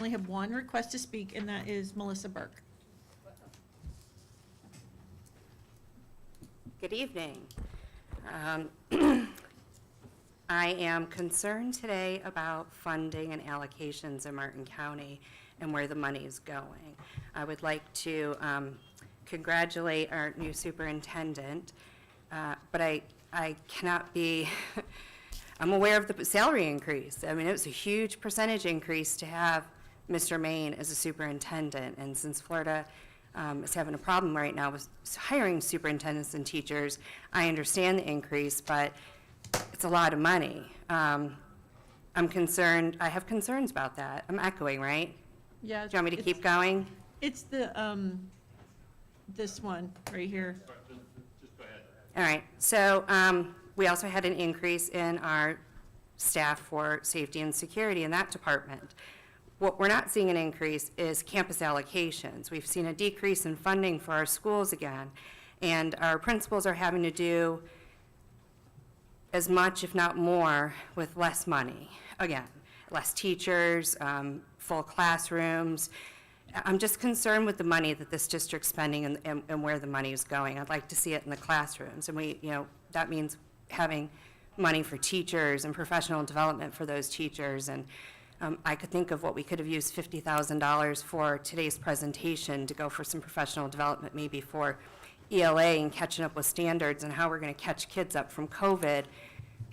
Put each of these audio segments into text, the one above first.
only have one request to speak, and that is Melissa Burke. Good evening. I am concerned today about funding and allocations in Martin County and where the money is going. I would like to congratulate our new superintendent, but I cannot be, I'm aware of the salary increase. I mean, it was a huge percentage increase to have Mr. Maine as a superintendent, and since Florida is having a problem right now with hiring superintendents and teachers, I understand the increase, but it's a lot of money. I'm concerned, I have concerns about that. I'm echoing, right? Yeah. Do you want me to keep going? It's the, this one right here. Just go ahead. All right, so we also had an increase in our staff for safety and security in that department. What we're not seeing an increase is campus allocations. We've seen a decrease in funding for our schools again, and our principals are having to do as much, if not more, with less money. Again, less teachers, full classrooms. I'm just concerned with the money that this district's spending and where the money is going. I'd like to see it in the classrooms, and that means having money for teachers and professional development for those teachers. And I could think of what we could have used $50,000 for today's presentation to go for some professional development, maybe for ELA and catching up with standards and how we're going to catch kids up from COVID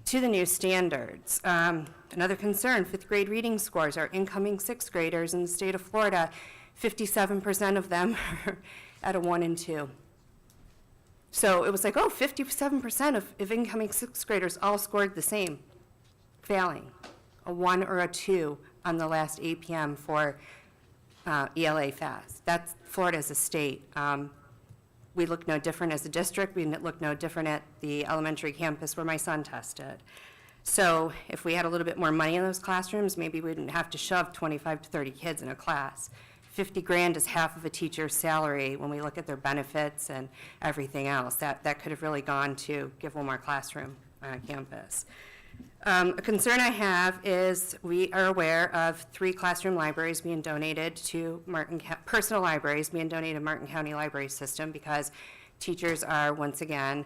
to the new standards. Another concern, fifth grade reading scores. Our incoming sixth graders in the state of Florida, 57% of them are at a 1 and 2. So it was like, 57% of incoming sixth graders all scored the same, failing, a 1 or a 2 on the last APM for ELA FAST. That's Florida as a state. We look no different as a district. We look no different at the elementary campus where my son tested. So if we had a little bit more money in those classrooms, maybe we wouldn't have to shove 25 to 30 kids in a class. 50 grand is half of a teacher's salary when we look at their benefits and everything else. That could have really gone to give one more classroom on campus. A concern I have is we are aware of 3 classroom libraries being donated to personal libraries being donated to Martin County Library System because teachers are, once again,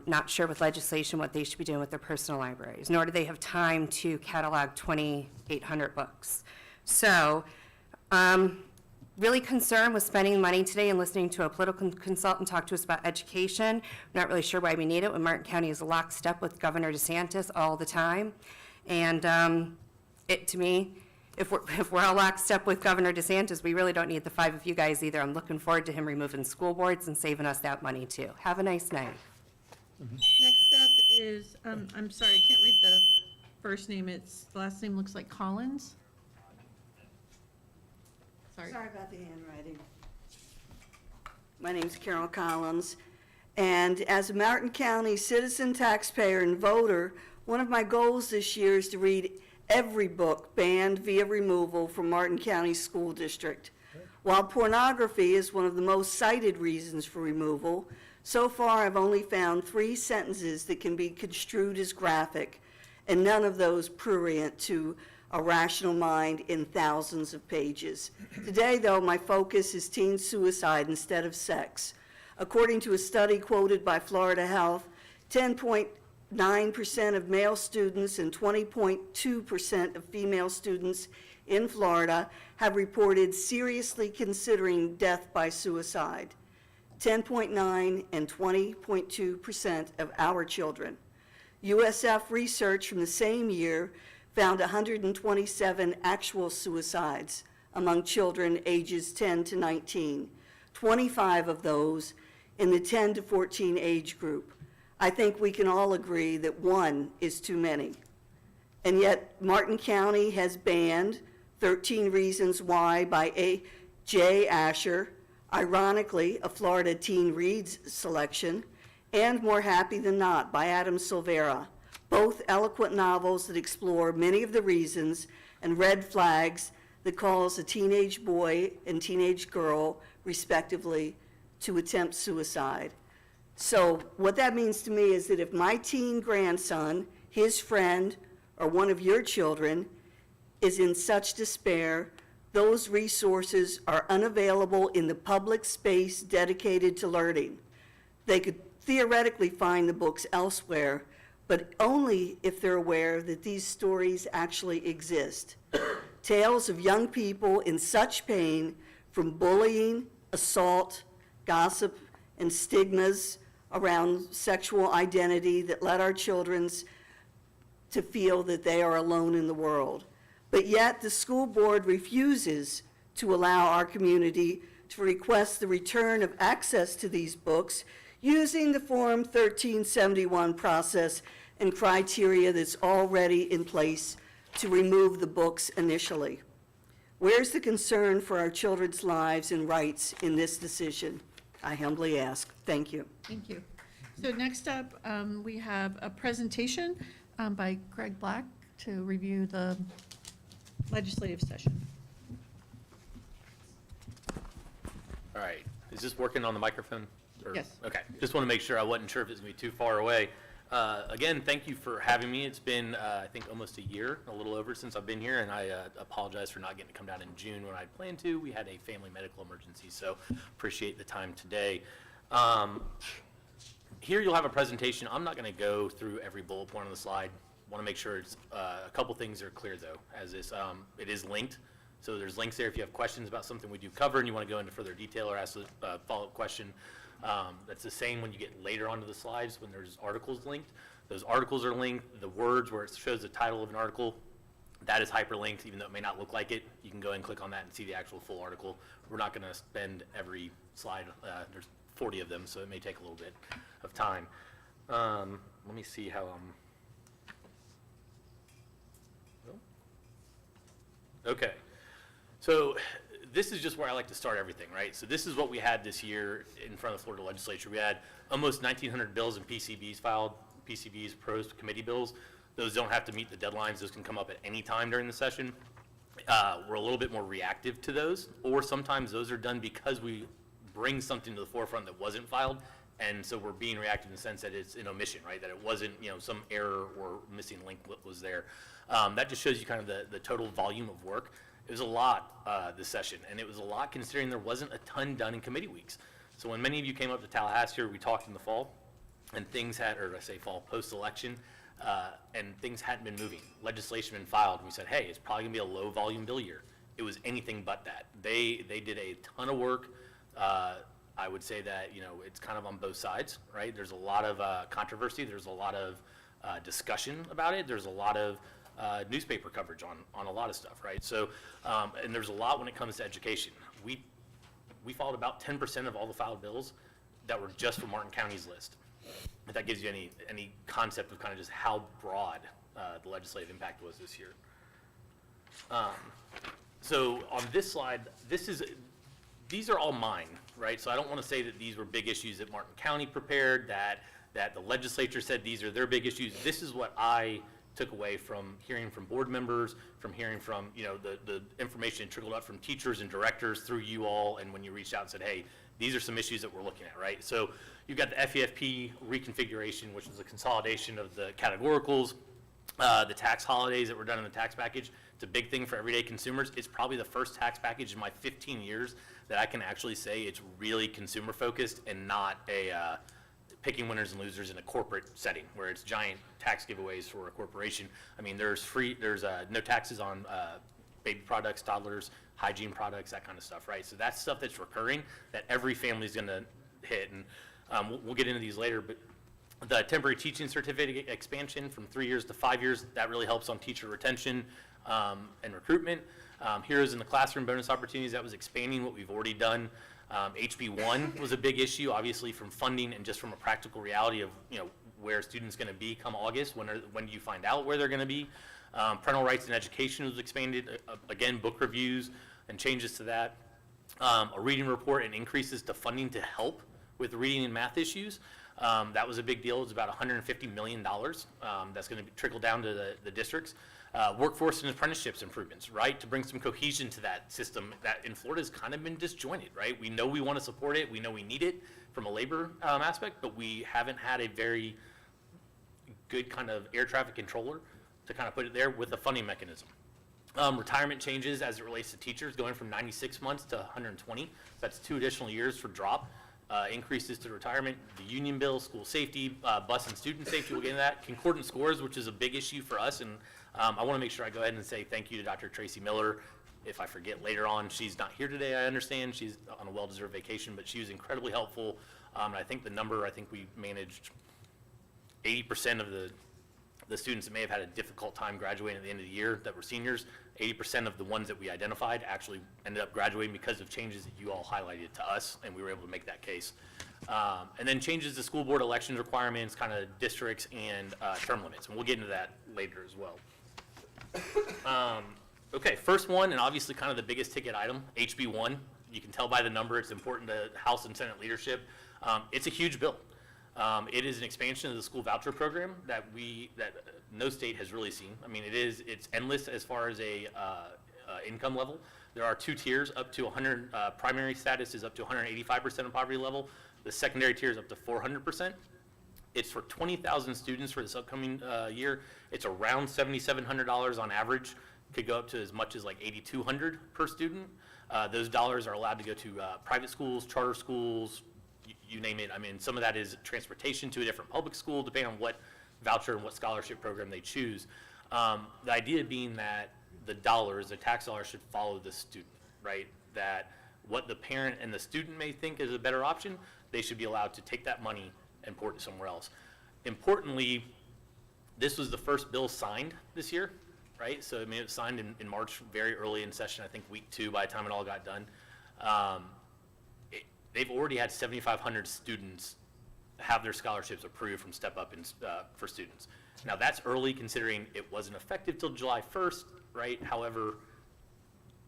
not sure with legislation what they should be doing with their personal libraries, nor do they have time to catalog 2,800 books. So, really concerned with spending money today and listening to a political consultant talk to us about education. We're not really sure why we need it when Martin County is lockstep with Governor DeSantis all the time. And to me, if we're all lockstep with Governor DeSantis, we really don't need the 5 of you guys either. I'm looking forward to him removing school boards and saving us that money too. Have a nice night. Next up is, I'm sorry, I can't read the first name. The last name looks like Collins. Sorry about the handwriting. My name's Carol Collins, and as a Martin County citizen, taxpayer, and voter, one of my goals this year is to read every book banned via removal from Martin County School District. While pornography is one of the most cited reasons for removal, so far I've only found 3 sentences that can be construed as graphic, and none of those prurient to a rational mind in thousands of pages. Today, though, my focus is teen suicide instead of sex. According to a study quoted by Florida Health, 10.9% of male students and 20.2% of female students in Florida have reported seriously considering death by suicide. 10.9 and 20.2% of our children. USF research from the same year found 127 actual suicides among children ages 10 to 19, 25 of those in the 10 to 14 age group. I think we can all agree that 1 is too many. And yet Martin County has banned 13 Reasons Why by A.J. Asher, ironically a Florida Teen Reads selection, and More Happy Than Not by Adam Silvera, both eloquent novels that explore many of the reasons and red flags that cause a teenage boy and teenage girl, respectively, to attempt suicide. So what that means to me is that if my teen grandson, his friend, or one of your children is in such despair, those resources are unavailable in the public space dedicated to learning. They could theoretically find the books elsewhere, but only if they're aware that these stories actually exist. Tales of young people in such pain from bullying, assault, gossip, and stigmas around sexual identity that led our children to feel that they are alone in the world. But yet the school board refuses to allow our community to request the return of access to these books using the Form 1371 process and criteria that's already in place to remove the books initially. Where's the concern for our children's lives and rights in this decision? I humbly ask. Thank you. Thank you. So next up, we have a presentation by Greg Black to review the legislative session. All right, is this working on the microphone? Or- Yes. Okay, just want to make sure, I wasn't sure if it's going to be too far away. Again, thank you for having me. It's been, I think, almost a year, a little over since I've been here, and I apologize for not getting to come down in June when I had planned to. We had a family medical emergency, so appreciate the time today. Here you'll have a presentation. I'm not going to go through every bullet point on the slide. Want to make sure it's, a couple things are clear, though, as this, it is linked. So there's links there if you have questions about something we do cover and you want to go into further detail or ask a follow-up question. That's the same when you get later onto the slides when there's articles linked. Those articles are linked. The words where it shows the title of an article, that is hyperlinked, even though it may not look like it. You can go and click on that and see the actual full article. We're not going to spend every slide. There's 40 of them, so it may take a little bit of time. Let me see how okay. So this is just where I like to start everything, right? So this is what we had this year in front of the Florida legislature. We had almost 1,900 bills and PCBs filed, PCBs, pros, committee bills. Those don't have to meet the deadlines. Those can come up at any time during the session. We're a little bit more reactive to those, or sometimes those are done because we bring something to the forefront that wasn't filed, and so we're being reactive in the sense that it's an omission, right? That it wasn't, some error or missing link was there. That just shows you kind of the total volume of work. It was a lot this session, and it was a lot considering there wasn't a ton done in committee weeks. So when many of you came up to Tallahassee, or we talked in the fall, and things had, or I say fall, post-election, and things hadn't been moving. Legislation had been filed, and we said, hey, it's probably gonna be a low volume bill year. It was anything but that. They did a ton of work. I would say that, it's kind of on both sides, right? There's a lot of controversy. There's a lot of discussion about it. There's a lot of newspaper coverage on a lot of stuff, right? So, and there's a lot when it comes to education. We filed about 10% of all the filed bills that were just for Martin County's list. If that gives you any concept of kind of just how broad the legislative impact was this year. So on this slide, these are all mine, right? So I don't want to say that these were big issues that Martin County prepared, that the legislature said these are their big issues. This is what I took away from hearing from board members, from hearing from, the information trickled out from teachers and directors through you all, and when you reached out and said, hey, these are some issues that we're looking at, right? So you've got the FEFP reconfiguration, which is a consolidation of the categoricals, the tax holidays that were done in the tax package. It's a big thing for everyday consumers. It's probably the first tax package in my 15 years that I can actually say it's really consumer focused and not a picking winners and losers in a corporate setting where it's giant tax giveaways for a corporation. I mean, there's no taxes on baby products, toddlers, hygiene products, that kind of stuff, right? So that's stuff that's recurring that every family is going to hit, and we'll get into these later, but the temporary teaching certificate expansion from 3 years to 5 years, that really helps on teacher retention and recruitment. Heroes in the classroom bonus opportunities, that was expanding what we've already done. HB1 was a big issue, obviously, from funding and just from a practical reality of, where a student's going to be come August. When do you find out where they're going to be? Parental rights in education was expanded. Again, book reviews and changes to that. A reading report and increases to funding to help with reading and math issues. That was a big deal. It's about $150 million. That's going to trickle down to the districts. Workforce and apprenticeships improvements, right? To bring some cohesion to that system that in Florida has kind of been disjointed, right? We know we want to support it. We know we need it from a labor aspect, but we haven't had a very good kind of air traffic controller to kind of put it there with a funding mechanism. Retirement changes as it relates to teachers, going from 96 months to 120. That's 2 additional years for drop. Increases to retirement, the union bill, school safety, bus and student safety, we'll get into that. Concordant scores, which is a big issue for us, and I want to make sure I go ahead and say thank you to Dr. Tracy Miller. If I forget later on, she's not here today, I understand. She's on a well-deserved vacation, but she was incredibly helpful. And I think we managed 80% of the students that may have had a difficult time graduating at the end of the year that were seniors. 80% of the ones that we identified actually ended up graduating because of changes that you all highlighted to us, and we were able to make that case. And then changes to school board elections requirements, kind of districts and term limits, and we'll get into that later as well. Okay, first one, and obviously kind of the biggest ticket item, HB 1. You can tell by the number, it's important to House and Senate leadership. It's a huge bill. It is an expansion of the school voucher program that no state has really seen. I mean, it's endless as far as a income level. There are 2 tiers, up to 100, primary status is up to 185% of poverty level. The secondary tier is up to 400%. It's for 20,000 students for this upcoming year. It's around $7,700 on average. Could go up to as much as like $8,200 per student. Those dollars are allowed to go to private schools, charter schools, you name it. I mean, some of that is transportation to a different public school, depending on what voucher and what scholarship program they choose. The idea being that the tax dollars should follow the student, right? That what the parent and the student may think is a better option, they should be allowed to take that money and pour it somewhere else. Importantly, this was the first bill signed this year, right? So, I mean, it was signed in March, very early in session, I think week 2 by the time it all got done. They've already had 7,500 students have their scholarships approved from Step Up for students. Now, that's early considering it wasn't effective till July 1st, right? However,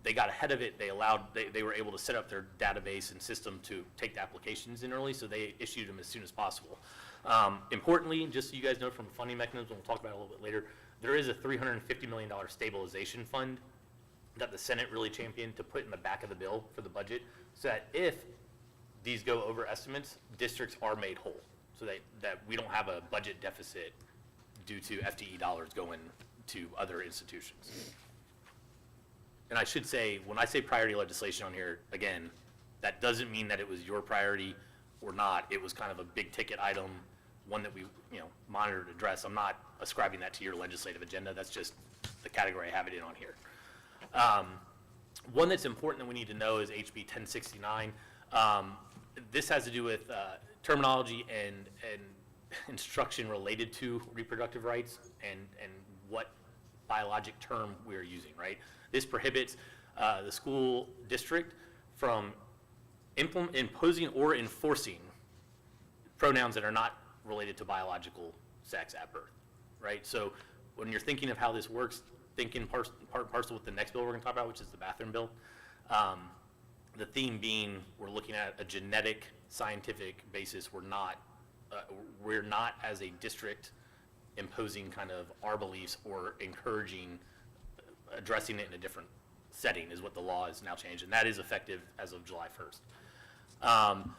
they got ahead of it. They were able to set up their database and system to take the applications in early, so they issued them as soon as possible. Importantly, just so you guys know from a funding mechanism, we'll talk about it a little bit later, there is a $350 million stabilization fund that the Senate really championed to put in the back of the bill for the budget, so that if these go over estimates, districts are made whole, so that we don't have a budget deficit due to FTE dollars going to other institutions. And I should say, when I say priority legislation on here, again, that doesn't mean that it was your priority or not. It was kind of a big ticket item, one that we monitor and address. I'm not ascribing that to your legislative agenda. That's just the category I have it in on here. One that's important that we need to know is HB 1069. This has to do with terminology and instruction related to reproductive rights and what biologic term we're using, right? This prohibits the school district from imposing or enforcing pronouns that are not related to biological sex at birth, right? So when you're thinking of how this works, think in part and parcel with the next bill we're going to talk about, which is the bathroom bill. The theme being we're looking at a genetic, scientific basis. We're not as a district imposing kind of our beliefs or encouraging, addressing it in a different setting is what the law is now changed, and that is effective as of July 1st. I'm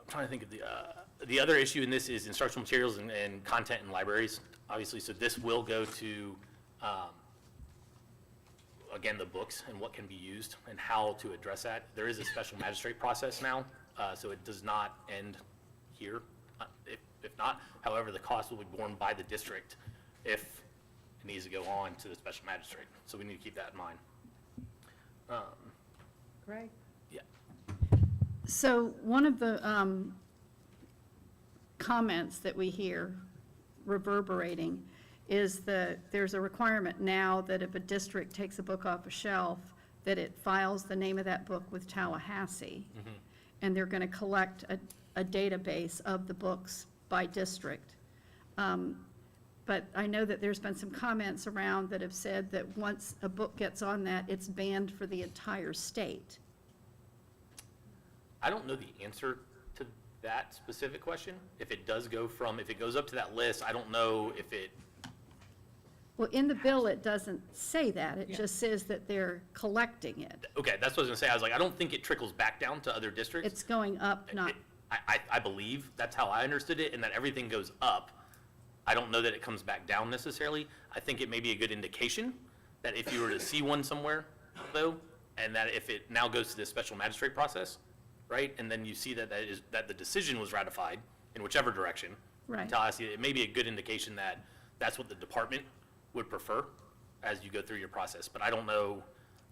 trying to think of the other issue in this is instructional materials and content in libraries, obviously. So this will go to, again, the books and what can be used and how to address that. There is a special magistrate process now, so it does not end here. If not, however, the cost will be borne by the district if it needs to go on to the special magistrate. So we need to keep that in mind. Greg? Yeah. So one of the comments that we hear reverberating is that there's a requirement now that if a district takes a book off a shelf, that it files the name of that book with Tallahassee. Mm-hmm. And they're going to collect a database of the books by district. But I know that there's been some comments around that have said that once a book gets on that, it's banned for the entire state. I don't know the answer to that specific question. If it goes up to that list, I don't know if it. Well, in the bill, it doesn't say that. It just says that they're collecting it. Okay, that's what I was gonna say. I was like, I don't think it trickles back down to other districts. It's going up, not, I believe that's how I understood it, and that everything goes up. I don't know that it comes back down necessarily. I think it may be a good indication that if you were to see one somewhere, though, and that if it now goes to this special magistrate process, right, and then you see that that the decision was ratified in whichever direction, Right. Tallahassee, it may be a good indication that that's what the department would prefer as you go through your process. But I don't know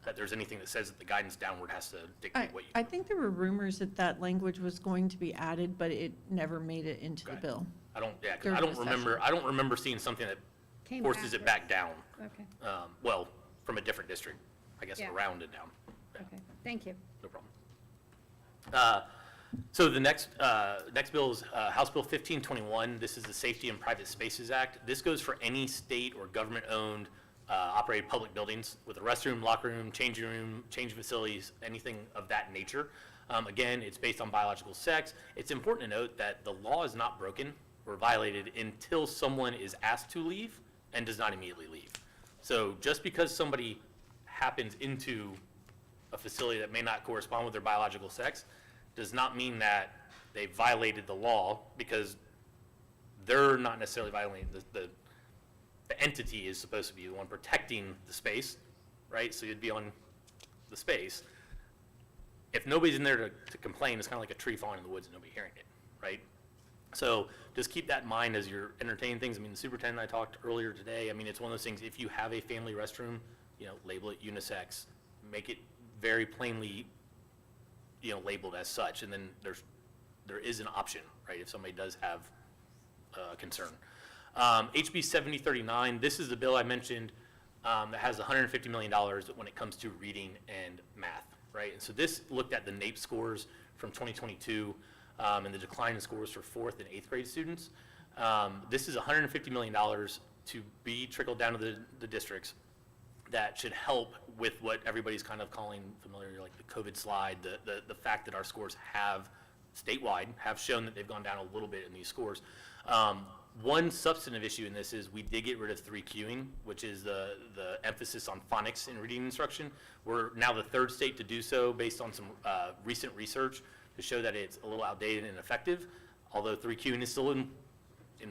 that there's anything that says that the guidance downward has to dictate what you. I think there were rumors that that language was going to be added, but it never made it into the Okay. bill. I don't, yeah, 'cause during I don't the remember, I don't remember seeing something that Came forces it after. back down. Okay, Well, from a different district, I guess, Yeah. around and down. Yeah, okay, thank you. no problem. So the next bill is House Bill 1521. This is the Safety and Private Spaces Act. This goes for any state or government-owned operated public buildings with a restroom, locker room, changing facilities, anything of that nature. Again, it's based on biological sex. It's important to note that the law is not broken or violated until someone is asked to leave and does not immediately leave. So just because somebody happens into a facility that may not correspond with their biological sex does not mean that they violated the law, because they're not necessarily violating the entity is supposed to be the one protecting the space, right? So you'd be on the space. If nobody's in there to complain, it's kind of like a tree falling in the woods and nobody hearing it, right? So just keep that in mind as you're entertaining things. I mean, the superintendent and I talked earlier today. I mean, it's one of those things, if you have a family restroom, label it unisex, make it very plainly, labeled as such, and then there is an option, right, if somebody does have a concern. HB 7039, this is the bill I mentioned that has $150 million when it comes to reading and math, right? And so this looked at the NAEP scores from 2022 and the decline in scores for 4th and 8th grade students. This is $150 million to be trickled down to the districts that should help with what everybody's kind of calling familiar, like the COVID slide, the fact that our scores statewide have shown that they've gone down a little bit in these scores. One substantive issue in this is we did get rid of 3Qing, which is the emphasis on phonics in reading instruction. We're now the 3rd state to do so based on some recent research to show that it's a little outdated and ineffective, although 3Qing is still in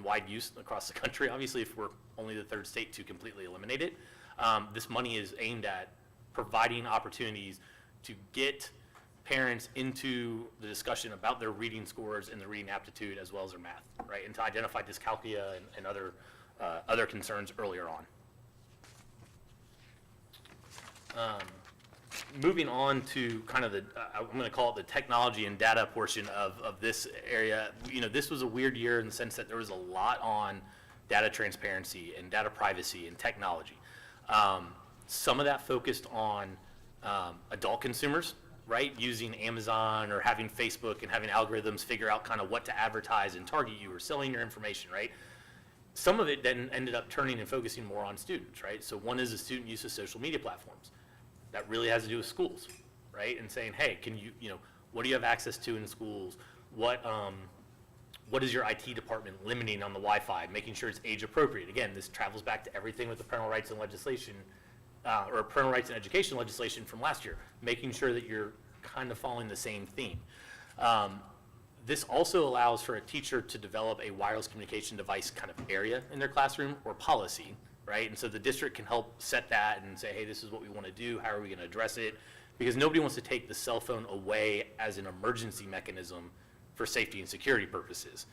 wide use across the country, obviously, if we're only the 3rd state to completely eliminate it. This money is aimed at providing opportunities to get parents into the discussion about their reading scores and the reading aptitude as well as their math, right? And to identify dyscalculia and other concerns earlier on. Moving on to kind of I'm going to call it the technology and data portion of this area. This was a weird year in the sense that there was a lot on data transparency and data privacy and technology. Some of that focused on adult consumers, right? Using Amazon or having Facebook and having algorithms figure out kind of what to advertise and target you or selling your information, right? Some of it then ended up turning and focusing more on students, right? So one is the student use of social media platforms. That really has to do with schools, right? And saying, hey, can you, what do you have access to in schools? What is your IT department limiting on the Wi-Fi, making sure it's age appropriate? Again, this travels back to everything with the parental rights and legislation, or parental rights and education legislation from last year, making sure that you're kind of following the same theme. This also allows for a teacher to develop a wireless communication device kind of area in their classroom or policy, right? And so the district can help set that and say, hey, this is what we want to do. How are we going to address it? Because nobody wants to take the cell phone away as an emergency mechanism for safety and security purposes.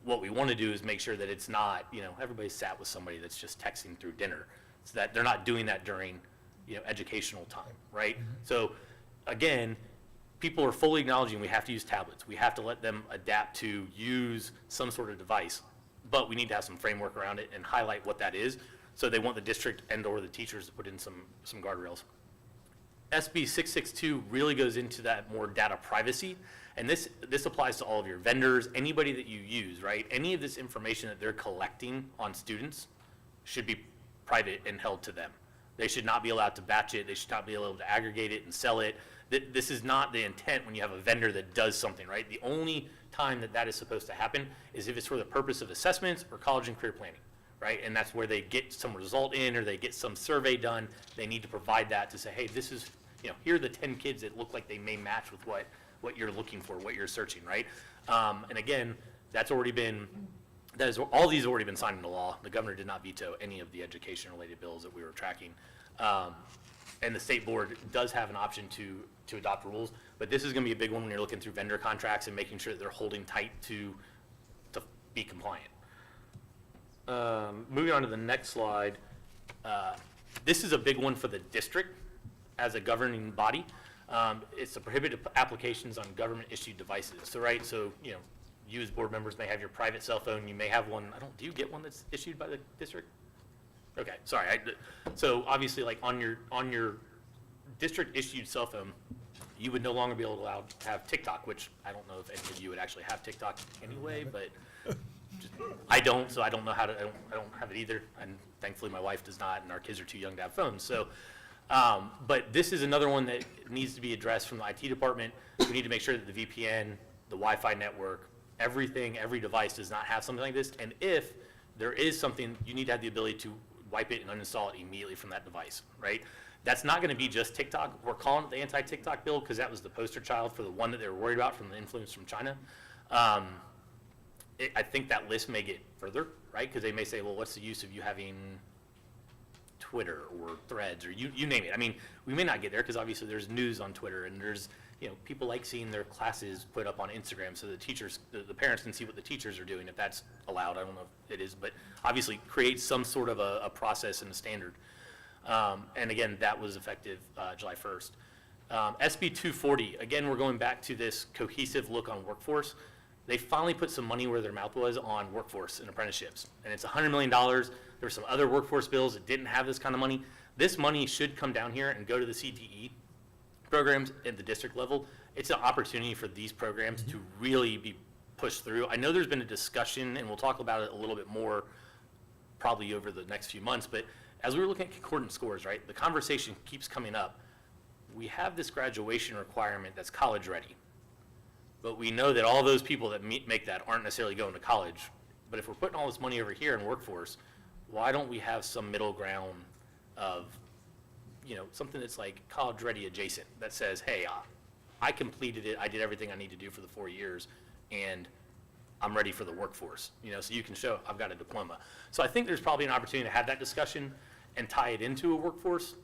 What we want to do is make sure that it's not, everybody sat with somebody that's just texting through dinner, so that they're not doing that during, educational time, right? So again, people are fully acknowledging we have to use tablets. We have to let them adapt to use some sort of device, but we need to have some framework around it and highlight what that is. So they want the district and or the teachers to put in some guardrails. SB 662 really goes into that more data privacy. And this applies to all of your vendors, anybody that you use, right? Any of this information that they're collecting on students should be private and held to them. They should not be allowed to batch it. They should not be able to aggregate it and sell it. This is not the intent when you have a vendor that does something, right? The only time that is supposed to happen is if it's for the purpose of assessments or college and career planning, right? And that's where they get some result in or they get some survey done. They need to provide that to say, hey, this is, here are the 10 kids that look like they may match with what you're looking for, what you're searching, right? And again, that's already been that is, all these have already been signed into law. The governor did not veto any of the education-related bills that we were tracking. And the state board does have an option to adopt rules, but this is gonna be a big one when you're looking through vendor contracts and making sure that they're holding tight to be compliant. Moving on to the next slide, this is a big one for the district as a governing body. It's the prohibited applications on government-issued devices. So, right, so, you know, you as board members may have your private cell phone, you may have one, do you get one that's issued by the district? Okay, sorry, so obviously, like, on your district-issued cell phone, you would no longer be able to have TikTok, which I don't know if any of you would actually have TikTok anyway, but I don't, so I don't know how to, I don't have it either, and thankfully my wife does not, and our kids are too young to have phones, so, but this is another one that needs to be addressed from the IT department. We need to make sure that the VPN, the Wi-Fi network, everything, every device does not have something like this, and if there is something, you need to have the ability to wipe it and uninstall it immediately from that device, right? That's not gonna be just TikTok. We're calling it the anti-TikTok bill because that was the poster child for the one that they were worried about from the influence from China. I think that list may get further, right? Because they may say, well, what's the use of you having Twitter or Threads or you name it. I mean, we may not get there because obviously there's news on Twitter and there's, you know, people like seeing their classes put up on Instagram so the teachers, the parents can see what the teachers are doing, if that's allowed. I don't know if it is, but obviously create some sort of a process and a standard. And again, that was effective July 1st. SB 240, again, we're going back to this cohesive look on workforce. They finally put some money where their mouth was on workforce and apprenticeships. And it's $100 million. There were some other workforce bills that didn't have this kind of money. This money should come down here and go to the CTE programs at the district level. It's an opportunity for these programs to really be pushed through. I know there's been a discussion, and we'll talk about it a little bit more probably over the next few months, but as we were looking at concordant scores, right, the conversation keeps coming up. We have this graduation requirement that's college ready. But we know that all those people that make that aren't necessarily going to college. But if we're putting all this money over here in workforce, why don't we have some middle ground of, you know, something that's like college ready adjacent that says, hey, I completed it, I did everything I need to do for the 4 years, and I'm ready for the workforce, you know, so you can show I've got a diploma. So I think there's probably an opportunity to have that discussion and tie it into a workforce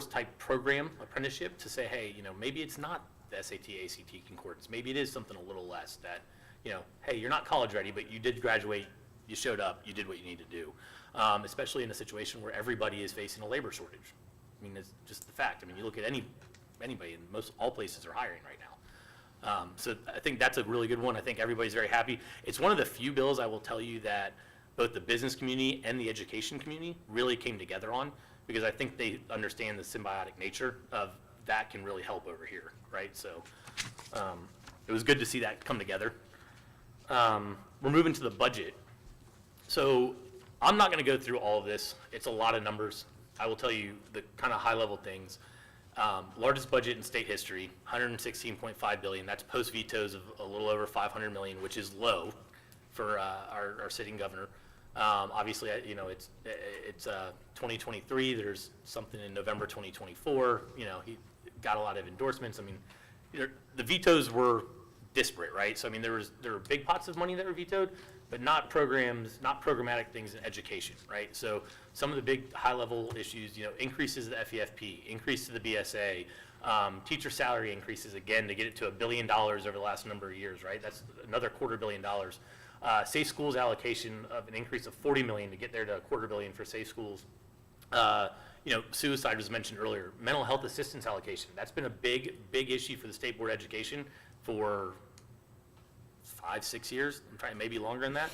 type program, apprenticeship, to say, hey, you know, maybe it's not the SAT, ACT concordance. Maybe it is something a little less that, you know, hey, you're not college ready, but you did graduate, you showed up, you did what you need to do. Especially in a situation where everybody is facing a labor shortage. I mean, it's just the fact. I mean, you look at anybody, and all places are hiring right now. So I think that's a really good one. I think everybody's very happy. It's one of the few bills I will tell you that both the business community and the education community really came together on, because I think they understand the symbiotic nature of that can really help over here, right? So it was good to see that come together. We're moving to the budget. So I'm not going to go through all of this. It's a lot of numbers. I will tell you the kind of high-level things. Largest budget in state history, $116.5 billion. That's post vetoes of a little over $500 million, which is low for our sitting governor. Obviously, you know, it's 2023. There's something in November 2024. You know, he got a lot of endorsements. I mean, the vetoes were disparate, right? So I mean, there were big pots of money that were vetoed, but not programs, not programmatic things in education, right? So some of the big high-level issues, you know, increases to the FEFP, increase to the BSA, teacher salary increases again to get it to $1 billion over the last number of years, right? That's another $250 million. Safe schools allocation of an increase of $40 million to get there to $250 million for safe schools. You know, suicide was mentioned earlier. Mental health assistance allocation, that's been a big issue for the State Board of Education for 5-6 years. I'm trying maybe longer than that.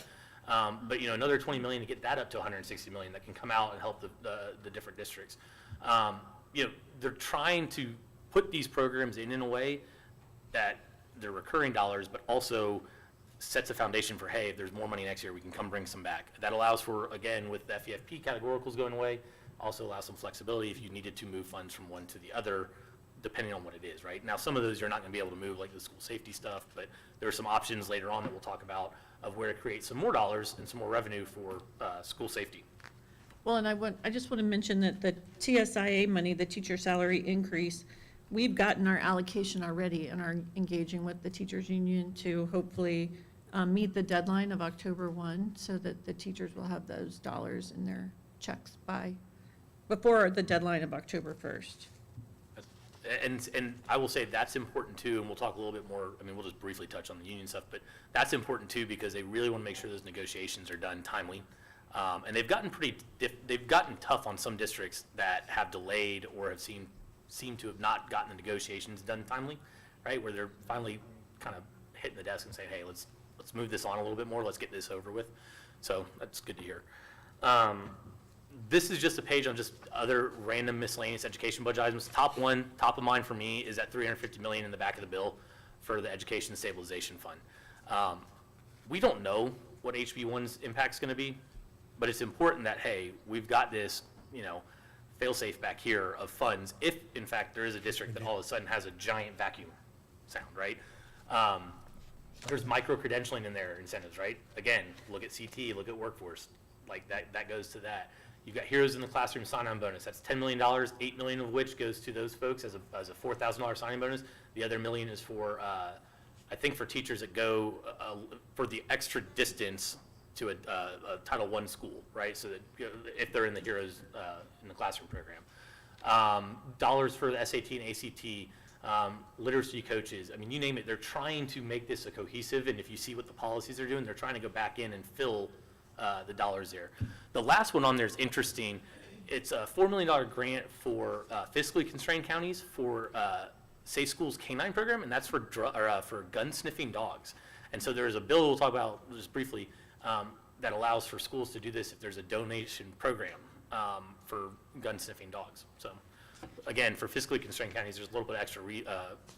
But you know, another $20 million to get that up to $160 million that can come out and help the different districts. You know, they're trying to put these programs in a way that they're recurring dollars, but also sets a foundation for, hey, if there's more money next year, we can come bring some back. That allows for, again, with the FEFP categoricals going away, also allows some flexibility if you needed to move funds from one to the other, depending on what it is, right? Now, some of those you're not going to be able to move, like the school safety stuff, but there are some options later on that we'll talk about of where to create some more dollars and some more revenue for school safety. Well, and I just want to mention that the TSIA money, the teacher salary increase, we've gotten our allocation already and are engaging with the teachers union to hopefully meet the deadline of October 1, so that the teachers will have those dollars in their checks before the deadline of October 1st. And I will say that's important too, and we'll talk a little bit more, I mean, we'll just briefly touch on the union stuff, but that's important too, because they really want to make sure those negotiations are done timely. And they've gotten they've gotten tough on some districts that have delayed or have seem to have not gotten the negotiations done timely, right? Where they're finally kind of hitting the desk and saying, hey, let's move this on a little bit more, let's get this over with. So that's good to hear. This is just a page on just other random miscellaneous education budget items. Top of mind for me is that $350 million in the back of the bill for the Education Stabilization Fund. We don't know what HB1's impact's gonna be, but it's important that, hey, we've got this, fail-safe back here of funds, if in fact there is a district that all of a sudden has a giant vacuum sound, right? There's micro-credentialing in there, incentives, right? Again, look at CT, look at workforce, like that goes to that. You've got Heroes in the Classroom sign-on bonus, that's $10 million, $8 million of which goes to those folks as a $4,000 sign-on bonus. The other $1 million is for, I think for teachers that go for the extra distance to a Title I school, right? So that if they're in the Heroes in the Classroom program. Dollars for the SAT and ACT, literacy coaches, I mean, you name it, they're trying to make this a cohesive, and if you see what the policies are doing, they're trying to go back in and fill the dollars there. The last one on there is interesting. It's a $4 million grant for fiscally constrained counties for Safe Schools Canine program, and that's for gun sniffing dogs. And so there's a bill we'll talk about just briefly that allows for schools to do this if there's a donation program for gun sniffing dogs. So again, for fiscally constrained counties, there's a little bit extra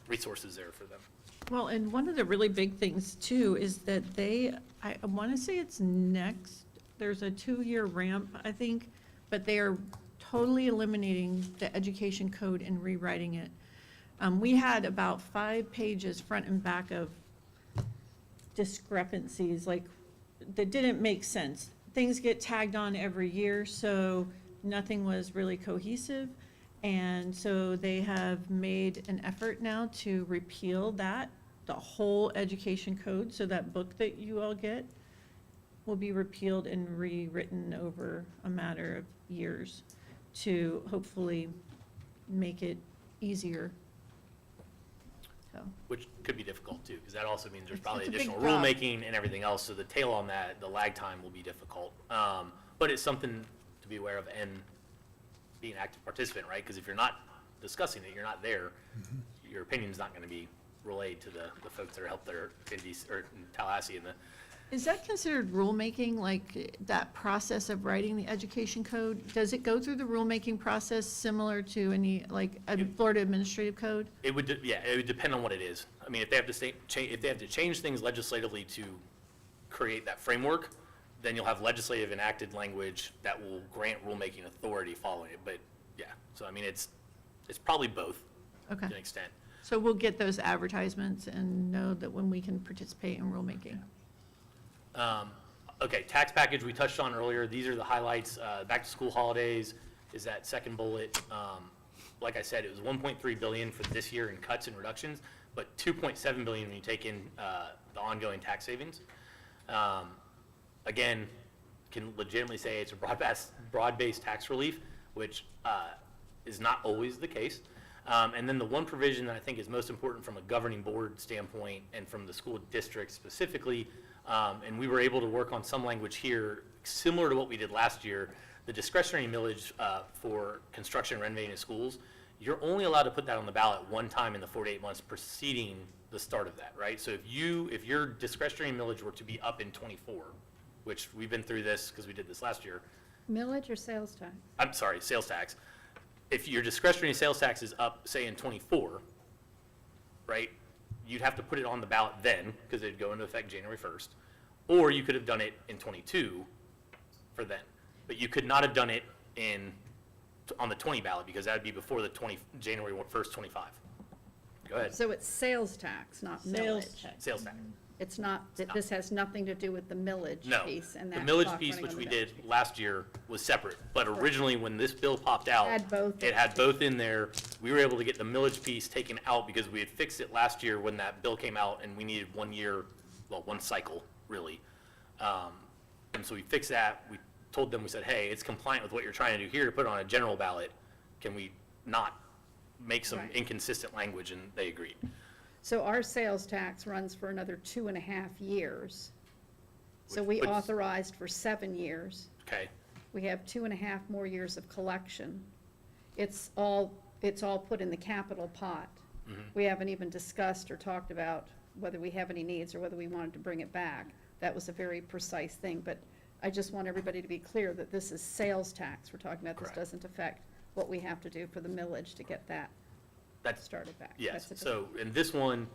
resources there for them. Well, and one of the really big things too is that I want to say it's there's a 2-year ramp, I think, but they are totally eliminating the education code and rewriting it. We had about 5 pages front and back of discrepancies, like, that didn't make sense. Things get tagged on every year, so nothing was really cohesive. And so they have made an effort now to repeal the whole education code, so that book that you all get will be repealed and rewritten over a matter of years to hopefully make it easier. So, Which could be difficult too, because that also means there's It's probably a big additional job. rulemaking and everything else, so the tail on that, the lag time will be difficult. But it's something to be aware of and be an active participant, right? Because if you're not discussing it, you're not there, your opinion's not gonna be relayed to the folks that are helped there in Tallahassee and is that considered rulemaking, like that process of writing the education code? Does it go through the rulemaking process similar to any, like, a Florida administrative code? it would depend on what it is. I mean, if they have to change things legislatively to create that framework, then you'll have legislative enacted language that will grant rulemaking authority following it. But yeah, so I mean, it's probably both Okay. to an extent. So we'll get those advertisements and know that when we can participate in rulemaking. Okay, tax package we touched on earlier. These are the highlights. Back to school holidays is that second bullet. Like I said, it was 1.3 billion for this year in cuts and reductions, but 2.7 billion when you take in the ongoing tax savings. Again, can legitimately say it's a broad-based tax relief, which is not always the case. And then the one provision that I think is most important from a governing board standpoint and from the school district specifically, and we were able to work on some language here similar to what we did last year, the discretionary millage for construction and renovating of schools, you're only allowed to put that on the ballot one time in the 4 to 8 months preceding the start of that, right? So if your discretionary millage were to be up in '24, which we've been through this because we did this last year, Millage or sales tax? I'm sorry, sales tax. If your discretionary sales tax is up, say in '24, right, you'd have to put it on the ballot then, because it'd go into effect January 1st. Or you could have done it in '22 for then. But you could not have done it on the 20 ballot, because that would be before the January 1st, '25. Go ahead. So it's sales tax, not millage. Sales tax. It's not, this has nothing to do with the millage No. piece and The that. millage clock piece, running which on we the did millage. last year, was separate. But originally, when this bill popped out, Had both. it had both in there. We were able to get the millage piece taken out because we had fixed it last year when that bill came out and we needed 1 year well, one cycle, really. And so we fixed that. We told them, we said, hey, it's compliant with what you're trying to do here to put it on a general ballot. Can we not make some Right. inconsistent language? And they agreed. So our sales tax runs for another 2.5 years. So Which we puts- authorized for 7 years. Okay, We have 2.5 more years of collection. It's all put in the capital pot. We haven't even discussed or talked about whether we have any needs or whether we wanted to bring it back. That was a very precise thing, but I just want everybody to be clear that this is sales tax we're talking about. This Correct. doesn't affect what we have to do for the millage to get that that's, started back. yes. That's a- So in this one,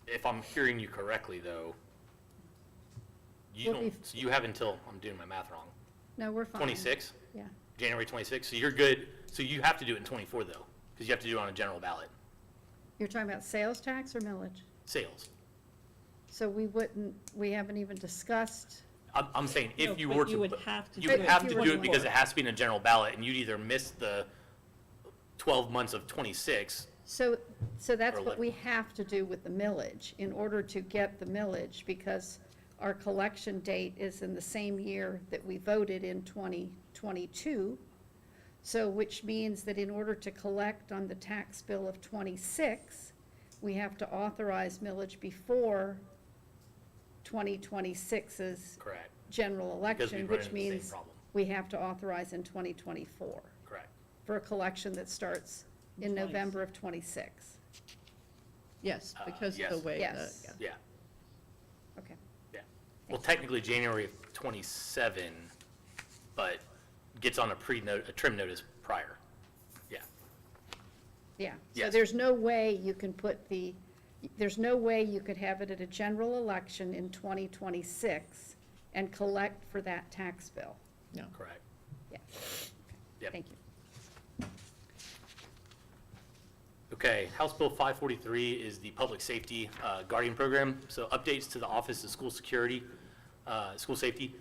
if I'm hearing you correctly, though, you We'll be- don't, so you have until, I'm doing my math wrong, No, we're fine. 26? Yeah. January 26? So you're good. So you have to do it in 24, though, because you have to do it on a general ballot. You're talking about sales tax or millage? Sales. So we haven't even discussed, I'm saying No, if you but were to. you would have to You do would it. have If to you do were it because to- it has to be in a general ballot, and you'd either miss the 12 months of 26. so that's Or what let- we have to do with the millage in order to get the millage, because our collection date is in the same year that we voted in 2022. So which means that in order to collect on the tax bill of 26, we have to authorize millage before 2026's Correct. general Because we election, run which into the same means problem. we have to authorize in 2024 Correct. for a collection that starts in November of '26. Yes, because of the yes. way, Yes. yeah. Yeah, Okay. yeah. Well, technically January of 27, but gets on a trim notice prior. Yeah. Yeah, so Yes. there's no way you can there's no way you could have it at a general election in 2026 and collect for that tax bill. No. Correct. Yeah, Yep. thank you. Okay, House Bill 543 is the Public Safety Guardian Program. So updates to the Office of School Security, School Safety.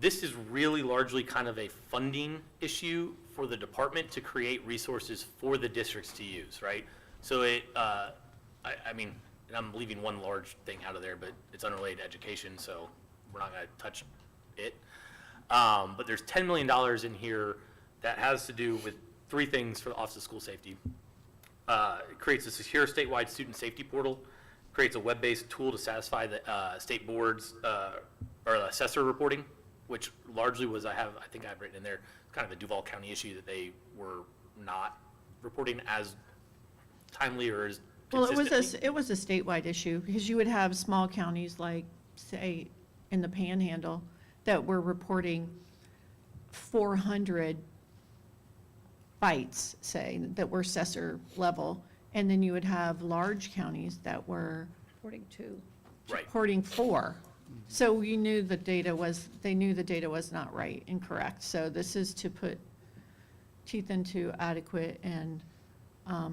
This is really largely kind of a funding issue for the department to create resources for the districts to use, right? So I mean, and I'm leaving one large thing out of there, but it's unrelated to education, so we're not going to touch it. But there's $10 million in here that has to do with three things for the Office of School Safety. It creates a secure statewide student safety portal, creates a web-based tool to satisfy the state boards or assessor reporting, which largely was, I think I've written in there, kind of a Duval County issue that they were not reporting as timely or as Well, consistently. it was a statewide issue, because you would have small counties like, say, in the Panhandle, that were reporting 400 bites, say, that were assessor level, and then you would have large counties that were According to, Right. reporting 4. So you knew they knew the data was not right and correct. So this is to put teeth into adequate and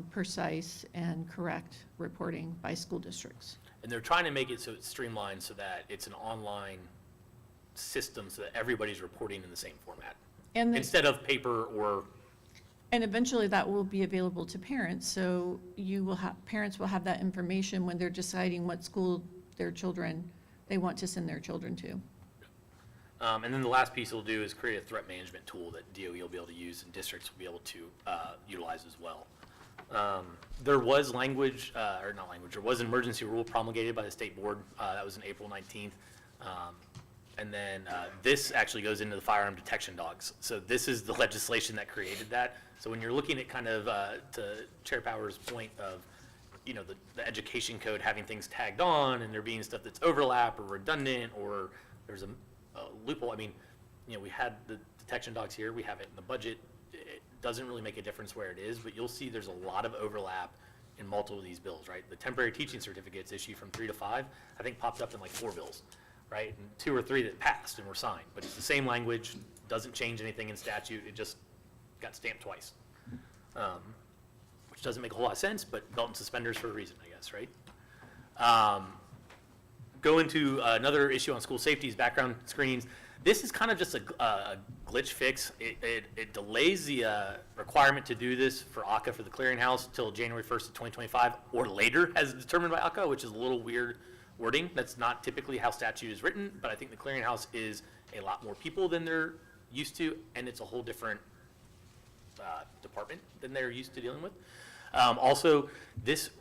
precise and correct reporting by school districts. And they're trying to make it so it's streamlined so that it's an online system so that everybody's reporting in the same format. And Instead of paper or, And eventually that will be available to parents, so parents will have that information when they're deciding what school they want to send their children to. and then the last piece it'll do is create a threat management tool that DOE will be able to use and districts will be able to utilize as well. There was there was an emergency rule promulgated by the state board, that was in April 19th. And then this actually goes into the firearm detection dogs. So this is the legislation that created that. So when you're looking at kind of, to Chair Powers' point of, you know, the education code having things tagged on and there being stuff that's overlap or redundant or there's a loophole. I mean, you know, we had the detection dogs here, we have it in the budget. It doesn't really make a difference where it is, but you'll see there's a lot of overlap in multiple of these bills, right? The temporary teaching certificates issued from 3 to 5, I think popped up in like 4 bills, right? And 2 or 3 that passed and were signed, but it's the same language, doesn't change anything in statute, it just got stamped twice. Which doesn't make a whole lot of sense, but belt and suspenders for a reason, I guess, right? Go into another issue on school safety is background screenings. This is kind of just a glitch fix. It delays the requirement to do this for ACA for the clearinghouse till January 1st of 2025 or later as determined by ACA, which is a little weird wording. That's not typically how statute is written, but I think the clearinghouse is a lot more people than they're used to, and it's a whole different department than they're used to dealing with. Also, this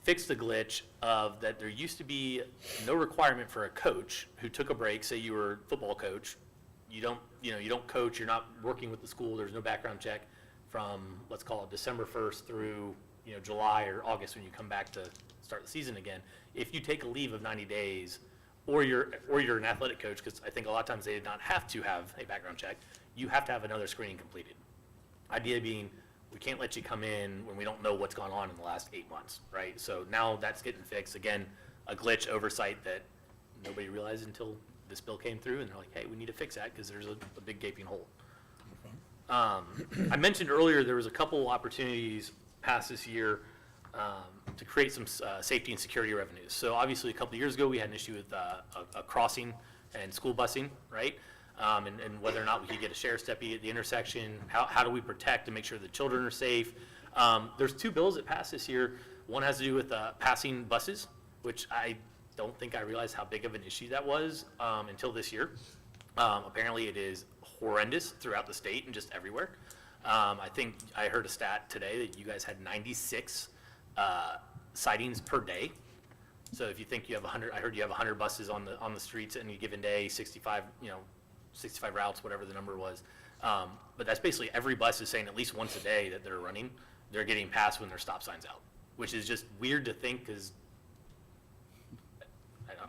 fixed the glitch of that there used to be no requirement for a coach who took a break, say you were a football coach, you don't coach, you're not working with the school, there's no background check from, let's call it December 1st through, July or August when you come back to start the season again. If you take a leave of 90 days, or you're an athletic coach, because I think a lot of times they did not have to have a background check, you have to have another screening completed. Idea being, we can't let you come in when we don't know what's gone on in the last 8 months, right? So now that's getting fixed. Again, a glitch oversight that nobody realized until this bill came through, and they're like, hey, we need to fix that because there's a big gaping hole. I mentioned earlier there was a couple opportunities passed this year to create some safety and security revenues. So obviously a couple of years ago, we had an issue with a crossing and school busing, right? And whether or not we could get a sheriff's deputy at the intersection, how do we protect and make sure the children are safe? There's two bills that passed this year. One has to do with passing buses, which I don't think I realized how big of an issue that was until this year. Apparently it is horrendous throughout the state and just everywhere. I think I heard a stat today that you guys had 96 sightings per day. So if you think you have 100, I heard you have 100 buses on the streets at any given day, 65 routes, whatever the number was. But that's basically every bus is saying at least once a day that they're running, they're getting passed when their stop sign's out, which is just weird to think because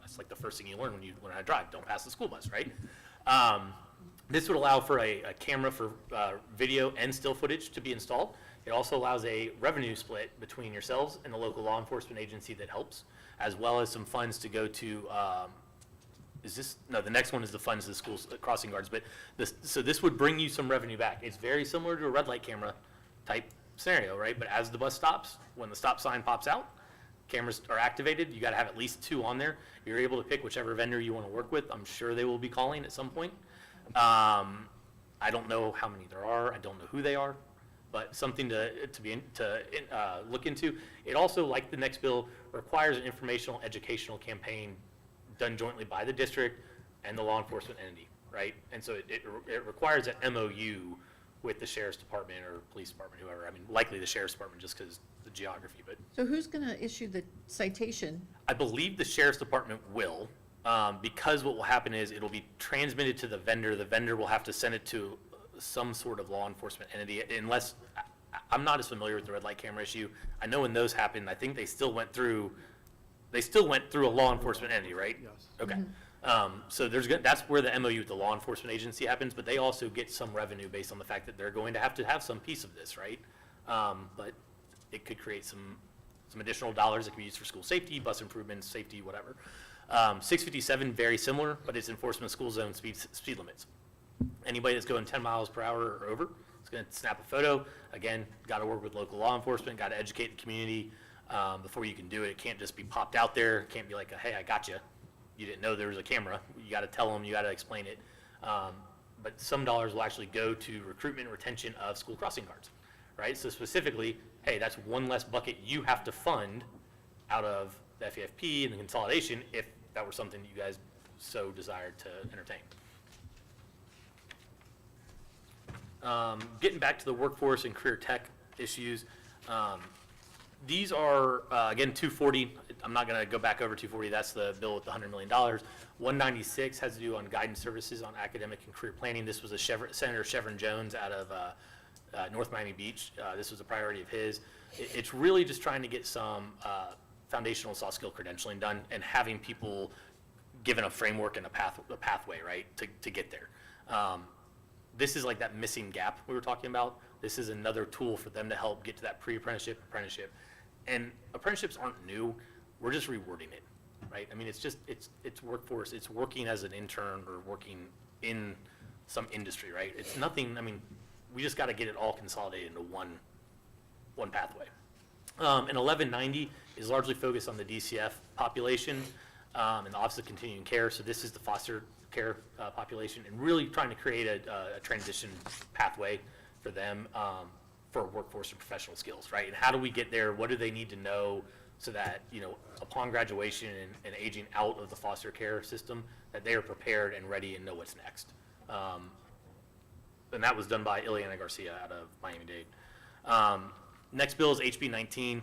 it's like the first thing you learn when I drive, don't pass the school bus, right? This would allow for a camera for video and still footage to be installed. It also allows a revenue split between yourselves and the local law enforcement agency that helps, as well as some funds to go to, the next one is the funds to the schools crossing guards, but so this would bring you some revenue back. It's very similar to a red light camera type scenario, right? But as the bus stops, when the stop sign pops out, cameras are activated, you gotta have at least 2 on there. You're able to pick whichever vendor you wanna work with. I'm sure they will be calling at some point. I don't know how many there are, I don't know who they are, but something to look into. It also, like the next bill, requires an informational educational campaign done jointly by the district and the law enforcement entity, right? And so it requires an MOU with the sheriff's department or police department, whoever. I mean, likely the sheriff's department just because the geography, but So who's going to issue the citation? I believe the sheriff's department will, because what will happen is it'll be transmitted to the vendor. The vendor will have to send it to some sort of law enforcement entity, unless, I'm not as familiar with the red light camera issue. I know when those happened, I think they still went through a law enforcement entity, right? Yes. Okay. So that's where the MOU with the law enforcement agency happens, but they also get some revenue based on the fact that they're going to have some piece of this, right? But it could create some additional dollars that could be used for school safety, bus improvements, safety, whatever. 657, very similar, but it's enforcement of school zone speed limits. Anybody that's going 10 miles per hour or over is going to snap a photo. Again, got to work with local law enforcement, got to educate the community before you can do it. It can't just be popped out there. It can't be like, hey, I got you. You didn't know there was a camera. You got to tell them, you got to explain it. But some dollars will actually go to recruitment and retention of school crossing guards, right? So specifically, hey, that's one less bucket you have to fund out of the FEFP and the consolidation if that were something you guys so desired to entertain. Getting back to the workforce and career tech issues, these are, again, 240. I'm not going to go back over 240. That's the bill with the $100 million. 196 has to do on guidance services on academic and career planning. This was Senator Chevron Jones out of North Miami Beach. This was a priority of his. It's really just trying to get some foundational soft skill credentialing done and having people given a framework and a pathway, right, to get there. This is like that missing gap we were talking about. This is another tool for them to help get to that pre-apprenticeship, apprenticeship. And apprenticeships aren't new. We're just rewording it, right? I mean, it's workforce. It's working as an intern or working in some industry, right? It's nothing, I mean, we just got to get it all consolidated into one pathway. And 1190 is largely focused on the DCF population and the Office of Continuing Care. So this is the foster care population, and really trying to create a transition pathway for them for workforce and professional skills, right? And how do we get there? What do they need to know so that, upon graduation and aging out of the foster care system, that they are prepared and ready and know what's next. And that was done by Ileana Garcia out of Miami-Dade. Next bill is HB 19,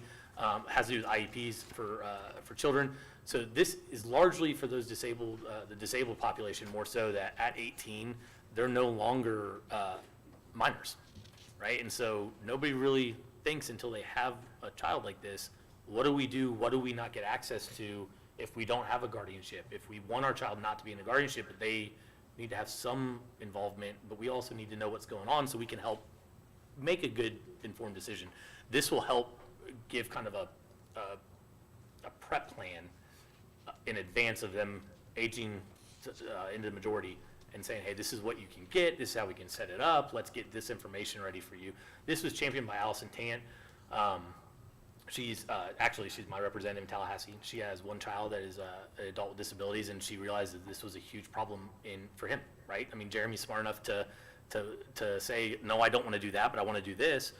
has to do with IEPs for children. So this is largely for those disabled, the disabled population, more so that at 18, they're no longer minors, right? And so nobody really thinks until they have a child like this, what do we do? What do we not get access to if we don't have a guardianship? If we want our child not to be in a guardianship, but they need to have some involvement, but we also need to know what's going on so we can help make a good informed decision. This will help give kind of a prep plan in advance of them aging into the majority and saying, hey, this is what you can get, this is how we can set it up, let's get this information ready for you. This was championed by Allison Tant. She's my representative in Tallahassee. She has one child that is an adult with disabilities, and she realized that this was a huge problem for him, right? I mean, Jeremy's smart enough to say, no, I don't want to do that, but I want to do this,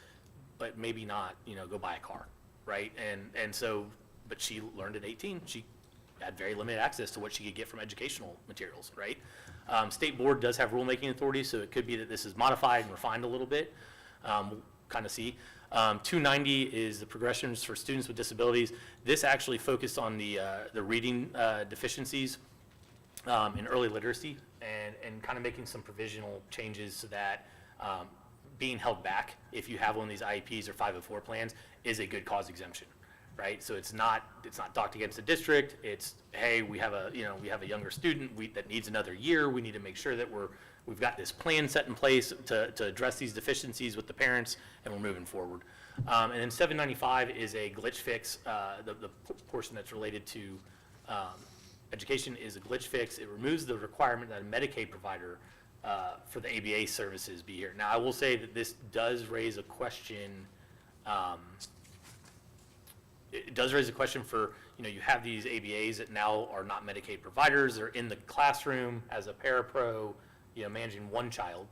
but maybe not, go buy a car, right? And so, but she learned at 18, she had very limited access to what she could get from educational materials, right? State board does have rulemaking authority, so it could be that this is modified and refined a little bit. We'll kind of see. 290 is the progressions for students with disabilities. This actually focused on the reading deficiencies in early literacy and kind of making some provisional changes so that being held back if you have one of these IEPs or 504 plans is a good cause exemption, right? So it's not docked against the district. It's, hey, we have a younger student that needs another year. We need to make sure that we've got this plan set in place to address these deficiencies with the parents, and we're moving forward. And then 795 is a glitch fix. The portion that's related to education is a glitch fix. It removes the requirement that a Medicaid provider for the ABA services be here. Now, I will say that this does raise a question. It does raise a question for, you have these ABAs that now are not Medicaid providers. They're in the classroom as a parapro, managing one child,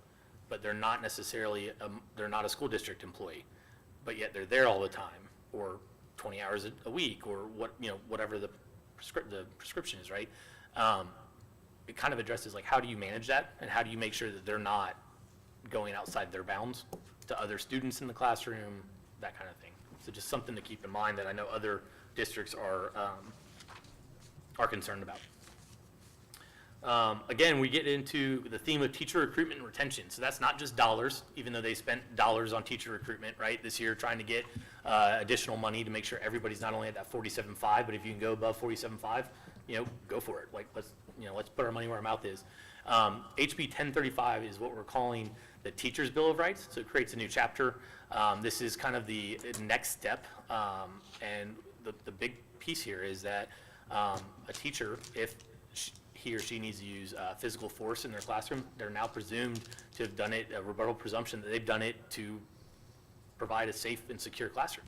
but they're not necessarily, they're not a school district employee, but yet they're there all the time, or 20 hours a week, or whatever the prescription is, right? It kind of addresses like, how do you manage that, and how do you make sure that they're not going outside their bounds to other students in the classroom, that kind of thing. So just something to keep in mind that I know other districts are concerned about. Again, we get into the theme of teacher recruitment and retention. So that's not just dollars, even though they spent dollars on teacher recruitment, right, this year, trying to get additional money to make sure everybody's not only at that 47.5, but if you can go above 47.5, go for it. Like, let's put our money where our mouth is. HB 1035 is what we're calling the Teacher's Bill of Rights. So it creates a new chapter. This is kind of the next step. And the big piece here is that a teacher, if he or she needs to use physical force in their classroom, they're now presumed to have done it, a rebuttable presumption that they've done it to provide a safe and secure classroom,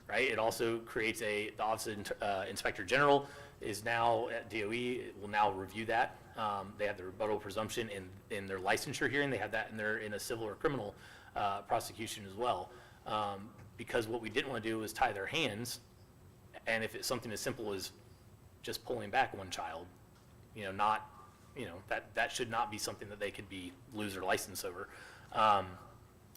right? It also creates the Office of Inspector General is now at DOE, will now review that. They have the rebuttable presumption in their licensure hearing. They have that in a civil or criminal prosecution as well. Because what we didn't want to do was tie their hands, and if it's something as simple as just pulling back one child, that should not be something that they could lose their license over.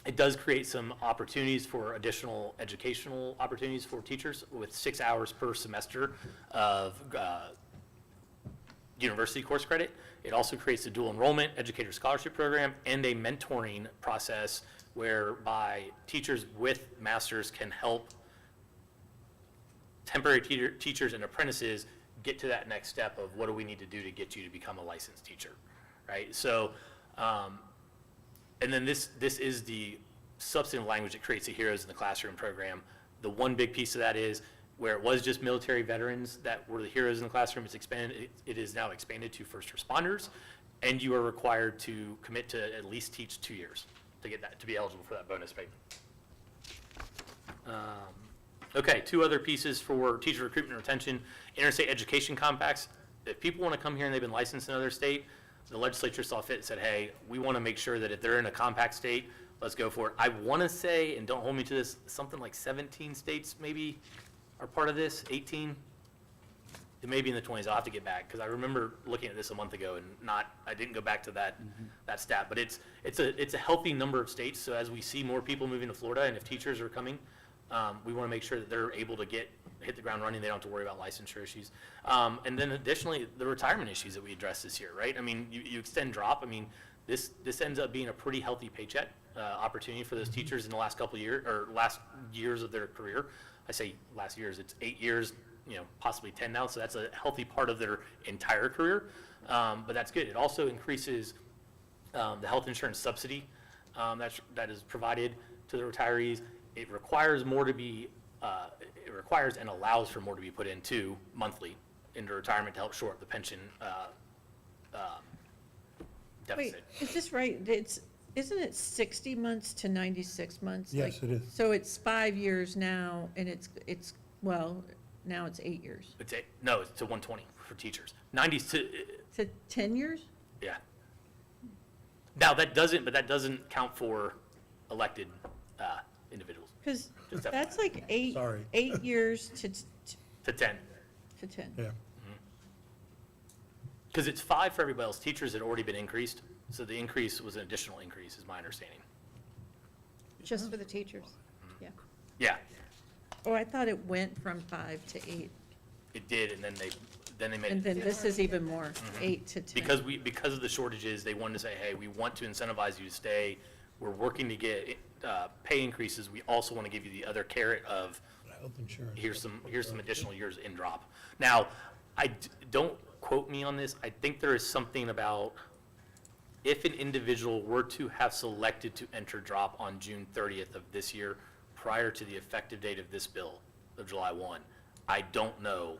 It does create some opportunities for additional educational opportunities for teachers with 6 hours per semester of university course credit. It also creates a dual enrollment educator scholarship program and a mentoring process whereby teachers with masters can help temporary teachers and apprentices get to that next step of what do we need to do to get you to become a licensed teacher, right? So, and then this is the substantive language that creates the Heroes in the Classroom program. The one big piece of that is where it was just military veterans that were the heroes in the classroom, it is now expanded to first responders, and you are required to commit to at least teach 2 years to get that, to be eligible for that bonus payment. Okay, 2 other pieces for teacher recruitment and retention. Interstate education compacts. If people want to come here and they've been licensed in another state, the legislature saw fit and said, hey, we want to make sure that if they're in a compact state, let's go for it. I want to say, and don't hold me to this, something like 17 states maybe are part of this, 18. It may be in the 20s. I'll have to get back because I remember looking at this a month ago and I didn't go back to that stat. But it's a healthy number of states. So as we see more people moving to Florida, and if teachers are coming, we want to make sure that they're able to hit the ground running. They don't have to worry about licensure issues. And then additionally, the retirement issues that we addressed this year, right? I mean, you extend drop. I mean, this ends up being a pretty healthy paycheck opportunity for those teachers in the last couple of years, or last years of their career. I say last years, it's 8 years, possibly 10 now, so that's a healthy part of their entire career. But that's good. It also increases the health insurance subsidy that is provided to the retirees. It requires more to be, it requires and allows for more to be put into monthly into retirement to help shore up the pension Wait, deficit. is this right? Isn't it 60 months to 96 months? Yes, Like, it is. So it's 5 years now, and well, now it's 8 years. It's to 120 for teachers. 90s to, To 10 years? yeah. Now, that doesn't count for elected individuals, Because Just that's FYI. like eight Sorry. 8 years to to 10. 10. Yeah. Because it's 5 for everybody else. Teachers had already been increased, so the increase was an additional increase, is my understanding. Just for the teachers, yeah. Yeah, Oh, I thought it went from 5 to 8. it did, and then they made And it. then this is even more, 8 to 10. Because of the shortages, they wanted to say, hey, we want to incentivize you to stay. We're working to get pay increases. We also want to give you the other carrot of, Health insurance. here's some additional years in drop. Now, don't quote me on this. I think there is something about if an individual were to have selected to enter drop on June 30th of this year, prior to the effective date of this bill of July 1, I don't know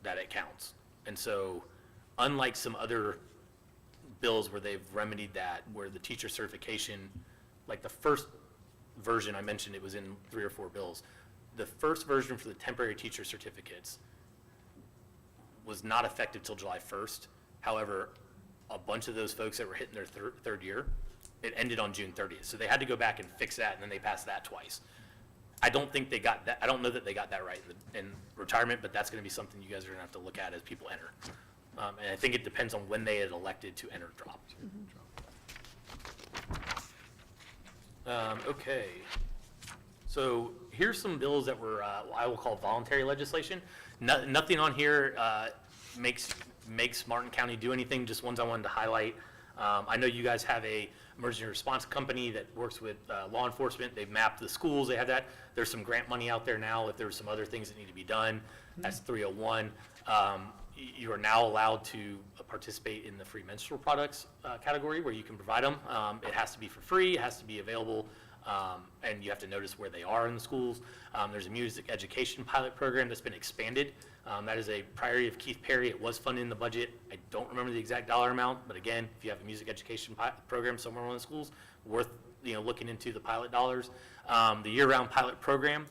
that it counts. And so, unlike some other bills where they've remedied that, where the teacher certification, like the first version I mentioned, it was in 3 or 4 bills. The first version for the temporary teacher certificates was not effective till July 1st. However, a bunch of those folks that were hitting their third year, it ended on June 30th. So they had to go back and fix that, and then they passed that twice. I don't think they got that. I don't know that they got that right in retirement, but that's going to be something you guys are going to have to look at as people enter. And I think it depends on when they had elected to enter drop. Okay. So here's some bills that were, I will call voluntary legislation. Nothing on here makes Martin County do anything, just ones I wanted to highlight. I know you guys have a emergency response company that works with law enforcement. They've mapped the schools. They have that. There's some grant money out there now if there's some other things that need to be done. That's 301. You are now allowed to participate in the free menstrual products category where you can provide them. It has to be for free. It has to be available. And you have to notice where they are in the schools. There's a music education pilot program that's been expanded. That is a priority of Keith Perry. It was funded in the budget. I don't remember the exact dollar amount, but again, if you have a music education program somewhere in one of the schools, worth looking into the pilot dollars. The year-round pilot program,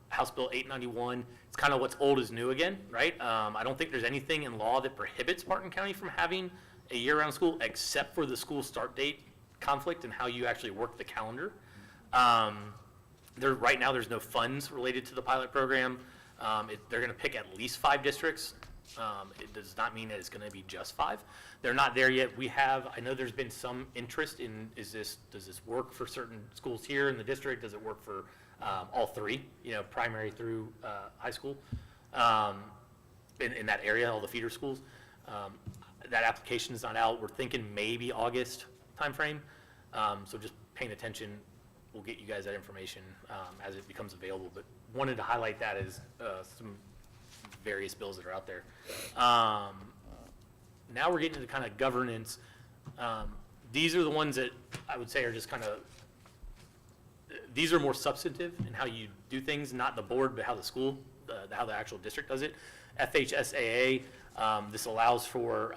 House Bill 891. It's kind of what's old is new again, right? I don't think there's anything in law that prohibits Martin County from having a year-round school except for the school start date conflict and how you actually work the calendar. Right now, there's no funds related to the pilot program. They're going to pick at least 5 districts. It does not mean that it's going to be just 5. They're not there yet. I know there's been some interest in, does this work for certain schools here in the district? Does it work for all 3, primary through high school in that area, all the feeder schools? That application is not out. We're thinking maybe August timeframe. So just paying attention. We'll get you guys that information as it becomes available, but wanted to highlight that as some various bills that are out there. Now we're getting into kind of governance. These are the ones that I would say are just kind of, these are more substantive in how you do things, not the board, but how the school, how the actual district does it. FHSAA, this allows for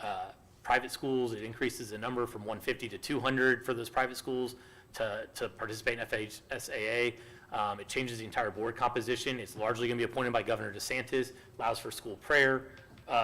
private schools. It increases the number from 150 to 200 for those private schools to participate in FHSAA. It changes the entire board composition. It's largely going to be appointed by Governor DeSantis, allows for school prayer,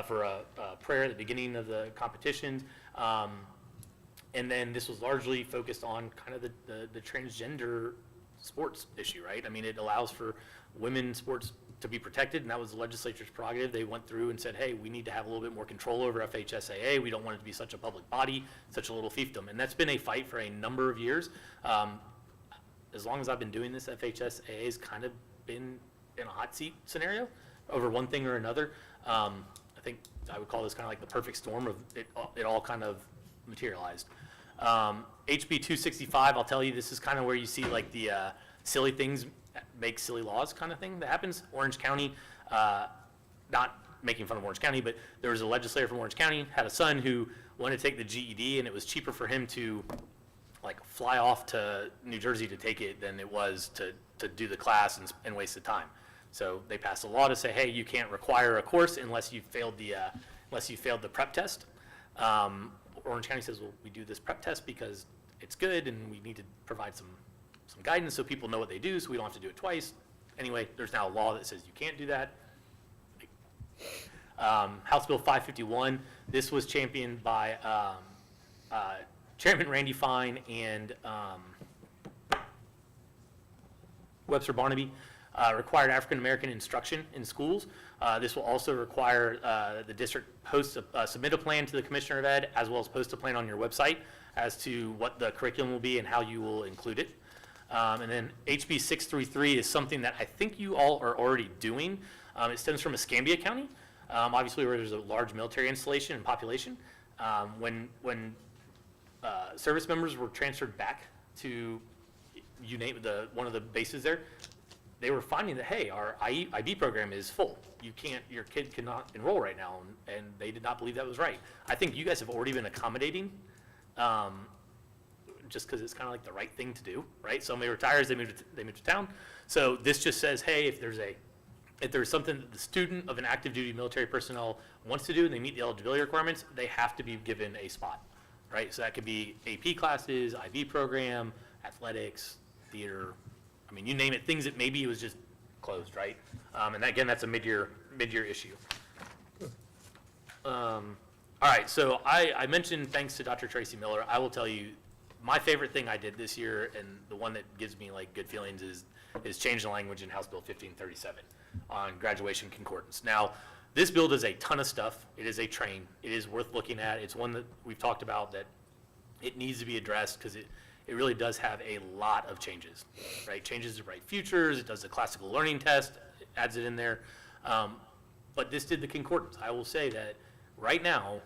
for a prayer at the beginning of the competitions. And then this was largely focused on kind of the transgender sports issue, right? I mean, it allows for women's sports to be protected, and that was the legislature's prerogative. They went through and said, hey, we need to have a little bit more control over FHSAA. We don't want it to be such a public body, such a little fiefdom. And that's been a fight for a number of years. As long as I've been doing this, FHSAA has kind of been in a hot seat scenario over one thing or another. I think I would call this kind of like the perfect storm of it all kind of materialized. HB 265, I'll tell you, this is kind of where you see like the silly things make silly laws kind of thing that happens. Orange County, not making fun of Orange County, but there was a legislator from Orange County, had a son who wanted to take the GED, and it was cheaper for him to like fly off to New Jersey to take it than it was to do the class and waste the time. So they passed a law to say, hey, you can't require a course unless you failed the prep test. Orange County says, well, we do this prep test because it's good and we need to provide some guidance so people know what they do so we don't have to do it twice. Anyway, there's now a law that says you can't do that. House Bill 551, this was championed by Chairman Randy Fine and Webster Barnaby. Required African-American instruction in schools. This will also require the district submit a plan to the Commissioner of Ed, as well as post a plan on your website as to what the curriculum will be and how you will include it. And then HB 633 is something that I think you all are already doing. It stems from Escambia County, obviously where there's a large military installation and population. When service members were transferred back to, you name one of the bases there, they were finding that, hey, our IB program is full. Your kid cannot enroll right now, and they did not believe that was right. I think you guys have already been accommodating, just because it's kind of like the right thing to do, right? Somebody retires, they move to town. So this just says, hey, if there's something that the student of an active duty military personnel wants to do and they meet the eligibility requirements, they have to be given a spot, right? So that could be AP classes, IB program, athletics, theater, I mean, you name it, things that maybe it was just closed, right? And again, that's a mid-year issue. All right, so I mentioned thanks to Dr. Tracy Miller. I will tell you, my favorite thing I did this year, and the one that gives me like good feelings, is change the language in House Bill 1537 on graduation concordance. Now, this bill does a ton of stuff. It is a train. It is worth looking at. It's one that we've talked about that it needs to be addressed because it really does have a lot of changes, right? Changes to Bright Futures, it does the classical learning test, it adds it in there. But this did the concordance. I will say that right now,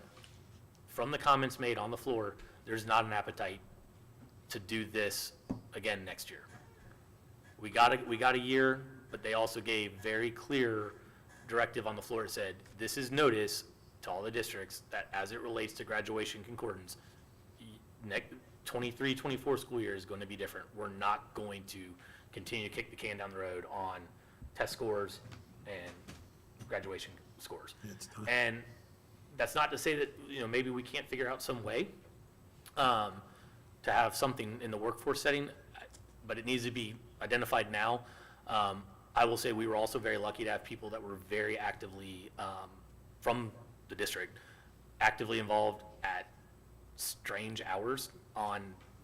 from the comments made on the floor, there's not an appetite to do this again next year. We got a year, but they also gave very clear directive on the floor. It said, this is notice to all the districts that as it relates to graduation concordance, 23-24 school year is going to be different. We're not going to continue to kick the can down the road on test scores and graduation scores. And that's not to say that maybe we can't figure out some way to have something in the workforce setting, but it needs to be identified now. I will say we were also very lucky to have people that were very actively from the district, actively involved at strange hours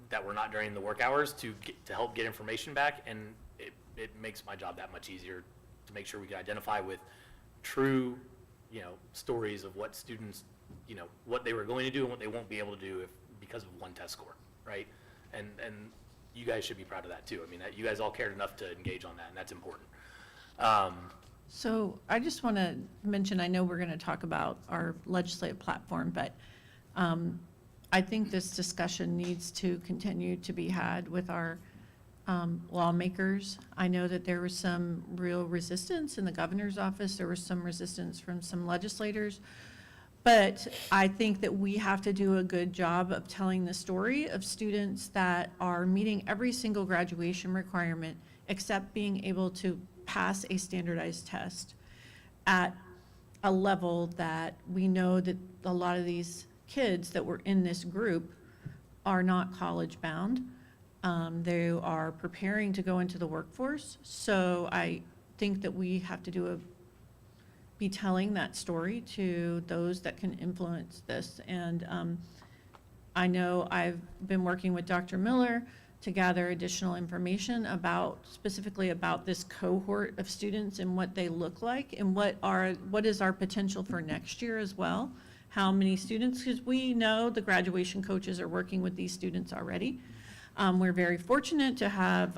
that were not during the work hours to help get information back, and it makes my job that much easier to make sure we can identify with true stories of what students what they were going to do and what they won't be able to do because of one test score, right? And you guys should be proud of that too. I mean, you guys all cared enough to engage on that, and that's important. So I just want to mention, I know we're going to talk about our legislative platform, but I think this discussion needs to continue to be had with our lawmakers. I know that there was some real resistance in the governor's office. There was some resistance from some legislators. But I think that we have to do a good job of telling the story of students that are meeting every single graduation requirement except being able to pass a standardized test at a level that we know that a lot of these kids that were in this group are not college bound. They are preparing to go into the workforce. So I think that we have to be telling that story to those that can influence this. And I know I've been working with Dr. Miller to gather additional information about, specifically about this cohort of students and what they look like and what is our potential for next year as well. How many students, because we know the graduation coaches are working with these students already. We're very fortunate to have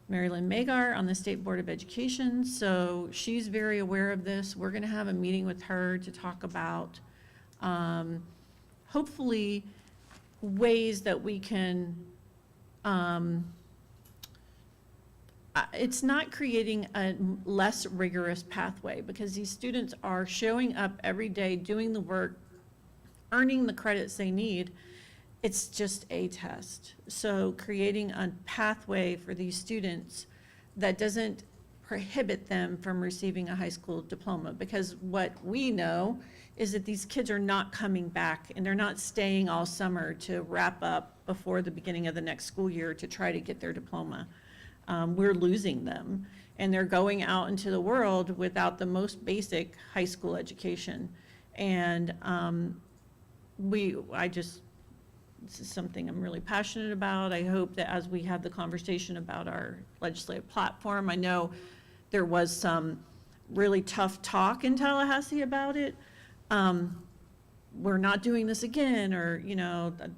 Marilyn Magar on the State Board of Education, so she's very aware of this. We're gonna have a meeting with her to talk about, hopefully, ways that we can, it's not creating a less rigorous pathway, because these students are showing up every day, doing the work, earning the credits they need. It's just a test. So creating a pathway for these students that doesn't prohibit them from receiving a high school diploma, because what we know is that these kids are not coming back and they're not staying all summer to wrap up before the beginning of the next school year to try to get their diploma. We're losing them, and they're going out into the world without the most basic high school education. And this is something I'm really passionate about. I hope that as we have the conversation about our legislative platform, I know there was some really tough talk in Tallahassee about it. We're not doing this again, or,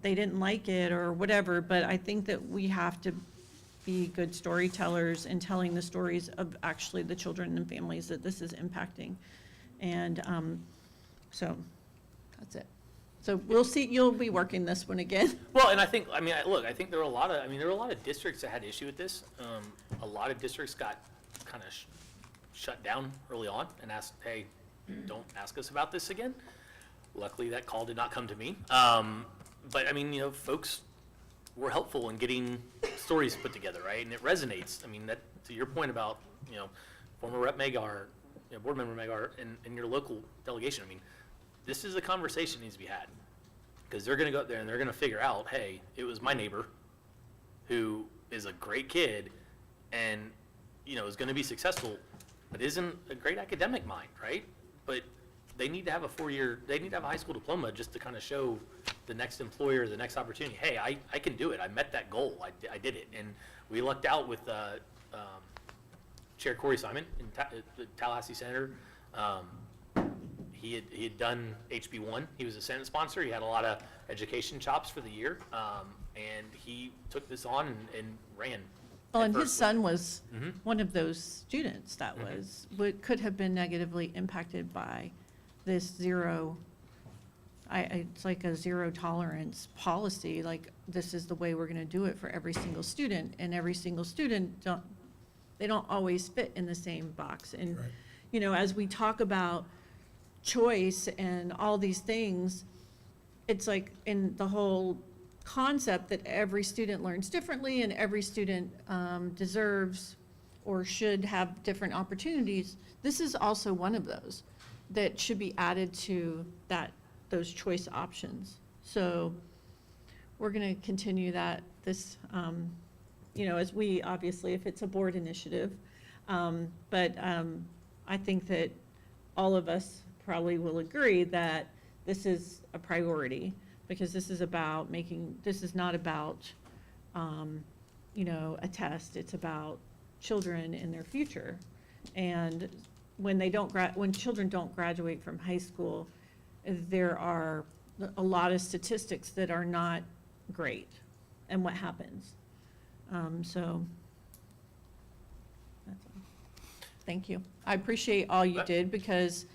they didn't like it or whatever, but I think that we have to be good storytellers in telling the stories of actually the children and families that this is impacting. And so that's it. So we'll see, you'll be working this one again. Well, and I think there were a lot of districts that had issue with this. A lot of districts got kind of shut down early on and asked, hey, don't ask us about this again. Luckily, that call did not come to me. But I mean, folks were helpful in getting stories put together, right? And it resonates. I mean, that, to your point about, former Rep. Magar, board member Magar, and your local delegation, I mean, this is a conversation that needs to be had, because they're going to go up there and they're going to figure out, hey, it was my neighbor who is a great kid and, is going to be successful, but isn't a great academic mind, right? But they need to have they need to have a high school diploma just to kind of show the next employer, the next opportunity, hey, I can do it. I met that goal. I did it. And we lucked out with Chair Corey Simon, the Tallahassee Senator. He had done HB1. He was a Senate sponsor. He had a lot of education chops for the year. And he took this on and ran. Well, and his son was one of those students that could have been negatively impacted by this zero, it's like a zero tolerance policy, like this is the way we're gonna do it for every single student, and every single student they don't always fit in the same box. And, as we talk about choice and all these things, it's like in the whole concept that every student learns differently and every student deserves or should have different opportunities. This is also one of those that should be added to those choice options. So we're going to continue this, as we, obviously, if it's a board initiative. But I think that all of us probably will agree that this is a priority, because this is not about, a test. It's about children and their future. And when children don't graduate from high school, there are a lot of statistics that are not great, and what happens. So that's all. Thank you. I appreciate all you did, because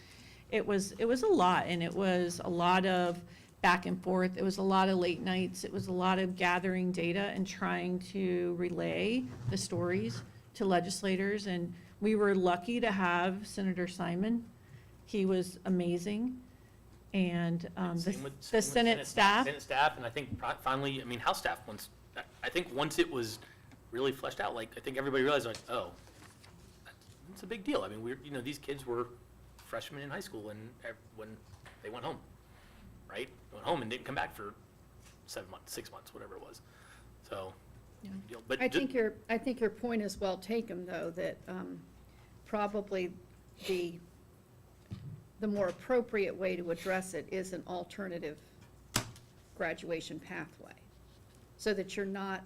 it was a lot, and it was a lot of back and forth. It was a lot of late nights. It was a lot of gathering data and trying to relay the stories to legislators. And we were lucky to have Senator Simon. He was amazing. And the Senate staff. Senate staff, and I think finally, House staff, once it was really fleshed out, I think everybody realized, oh, it's a big deal. These kids were freshmen in high school when they went home, right? They went home and didn't come back for 7 months, 6 months, whatever it was. So, deal. But I think your point is well taken, though, that probably the more appropriate way to address it is an alternative graduation pathway, so that you're not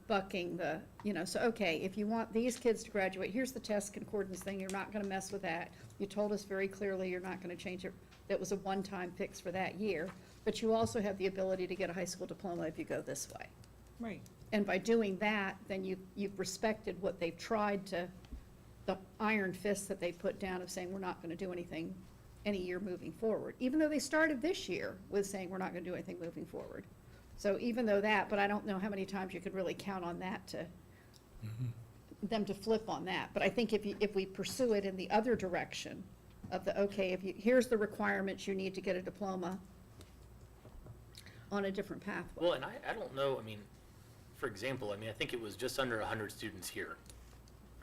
bucking the, so, okay, if you want these kids to graduate, here's the test concordance thing, you're not gonna mess with that. You told us very clearly you're not gonna change it, that was a one-time fix for that year, but you also have the ability to get a high school diploma if you go this way. Right. And by doing that, then you've respected what they've tried to, the iron fist that they put down of saying, we're not gonna do anything any year moving forward, even though they started this year with saying, we're not gonna do anything moving forward. So even though that, but I don't know how many times you could really count on that to, them to flip on that. But I think if we pursue it in the other direction of the, okay, here's the requirements you need to get a diploma on a different pathway. Well, and I don't know, I mean, for example, I mean, I think it was just under 100 students here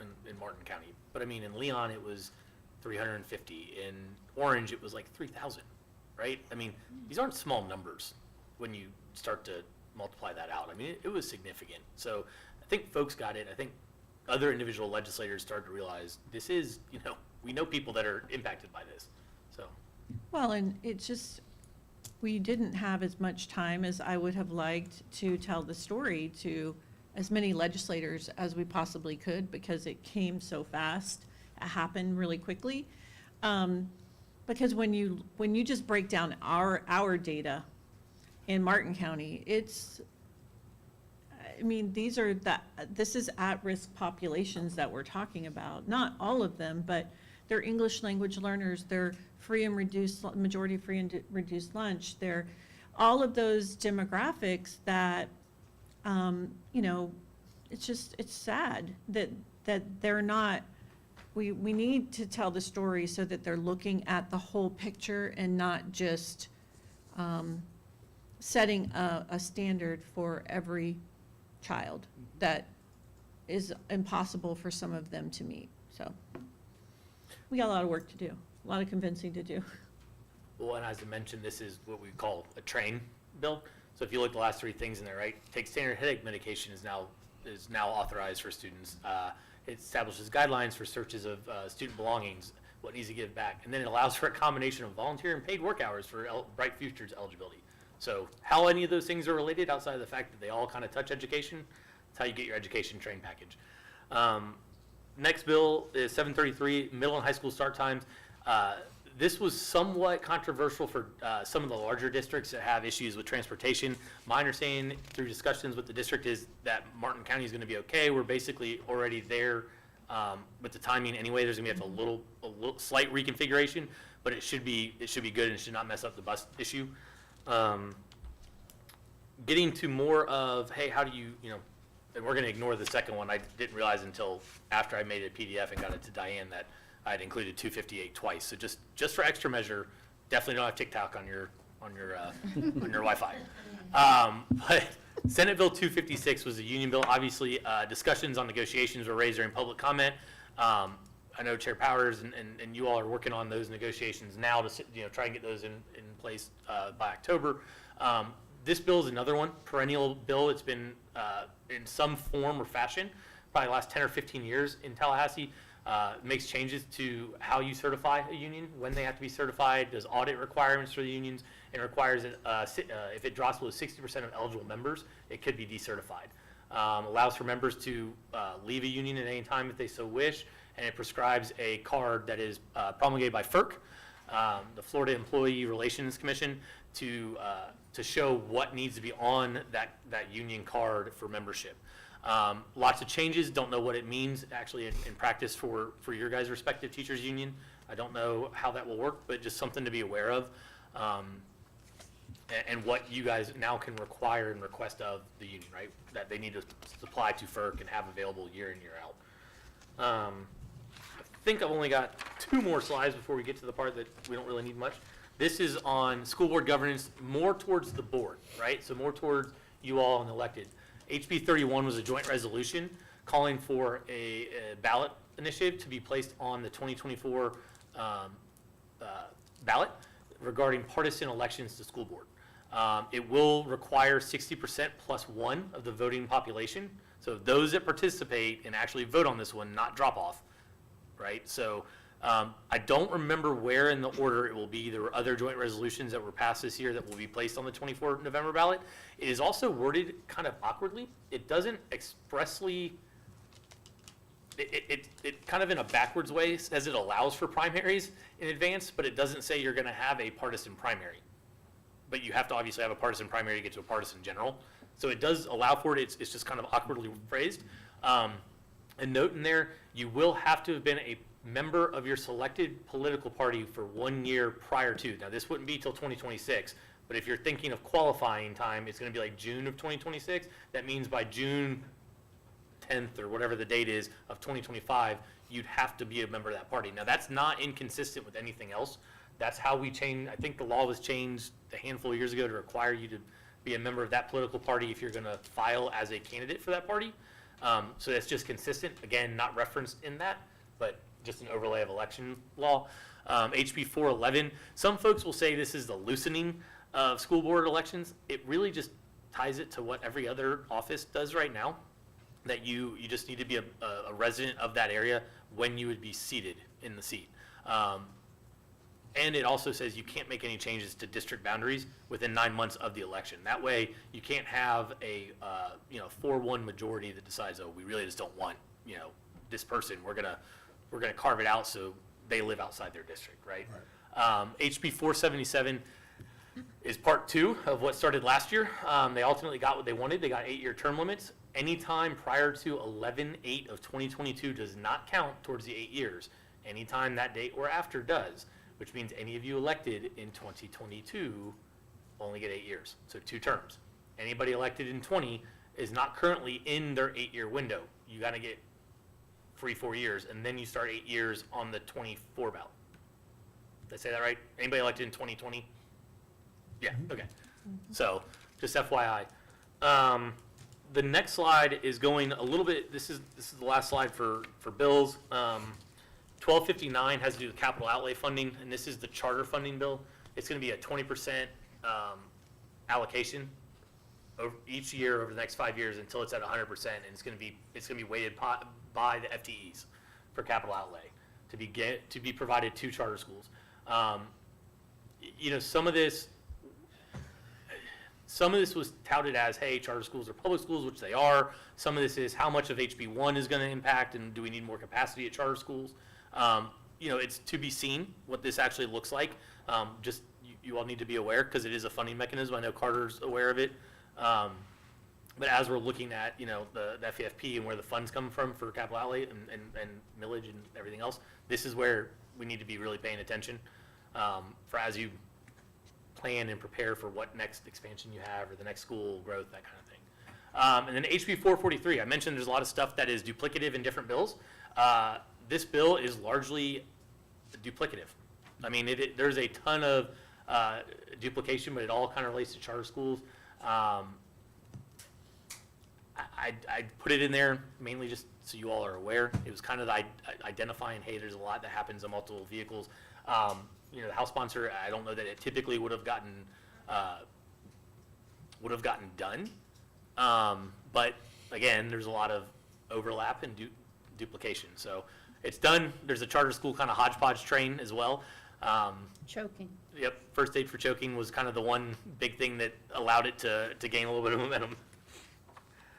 in Martin County. But I mean, in Leon, it was 350. In Orange, it was like 3,000, right? I mean, these aren't small numbers when you start to multiply that out. I mean, it was significant. So I think folks got it. I think other individual legislators started to realize this is, we know people that are impacted by this. So, Well, and it's just, we didn't have as much time as I would have liked to tell the story to as many legislators as we possibly could, because it came so fast, it happened really quickly. Because when you just break down our data in Martin County, this is at-risk populations that we're talking about. Not all of them, but they're English language learners, they're majority free and reduced lunch. They're all of those demographics that, it's sad that they're not, we need to tell the story so that they're looking at the whole picture and not just, setting a standard for every child that is impossible for some of them to meet. So we got a lot of work to do, a lot of convincing to do. well, and as I mentioned, this is what we call a train bill. So if you look at the last three things in there, right? Take standard headache medication is now authorized for students. It establishes guidelines for searches of student belongings, what needs to give back, and then it allows for a combination of volunteer and paid work hours for Bright Futures eligibility. So how any of those things are related outside of the fact that they all kind of touch education, that's how you get your education train package. Next bill is 733, middle and high school start times. This was somewhat controversial for some of the larger districts that have issues with transportation. My understanding through discussions with the district is that Martin County is going to be okay. We're basically already there with the timing anyway. There's going to be a little slight reconfiguration, but it should be good and it should not mess up the bus issue. Getting to more of, hey, how do you, and we're going to ignore the second one. I didn't realize until after I made it a PDF and got it to Diane that I'd included 258 twice. So just for extra measure, definitely don't have TikTok on your on your Wi-Fi. But Senate Bill 256 was a union bill. Obviously, discussions on negotiations were raised during public comment. I know Chair Powers and you all are working on those negotiations now to try and get those in place by October. This bill is another one, perennial bill. It's been in some form or fashion, probably the last 10 or 15 years in Tallahassee. Makes changes to how you certify a union, when they have to be certified, does audit requirements for the unions, and requires if it drops below 60% of eligible members, it could be decertified. Allows for members to leave a union at any time if they so wish, and it prescribes a card that is promulgated by FERC, the Florida Employee Relations Commission, to show what needs to be on that union card for membership. Lots of changes, don't know what it means actually in practice for your guys' respective teachers union. I don't know how that will work, but just something to be aware of. And what you guys now can require and request of the union, right? That they need to supply to FERC and have available year in, year out. I think I've only got 2 more slides before we get to the part that we don't really need much. This is on school board governance, more towards the board, right? So more towards you all and elected. HB 31 was a joint resolution calling for a ballot initiative to be placed on the 2024 ballot regarding partisan elections to school board. It will require 60% plus 1 of the voting population. So those that participate and actually vote on this one, not drop off, right? So I don't remember where in the order it will be. There were other joint resolutions that were passed this year that will be placed on the 24 November ballot. It is also worded kind of awkwardly. It doesn't expressly, it kind of in a backwards way says it allows for primaries in advance, but it doesn't say you're going to have a partisan primary. But you have to obviously have a partisan primary to get to a partisan general. So it does allow for it. It's just kind of awkwardly phrased. A note in there, you will have to have been a member of your selected political party for 1 year prior to. Now, this wouldn't be till 2026, but if you're thinking of qualifying time, it's going to be like June of 2026. That means by June 10th or whatever the date is of 2025, you'd have to be a member of that party. Now, that's not inconsistent with anything else. That's how we change. I think the law was changed a handful of years ago to require you to be a member of that political party if you're going to file as a candidate for that party. So that's just consistent. Again, not referenced in that, but just an overlay of election law. HB 411, some folks will say this is the loosening of school board elections. It really just ties it to what every other office does right now, that you just need to be a resident of that area when you would be seated in the seat. And it also says you can't make any changes to district boundaries within 9 months of the election. That way, you can't have a 4-1 majority that decides, oh, we really just don't want this person. We're gonna carve it out so they live outside their district, right? HB 477 is part 2 of what started last year. They ultimately got what they wanted. They got 8-year term limits. Anytime prior to 11/8 of 2022 does not count towards the 8 years. Anytime that date or after does, which means any of you elected in 2022 will only get 8 years, so 2 terms. Anybody elected in 20 is not currently in their 8-year window. You gotta get free 4 years, and then you start 8 years on the 24 ballot. Did I say that right? Anybody elected in 2020? Yeah, okay. So, just FYI. The next slide is going a little bit, this is the last slide for bills. 1259 has to do with capital outlay funding, and this is the charter funding bill. It's going to be a 20% allocation over each year over the next 5 years until it's at 100%, and it's going to be weighted by the FTEs for capital outlay to be provided to charter schools. Some of this was touted as, hey, charter schools are public schools, which they are. Some of this is how much of HB1 is going to impact, and do we need more capacity at charter schools? It's to be seen what this actually looks like. You all need to be aware because it is a funding mechanism. I know Carter's aware of it. But as we're looking at, the FAFP and where the funds come from for capital outlay and millage and everything else, this is where we need to be really paying attention for as you plan and prepare for what next expansion you have or the next school growth, that kind of thing. And then HB 443, I mentioned there's a lot of stuff that is duplicative in different bills. This bill is largely duplicative. I mean, there's a ton of duplication, but it all kind of relates to charter schools. I put it in there mainly just so you all are aware. It was kind of identifying, hey, there's a lot that happens on multiple vehicles. The House sponsor, I don't know that it typically would have gotten done. But again, there's a lot of overlap and duplication. So it's done. There's a charter school kind of hodgepodge train as well. Choking. Yep, first aid for choking was kind of the one big thing that allowed it to gain a little bit of momentum.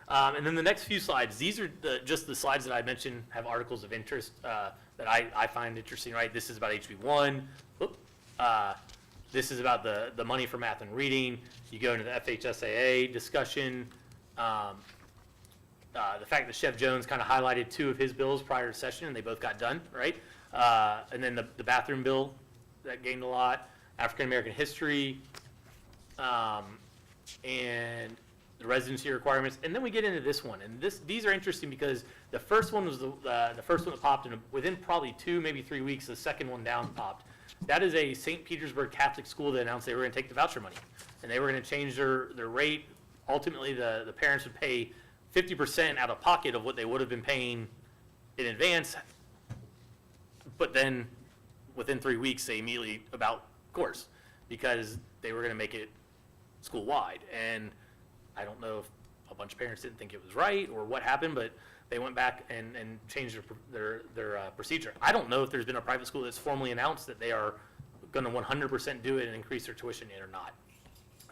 And then the next few slides, these are just the slides that I mentioned have articles of interest that I find interesting, right? This is about HB1. This is about the money for math and reading. You go into the FHSAA discussion. The fact that Chef Jones kind of highlighted 2 of his bills prior to session, and they both got done, right? And then the bathroom bill that gained a lot, African American history, and the residency requirements. And then we get into this one, and these are interesting because the first one was the first one that popped, and within probably 2, maybe 3 weeks, the second one down popped. That is a St. Petersburg Catholic school that announced they were going to take the voucher money, and they were going to change their rate. Ultimately, the parents would pay 50% out of pocket of what they would have been paying in advance, but then within 3 weeks, they immediately about course because they were going to make it school-wide. And I don't know if a bunch of parents didn't think it was right or what happened, but they went back and changed their procedure. I don't know if there's been a private school that's formally announced that they are going to 100% do it and increase their tuition yet or not.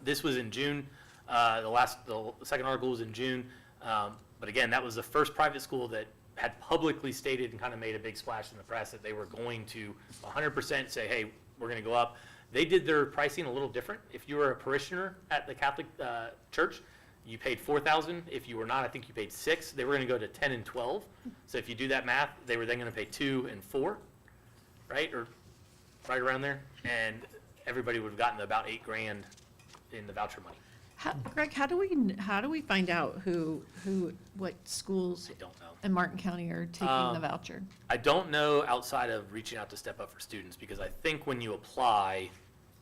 This was in June. The second article was in June. But again, that was the first private school that had publicly stated and kind of made a big splash in the press that they were going to 100% say, hey, we're going to go up. They did their pricing a little different. If you were a parishioner at the Catholic church, you paid $4,000. If you were not, I think you paid $6,000. They were going to go to 10 and 12. So if you do that math, they were then going to pay 2 and 4, right? Or right around there. And everybody would have gotten about $8,000 in the voucher money. Greg, how do we find out what schools I don't know. in Martin County are taking the voucher? I don't know outside of reaching out to Step Up for Students, because I think when you apply,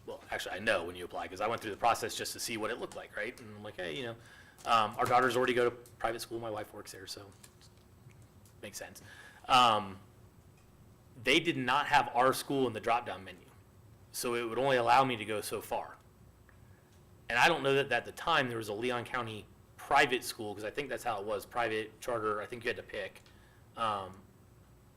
well, actually, I know when you apply, because I went through the process just to see what it looked like, right? And I'm like, hey, our daughters already go to private school. My wife works there, so makes sense. They did not have our school in the drop-down menu, so it would only allow me to go so far. And I don't know that at the time there was a Leon County private school, because I think that's how it was, private, charter, I think you had to pick. I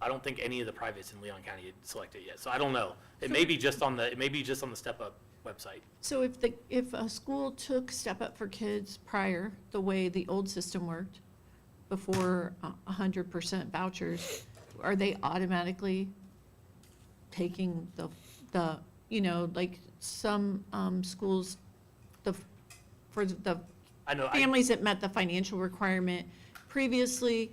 don't think any of the privates in Leon County had selected yet, so I don't know. It may be just on the Step Up website. So if a school took Step Up for Kids prior, the way the old system worked, before 100% vouchers, are they automatically taking the like some schools, for the I know, families that met the financial requirement previously?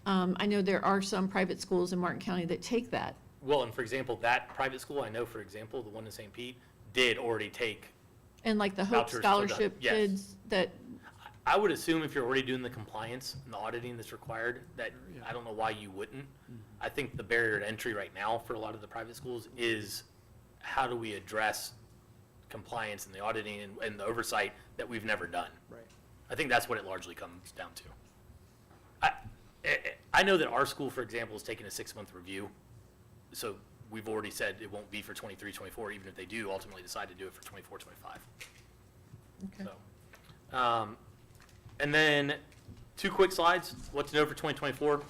I know there are some private schools in Martin County that take that. well, and for example, that private school, I know, for example, the one in St. Pete, did already take. And like the Hope Vouchers for the- Scholarship yes. kids that, I would assume if you're already doing the compliance and the auditing that's required, that I don't know why you wouldn't. I think the barrier to entry right now for a lot of the private schools is how do we address compliance and the auditing and the oversight that we've never done. Right. I think that's what it largely comes down to. I know that our school, for example, is taking a 6-month review. So we've already said it won't be for 23, 24, even if they do ultimately decide to do it for 24, 25. okay. So, and then 2 quick slides, what to know for 2024.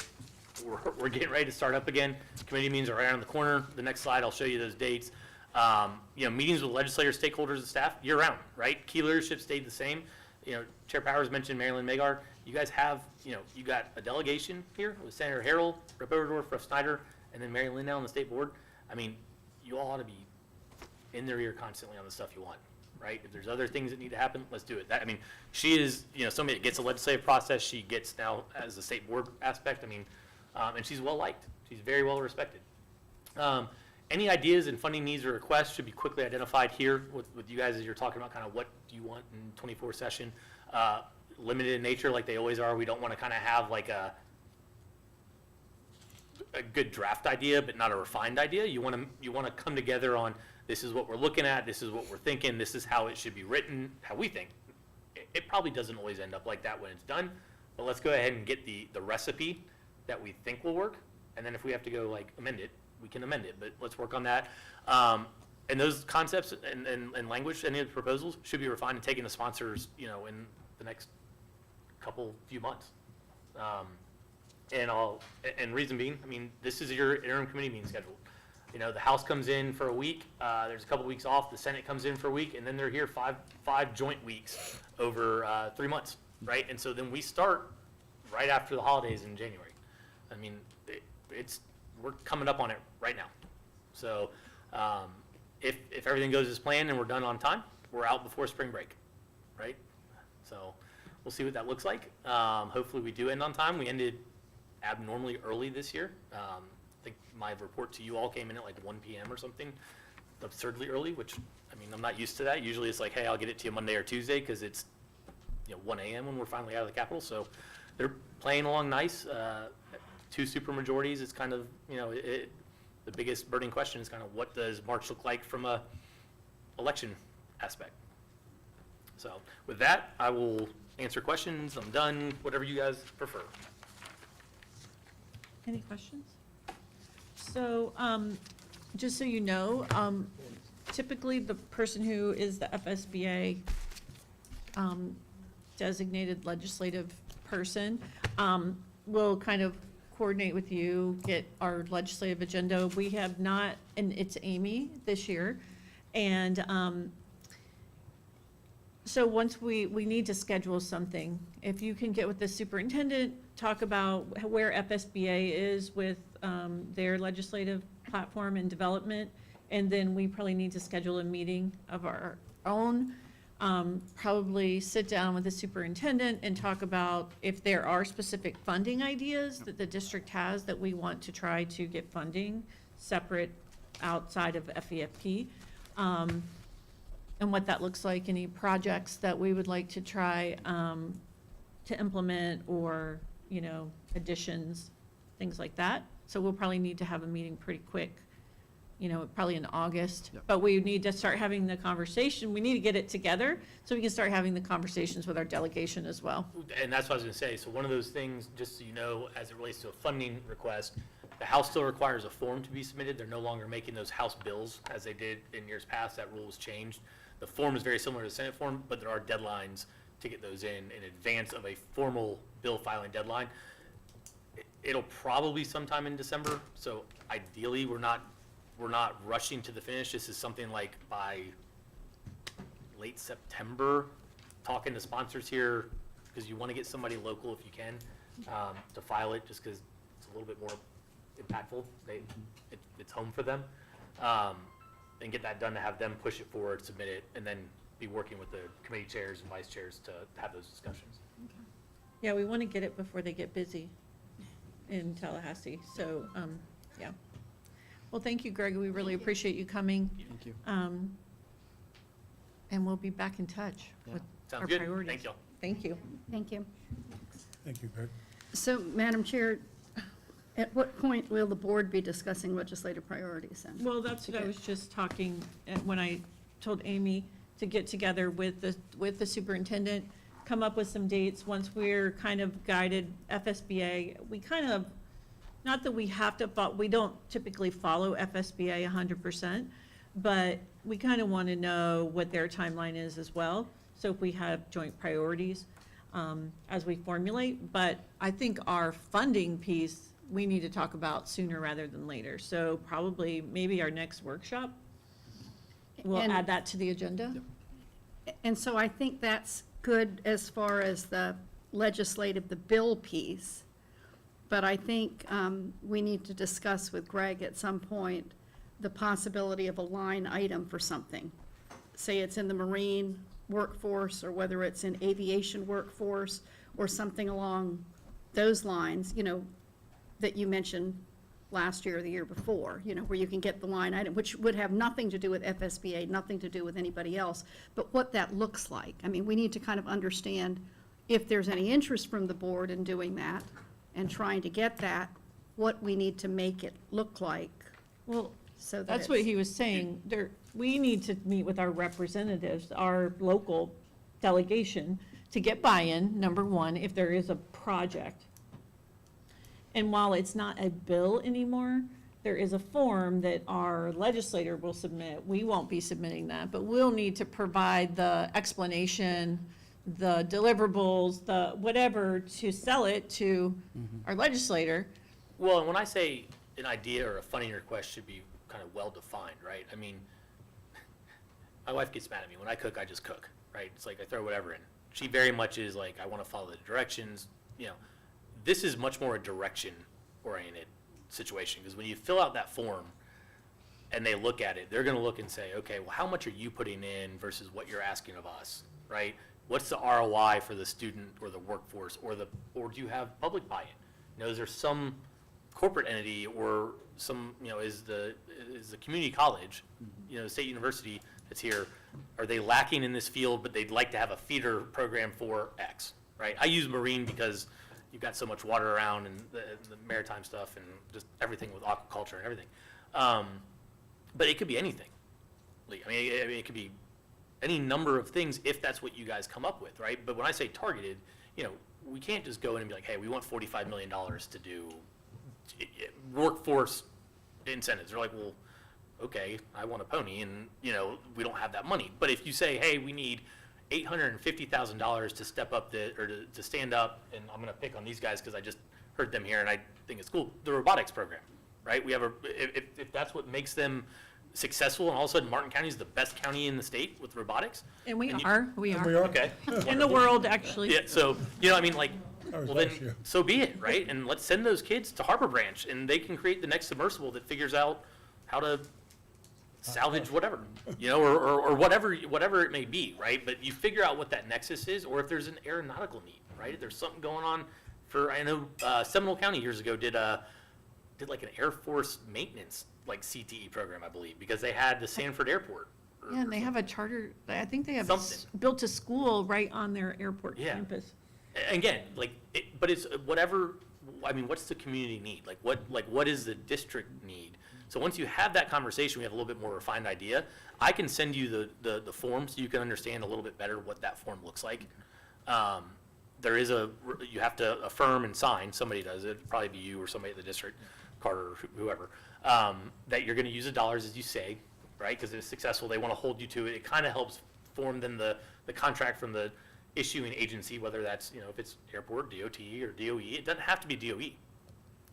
We're getting ready to start up again. Committee meetings are right around the corner. The next slide, I'll show you those dates. Meetings with legislators, stakeholders, and staff year round, right? Key leadership stayed the same. Chair Powers mentioned Marilyn Magar. You guys have, you got a delegation here with Senator Harrell, Rep. Oberdorf, Rep. Snyder, and then Mary Lynn now on the state board. I mean, you all ought to be in their ear constantly on the stuff you want, right? If there's other things that need to happen, let's do it. She is, somebody that gets a legislative process. She gets now as the state board aspect. And she's well liked. She's very well respected. Any ideas and funding needs or requests should be quickly identified here with you guys as you're talking about kind of what do you want in 24 session. Limited in nature like they always are. We don't want to kind of have like a good draft idea, but not a refined idea. You want to come together on this is what we're looking at, this is what we're thinking, this is how it should be written, how we think. It probably doesn't always end up like that when it's done, but let's go ahead and get the recipe that we think will work, and then if we have to go like amend it, we can amend it, but let's work on that. And those concepts and language, any of the proposals should be refined and taken to sponsors, in the next few months. And reason being, this is your interim committee meeting schedule. The House comes in for a week, there's a couple weeks off, the Senate comes in for a week, and then they're here five joint weeks over 3 months, right? And so then we start right after the holidays in January. We're coming up on it right now. So if everything goes as planned and we're done on time, we're out before spring break, right? So we'll see what that looks like. Hopefully we do end on time. We ended abnormally early this year. I think my report to you all came in at like 1 p.m. or something, absurdly early, which, I'm not used to that. Usually it's like, hey, I'll get it to you Monday or Tuesday because it's 1 a.m. when we're finally out of the Capitol. So they're playing along nice. 2 supermajorities. It's kind of, the biggest burning question is kind of what does March look like from a election aspect. So with that, I will answer questions. I'm done, whatever you guys prefer. Any questions? So, just so you know, typically the person who is the FSBA designated legislative person we'll kind of coordinate with you, get our legislative agenda. We have not, and it's Amy this year. And so once we need to schedule something, if you can get with the superintendent, talk about where FSBA is with their legislative platform and development, and then we probably need to schedule a meeting of our own. Probably sit down with the superintendent and talk about if there are specific funding ideas that the district has that we want to try to get funding separate outside of FEFP. And what that looks like, any projects that we would like to try to implement, or, you know, additions, things like that. So we'll probably need to have a meeting pretty quick, you know, probably in August. Yep. But we need to start having the conversation. We need to get it together so we can start having the conversations with our delegation as well. And that's what I was gonna say, so one of those things, just so you know, as it relates to a funding request, the House still requires a form to be submitted. They're no longer making those House bills as they did in years past. That rule was changed. The form is very similar to the Senate form, but there are deadlines to get those in advance of a formal bill filing deadline. It'll probably sometime in December, so ideally, we're not rushing to the finish. This is something like by late September, talking to sponsors here, because you want to get somebody local if you can, to file it, just because it's a little bit more impactful. It's home for them. And get that done, to have them push it forward, submit it, and then be working with the committee chairs and vice chairs to have those discussions. Yeah, we want to get it before they get busy in Tallahassee. So, yeah. Well, thank you, Greg. We really appreciate you coming. Thank you. And we'll be back in touch Yeah. with Sounds our good. priorities. Thank you. Thank you. Thank you. Thank you, Greg. So, Madam Chair, at what point will the board be discussing legislative priorities then? Well, that's what I was just talking, when I told Amy to get together with the superintendent, come up with some dates. Once we're kind of guided, FSBA, we kind of, not that we have to, but we don't typically follow FSBA 100%, but we kind of want to know what their timeline is as well. So if we have joint priorities as we formulate, but I think our funding piece, we need to talk about sooner rather than later. So probably maybe our next workshop, we'll And- add that to the agenda. And so I think that's good as far as the legislative, the bill piece. But I think we need to discuss with Greg at some point the possibility of a line item for something. Say it's in the marine workforce, or whether it's in aviation workforce, or something along those lines, you know, that you mentioned last year or the year before, you know, where you can get the line item, which would have nothing to do with FSBA, nothing to do with anybody else, but what that looks like. I mean, we need to kind of understand if there's any interest from the board in doing that and trying to get that, what we need to make it look like, Well, so that that's what it's- he was saying. We need to meet with our representatives, our local delegation, to get buy-in, number one, if there is a project. And while it's not a bill anymore, there is a form that our legislator will submit. We won't be submitting that, but we'll need to provide the explanation, the deliverables, the whatever, to sell it to our legislator. Well, and when I say an idea or a funding request should be kind of well-defined, right? I mean, my wife gets mad at me. When I cook, I just cook, right? It's like I throw whatever in. She very much is like, I want to follow the directions, you know. This is much more a direction-oriented situation, because when you fill out that form and they look at it, they're going to look and say, okay, well, how much are you putting in versus what you're asking of us, right? What's the ROI for the student or the workforce, or do you have public buy-in? You know, is there some corporate entity, or some, you know, is the community college, you know, state university that's here, are they lacking in this field, but they'd like to have a feeder program for X, right? I use marine because you've got so much water around, and the maritime stuff, and just everything with aquaculture and everything. But it could be anything. Like, I mean, it could be any number of things if that's what you guys come up with, right? But when I say targeted, you know, we can't just go in and be like, hey, we want $45 million to do workforce incentives. They're like, well, okay, I want a pony, and, you know, we don't have that money. But if you say, hey, we need $850,000 to step up or to stand up, and I'm going to pick on these guys because I just heard them here, and I think it's cool, the robotics program, right? We have if that's what makes them successful, and all of a sudden Martin County is the best county in the state with robotics. And we you- are. We are. Okay. In the world, actually. Yeah, so, I mean, like, That was well then, last year. so be it, right? And let's send those kids to Harbor Branch, and they can create the next submersible that figures out how to salvage whatever, or whatever it may be, right? But you figure out what that nexus is, or if there's an aeronautical need, right? If there's something going on I know Seminole County years ago did like an Air Force maintenance, like CTE program, I believe, because they had the Sanford Airport. Yeah, and they have a charter, I think they have Something. built a school right on their airport Yeah. campus. Again, but it's whatever, I mean, what's the community need? What is the district need? So once you have that conversation, we have a little bit more refined idea. I can send you the form so you can understand a little bit better what that form looks like. You have to affirm and sign, somebody does it, it'd probably be you or somebody at the district, Carter or whoever, that you're gonna use the dollars as you say, right? Because if it's successful, they wanna hold you to it. It kinda helps form then the contract from the issuing agency, whether that's, if it's airport, DOT, or DOE. It doesn't have to be DOE. It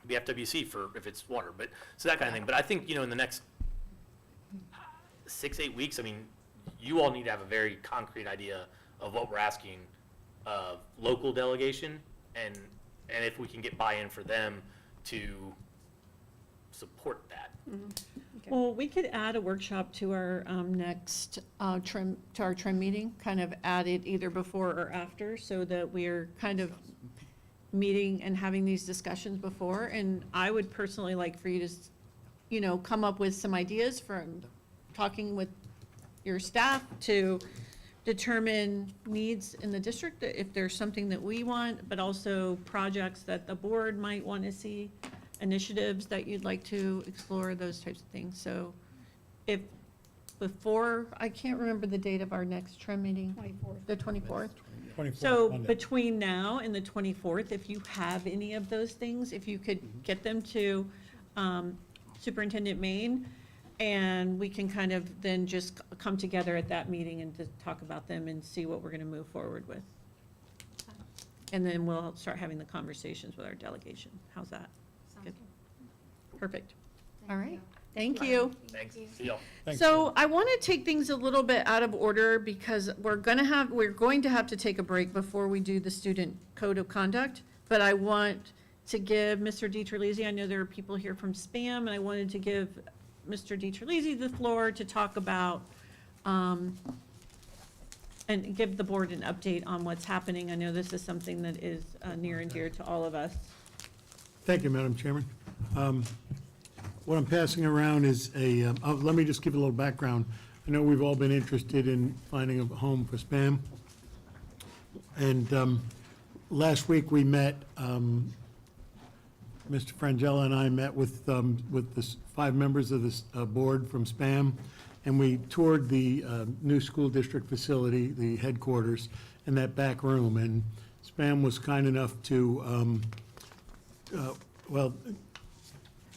could be FWC if it's water, but, so that kind of thing. But I think, in the next 6-8 weeks, I mean, you all need to have a very concrete idea of what we're asking of local delegation, and if we can get buy-in for them to support that. Well, we could add a workshop to our next trim meeting, kind of add it either before or after, so that we're kind of meeting and having these discussions before. And I would personally like for you to, come up with some ideas from talking with your staff to determine needs in the district, if there's something that we want, but also projects that the board might want to see, initiatives that you'd like to explore, those types of things. So if I can't remember the date of our next trim meeting. 24th. The 24th. 24th, So Monday. between now and the 24th, if you have any of those things, if you could get them to Superintendent Maine, and we can kind of then just come together at that meeting and just talk about them and see what we're going to move forward with. And then we'll start having the conversations with our delegation. How's that? Good. Perfect. All right. Thank you. Thanks. See y'all. Thanks, So I want to take things a little bit out of order because we're going to have to take a break before we do the student code of conduct. But I want to give Mr. DiTerlizzi, I know there are people here from SPAM, and I wanted to give Mr. DiTerlizzi the floor to talk about, and give the board an update on what's happening. I know this is something that is near and dear to all of us. Thank you, Madam Chairman. What I'm passing around is let me just give a little background. I know we've all been interested in finding a home for SPAM. And last week, we met, Mr. Frangella and I met with the 5 members of this board from SPAM, and we toured the new school district facility, the headquarters, in that back room. And SPAM was kind enough to,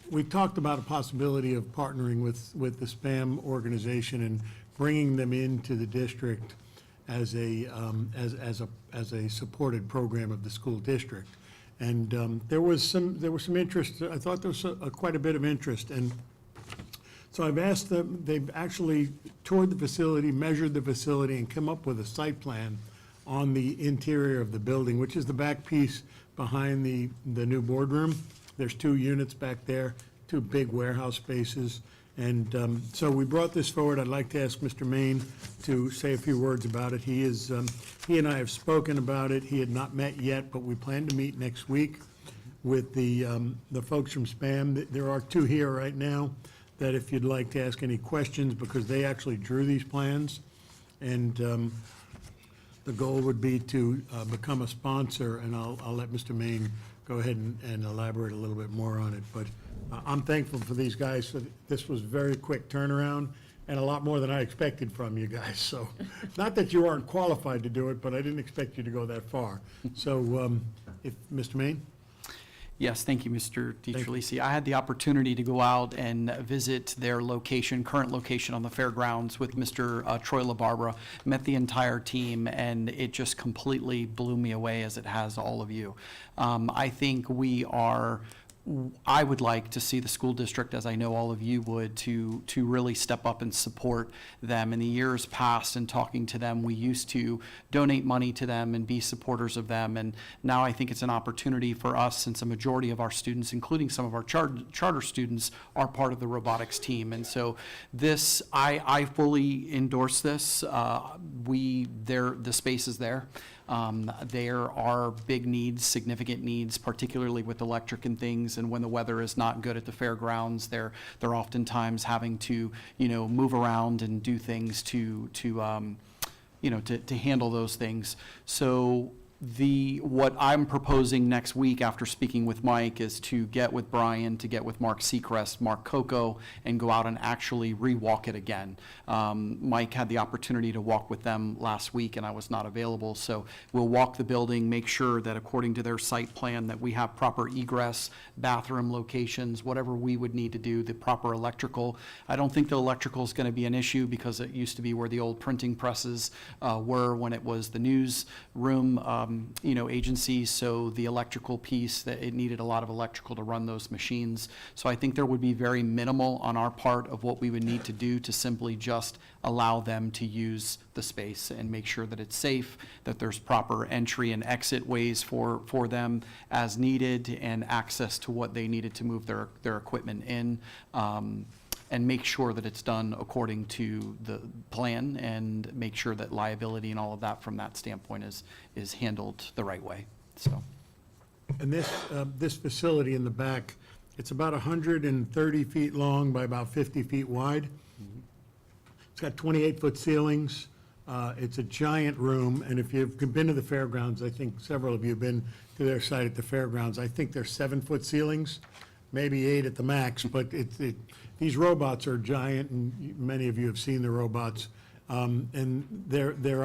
we talked about a possibility of partnering with the SPAM organization and bringing them into the district as a supported program of the school district. And there was some interest. I thought there was quite a bit of interest. And so I've asked them, they've actually toured the facility, measured the facility, and come up with a site plan on the interior of the building, which is the back piece behind the new boardroom. There's 2 units back there, 2 big warehouse spaces. And so we brought this forward. I'd like to ask Mr. Maine to say a few words about it. He and I have spoken about it. He had not met yet, but we plan to meet next week with the folks from SPAM. There are 2 here right now that if you'd like to ask any questions, because they actually drew these plans. And the goal would be to become a sponsor, and I'll let Mr. Maine go ahead and elaborate a little bit more on it. But I'm thankful for these guys. This was very quick turnaround and a lot more than I expected from you guys. So, not that you aren't qualified to do it, but I didn't expect you to go that far. So, if Mr. Maine? Yes, thank you, Mr. DiTrelisi. I had the opportunity to go out and visit their location, current location on the fairgrounds with Mr. Troy LaBarbera, met the entire team, and it just completely blew me away, as it has all of you. I think I would like to see the school district, as I know all of you would, to really step up and support them. In the years past, in talking to them, we used to donate money to them and be supporters of them. And now I think it's an opportunity for us, since a majority of our students, including some of our charter students, are part of the robotics team. And so this, I fully endorse this. The space is there. There are big needs, significant needs, particularly with electric and things, and when the weather is not good at the fairgrounds, they're oftentimes having to, move around and do things to handle those things. So what I'm proposing next week, after speaking with Mike, is to get with Brian, to get with Mark Seacrest, Mark Coco, and go out and actually re-walk it again. Mike had the opportunity to walk with them last week, and I was not available, so we'll walk the building, make sure that according to their site plan, that we have proper egress, bathroom locations, whatever we would need to do, the proper electrical. I don't think the electrical is going to be an issue, because it used to be where the old printing presses were when it was the newsroom agencies, so the electrical piece, that it needed a lot of electrical to run those machines. So I think there would be very minimal on our part of what we would need to do to simply just allow them to use the space and make sure that it's safe, that there's proper entry and exit ways for them as needed, and access to what they needed to move their equipment in. And make sure that it's done according to the plan, and make sure that liability and all of that from that standpoint is handled the right way, so. And this facility in the back, it's about 130 feet long by about 50 feet wide. It's got 28-foot ceilings. It's a giant room, and if you've been to the fairgrounds, I think several of you have been to their site at the fairgrounds, I think they're 7-foot ceilings, maybe 8 at the max, but these robots are giant, and many of you have seen the robots. And their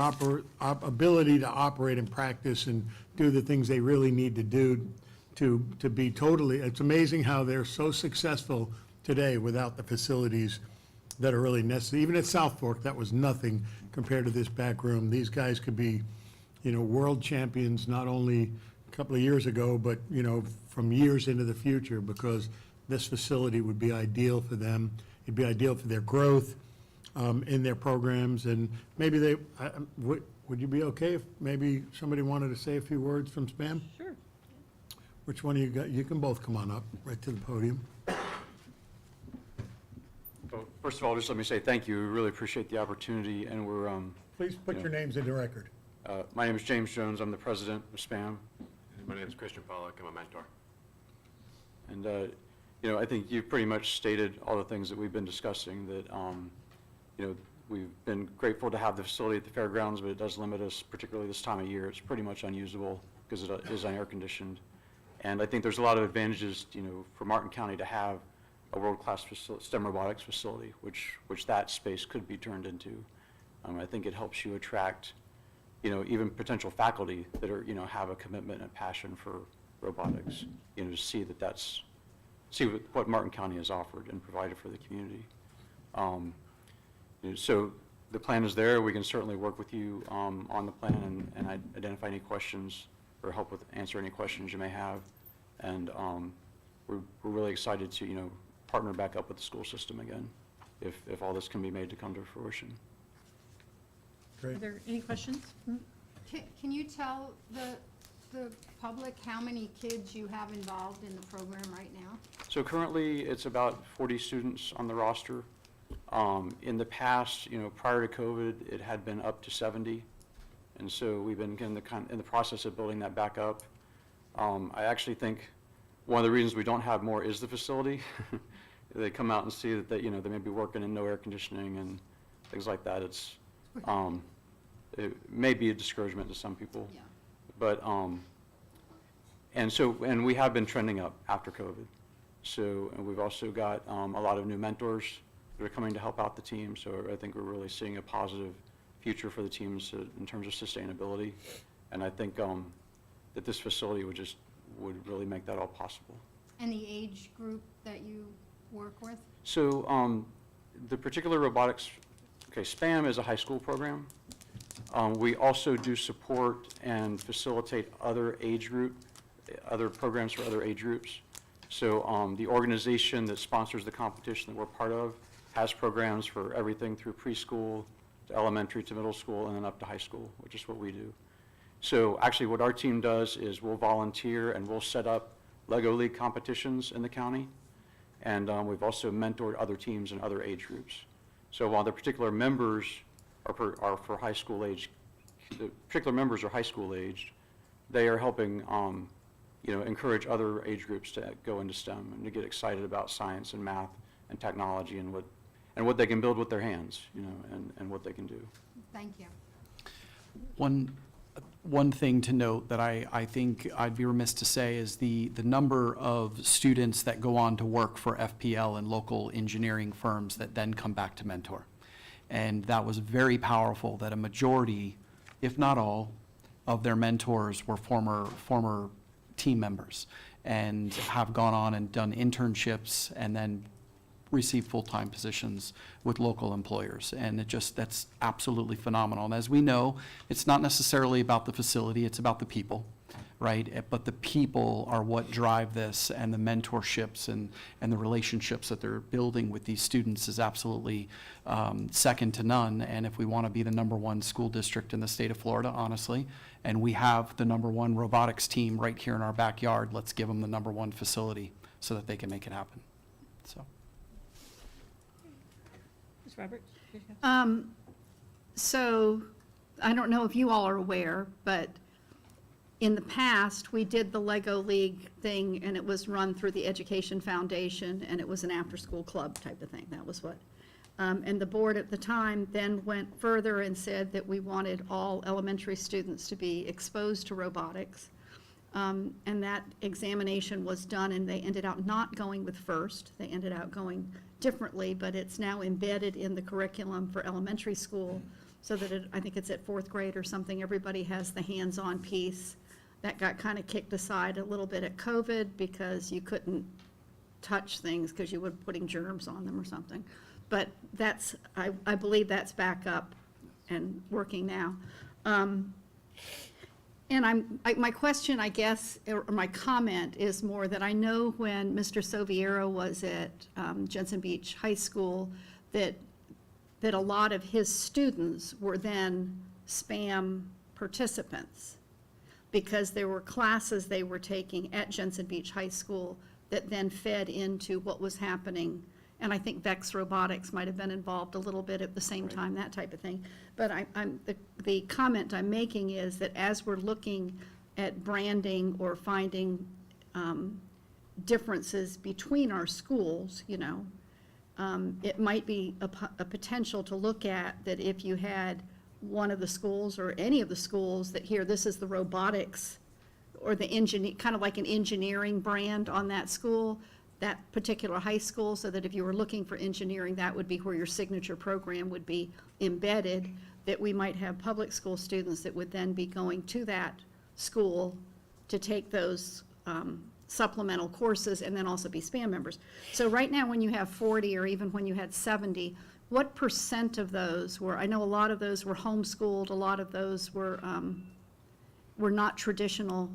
ability to operate and practice and do the things they really need to do to be totally, it's amazing how they're so successful today without the facilities that are really necessary. Even at South Fork, that was nothing compared to this back room. These guys could be, world champions, not only a couple of years ago, but, from years into the future, because this facility would be ideal for them. It'd be ideal for their growth in their programs, and maybe would you be okay if maybe somebody wanted to say a few words from SPAM? Sure. Which one of you got? You can both come on up, right to the podium. So first of all, just let me say thank you. We really appreciate the opportunity, and we're, Please put your names in the record. my name is James Jones. I'm the president of SPAM. My name is Christian Pollack. I'm a mentor. And, I think you've pretty much stated all the things that we've been discussing, that, we've been grateful to have the facility at the fairgrounds, but it does limit us, particularly this time of year. It's pretty much unusable because it is air conditioned. And I think there's a lot of advantages, for Martin County to have a world-class STEM robotics facility, which that space could be turned into. I think it helps you attract, even potential faculty that are, have a commitment and passion for robotics, to see what Martin County has offered and provided for the community. So the plan is there. We can certainly work with you on the plan and identify any questions or help with answer any questions you may have. And we're really excited to, partner back up with the school system again, if all this can be made to come to fruition. Are there any questions? Can you tell the public how many kids you have involved in the program right now? So currently, it's about 40 students on the roster. In the past, prior to COVID, it had been up to 70. And so we've been in the process of building that back up. I actually think one of the reasons we don't have more is the facility. They come out and see that they may be working in no air conditioning and things like that. It may be a discouragement to some people. Yeah. But, and we have been trending up after COVID. So, and we've also got a lot of new mentors that are coming to help out the team. So I think we're really seeing a positive future for the teams in terms of sustainability. And I think that this facility would just would really make that all possible. And the age group that you work with? So the particular robotics, okay, SPAM is a high school program. We also do support and facilitate other programs for other age groups. So the organization that sponsors the competition that we're part of has programs for everything through preschool to elementary to middle school and then up to high school, which is what we do. So actually what our team does is we'll volunteer and we'll set up Lego League competitions in the county. And we've also mentored other teams in other age groups. So while the particular members are for high school age, the particular members are high school aged, they are helping, encourage other age groups to go into STEM and to get excited about science and math and technology and what they can build with their hands, and what they can do. Thank you. One thing to note that I think I'd be remiss to say is the number of students that go on to work for FPL and local engineering firms that then come back to mentor. And that was very powerful that a majority, if not all, of their mentors were former team members and have gone on and done internships and then receive full-time positions with local employers. And that's absolutely phenomenal. And as we know, it's not necessarily about the facility, it's about the people, right? But the people are what drive this, and the mentorships and the relationships that they're building with these students is absolutely second to none. And if we want to be the #1 school district in the state of Florida, honestly, and we have the #1 robotics team right here in our backyard, let's give them the #1 facility so that they can make it happen. So. Ms. Roberts? So, I don't know if you all are aware, but in the past, we did the Lego League thing, and it was run through the Education Foundation, and it was an after-school club type of thing. That was what. And the board at the time then went further and said that we wanted all elementary students to be exposed to robotics. And that examination was done, and they ended up not going with FIRST. They ended up going differently, but it's now embedded in the curriculum for elementary school, so that I think it's at 4th grade or something, everybody has the hands-on piece. That got kind of kicked aside a little bit at COVID because you couldn't touch things because you were putting germs on them or something. But I believe that's back up and working now. And my question, I guess, or my comment is more that I know when Mr. Soviero was at Jensen Beach High School, that a lot of his students were then SPAM participants, because there were classes they were taking at Jensen Beach High School that then fed into what was happening. And I think Vex Robotics might have been involved a little bit at the same time, that type of thing. But the comment I'm making is that as we're looking at branding or finding differences between our schools, it might be a potential to look at that if you had one of the schools or any of the schools that here, this is the robotics or the kind of like an engineering brand on that school, that particular high school, so that if you were looking for engineering, that would be where your signature program would be embedded, that we might have public school students that would then be going to that school to take those supplemental courses and then also be SPAM members. So right now, when you have 40 or even when you had 70, what % of those were, I know a lot of those were homeschooled, a lot of those were not traditional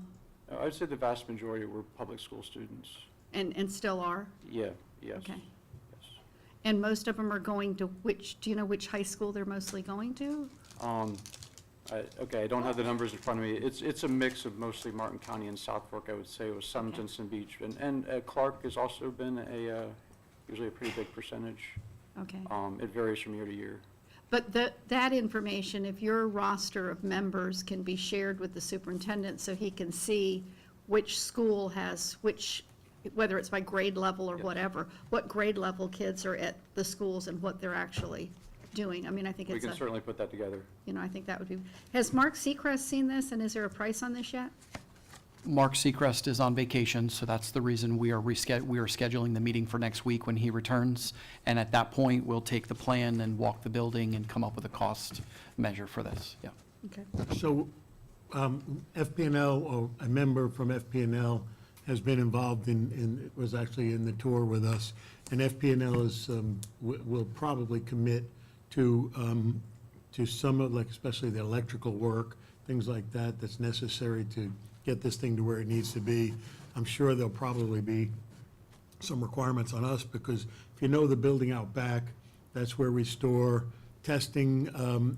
I'd say the vast majority were public school students. and still are? Yeah, yes. Okay. Yes. And most of them are going to do you know which high school they're mostly going to? Okay, I don't have the numbers in front of me. It's a mix of mostly Martin County and South Fork, I would say, with some Okay. Jensen Beach. And Clark has also been usually a pretty big percentage. Okay. It varies from year to year. But that information, if your roster of members can be shared with the superintendent so he can see which school has which, whether it's by grade level or whatever, what grade level kids are at the schools and what they're actually doing. I mean, I think We it's can certainly put that together. I think that would be, has Mark Seacrest seen this, and is there a price on this yet? Mark Seacrest is on vacation, so that's the reason we are scheduling the meeting for next week when he returns. And at that point, we'll take the plan and walk the building and come up with a cost measure for this, yeah. Okay. So FPNL, or a member from FPNL has been involved was actually in the tour with us. And FPNL will probably commit to some of, like, especially the electrical work, things like that, that's necessary to get this thing to where it needs to be. I'm sure there'll probably be some requirements on us, because if you know the building out back, that's where we store testing,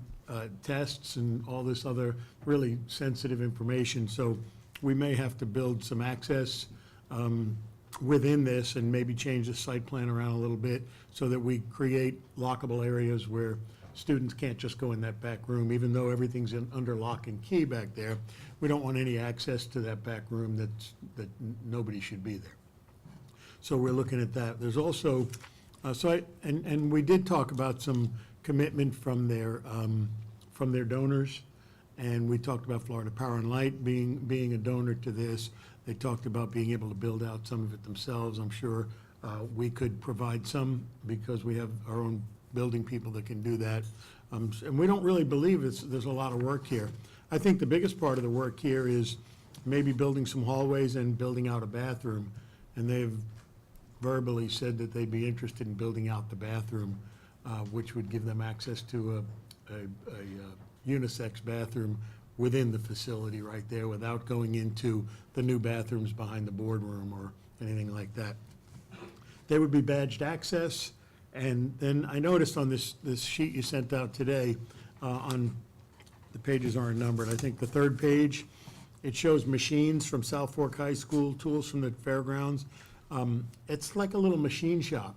tests and all this other really sensitive information. So we may have to build some access within this and maybe change the site plan around a little bit so that we create lockable areas where students can't just go in that back room, even though everything's under lock and key back there. We don't want any access to that back room that nobody should be there. So we're looking at that. There's also, and we did talk about some commitment from their donors, and we talked about Florida Power and Light being a donor to this. They talked about being able to build out some of it themselves. I'm sure we could provide some, because we have our own building people that can do that. And we don't really believe there's a lot of work here. I think the biggest part of the work here is maybe building some hallways and building out a bathroom. And they've verbally said that they'd be interested in building out the bathroom, which would give them access to a unisex bathroom within the facility right there, without going into the new bathrooms behind the boardroom or anything like that. They would be badged access. And then I noticed on this sheet you sent out today, on the pages aren't numbered, I think the third page, it shows machines from South Fork High School, tools from the fairgrounds. It's like a little machine shop.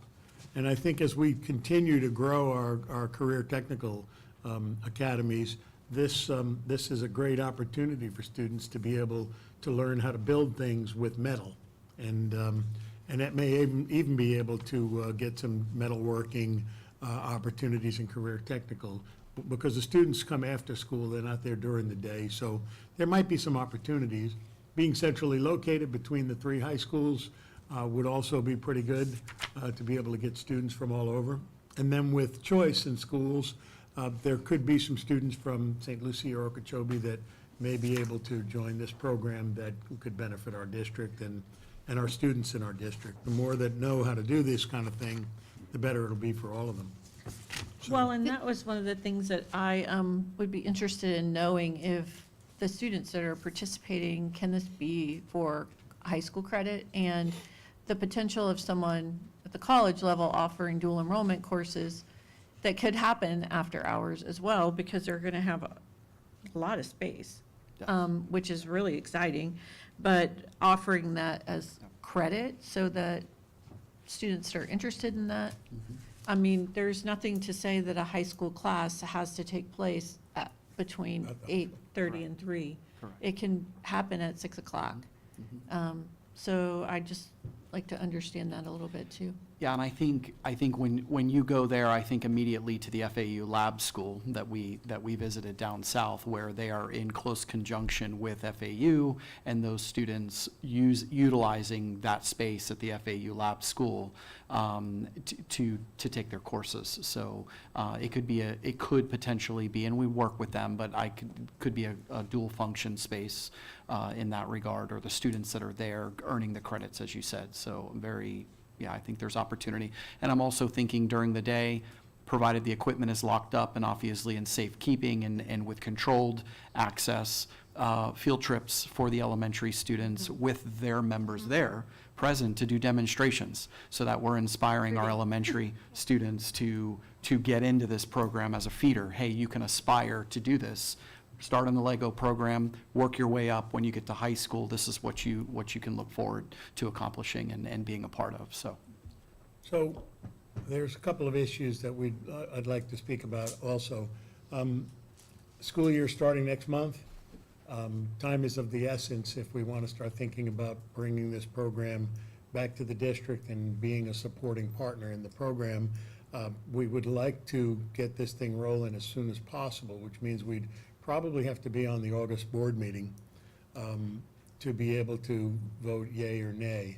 And I think as we continue to grow our career technical academies, this is a great opportunity for students to be able to learn how to build things with metal. And that may even be able to get some metalworking opportunities in career technical, because the students come after school, they're not there during the day. So there might be some opportunities. Being centrally located between the three high schools would also be pretty good to be able to get students from all over. And then with choice in schools, there could be some students from St. Lucie or Okeechobee that may be able to join this program that could benefit our district and our students in our district. The more that know how to do this kind of thing, the better it'll be for all of them. Well, and that was one of the things that I would be interested in knowing, if the students that are participating, can this be for high school credit? And the potential of someone at the college level offering dual enrollment courses that could happen after hours as well, because they're going to have a lot of space, which is really exciting. But offering that as credit so that students are interested in that. I mean, there's nothing to say that a high school class has to take place between 8:30 and 3. Correct. It can happen at 6 o'clock. So I just like to understand that a little bit too. Yeah, and I think when you go there, I think immediately to the FAU lab school that we visited down south, where they are in close conjunction with FAU, and those students utilizing that space at the FAU lab school to take their courses. So it could potentially be, and we work with them, but could be a dual function space in that regard, or the students that are there earning the credits, as you said. So I think there's opportunity. And I'm also thinking during the day, provided the equipment is locked up and obviously in safekeeping and with controlled access, field trips for the elementary students with their members there present to do demonstrations, so that we're inspiring our elementary students to get into this program as a feeder. Hey, you can aspire to do this. Start on the Lego program, work your way up. When you get to high school, this is what you can look forward to accomplishing and being a part of, so. So there's a couple of issues that I'd like to speak about also. School year starting next month. Time is of the essence if we want to start thinking about bringing this program back to the district and being a supporting partner in the program. We would like to get this thing rolling as soon as possible, which means we'd probably have to be on the August board meeting to be able to vote yay or nay.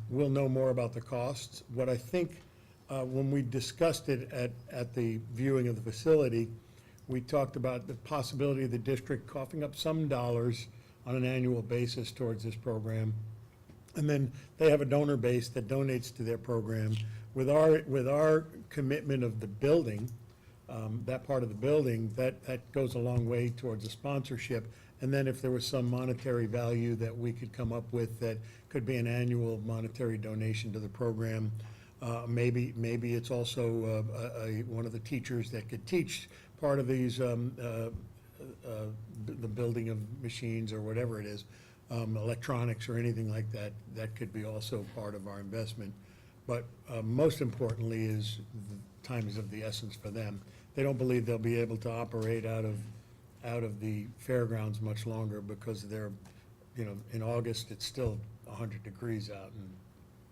We'll know more about the costs. What I think, when we discussed it at the viewing of the facility, we talked about the possibility of the district coughing up some dollars on an annual basis towards this program. And then they have a donor base that donates to their program. With our commitment of the building, that part of the building, that goes a long way towards a sponsorship. And then if there was some monetary value that we could come up with that could be an annual monetary donation to the program, maybe it's also one of the teachers that could teach part of these, the building of machines or whatever it is, electronics or anything like that, that could be also part of our investment. But most importantly is the time is of the essence for them. They don't believe they'll be able to operate out of the fairgrounds much longer because they're, in August, it's still 100 degrees out and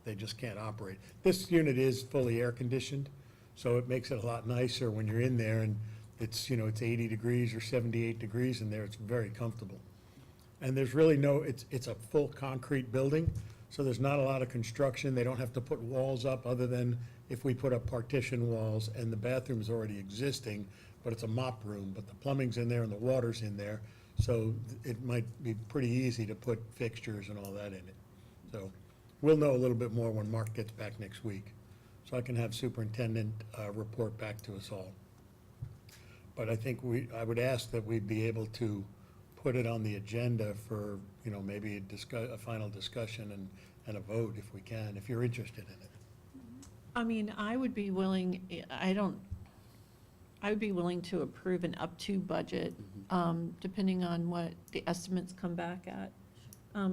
they just can't operate. This unit is fully air conditioned, so it makes it a lot nicer when you're in there and it's, it's 80 degrees or 78 degrees in there. It's very comfortable. And there's really it's a full concrete building, so there's not a lot of construction. They don't have to put walls up other than if we put up partition walls, and the bathroom's already existing, but it's a mop room, but the plumbing's in there and the water's in there, so it might be pretty easy to put fixtures and all that in it. So we'll know a little bit more when Mark gets back next week, so I can have superintendent report back to us all. But I think I would ask that we be able to put it on the agenda for, maybe a final discussion and a vote if we can, if you're interested in it. I mean, I would be willing, I would be willing to approve an up-to budget, depending on what the estimates come back at,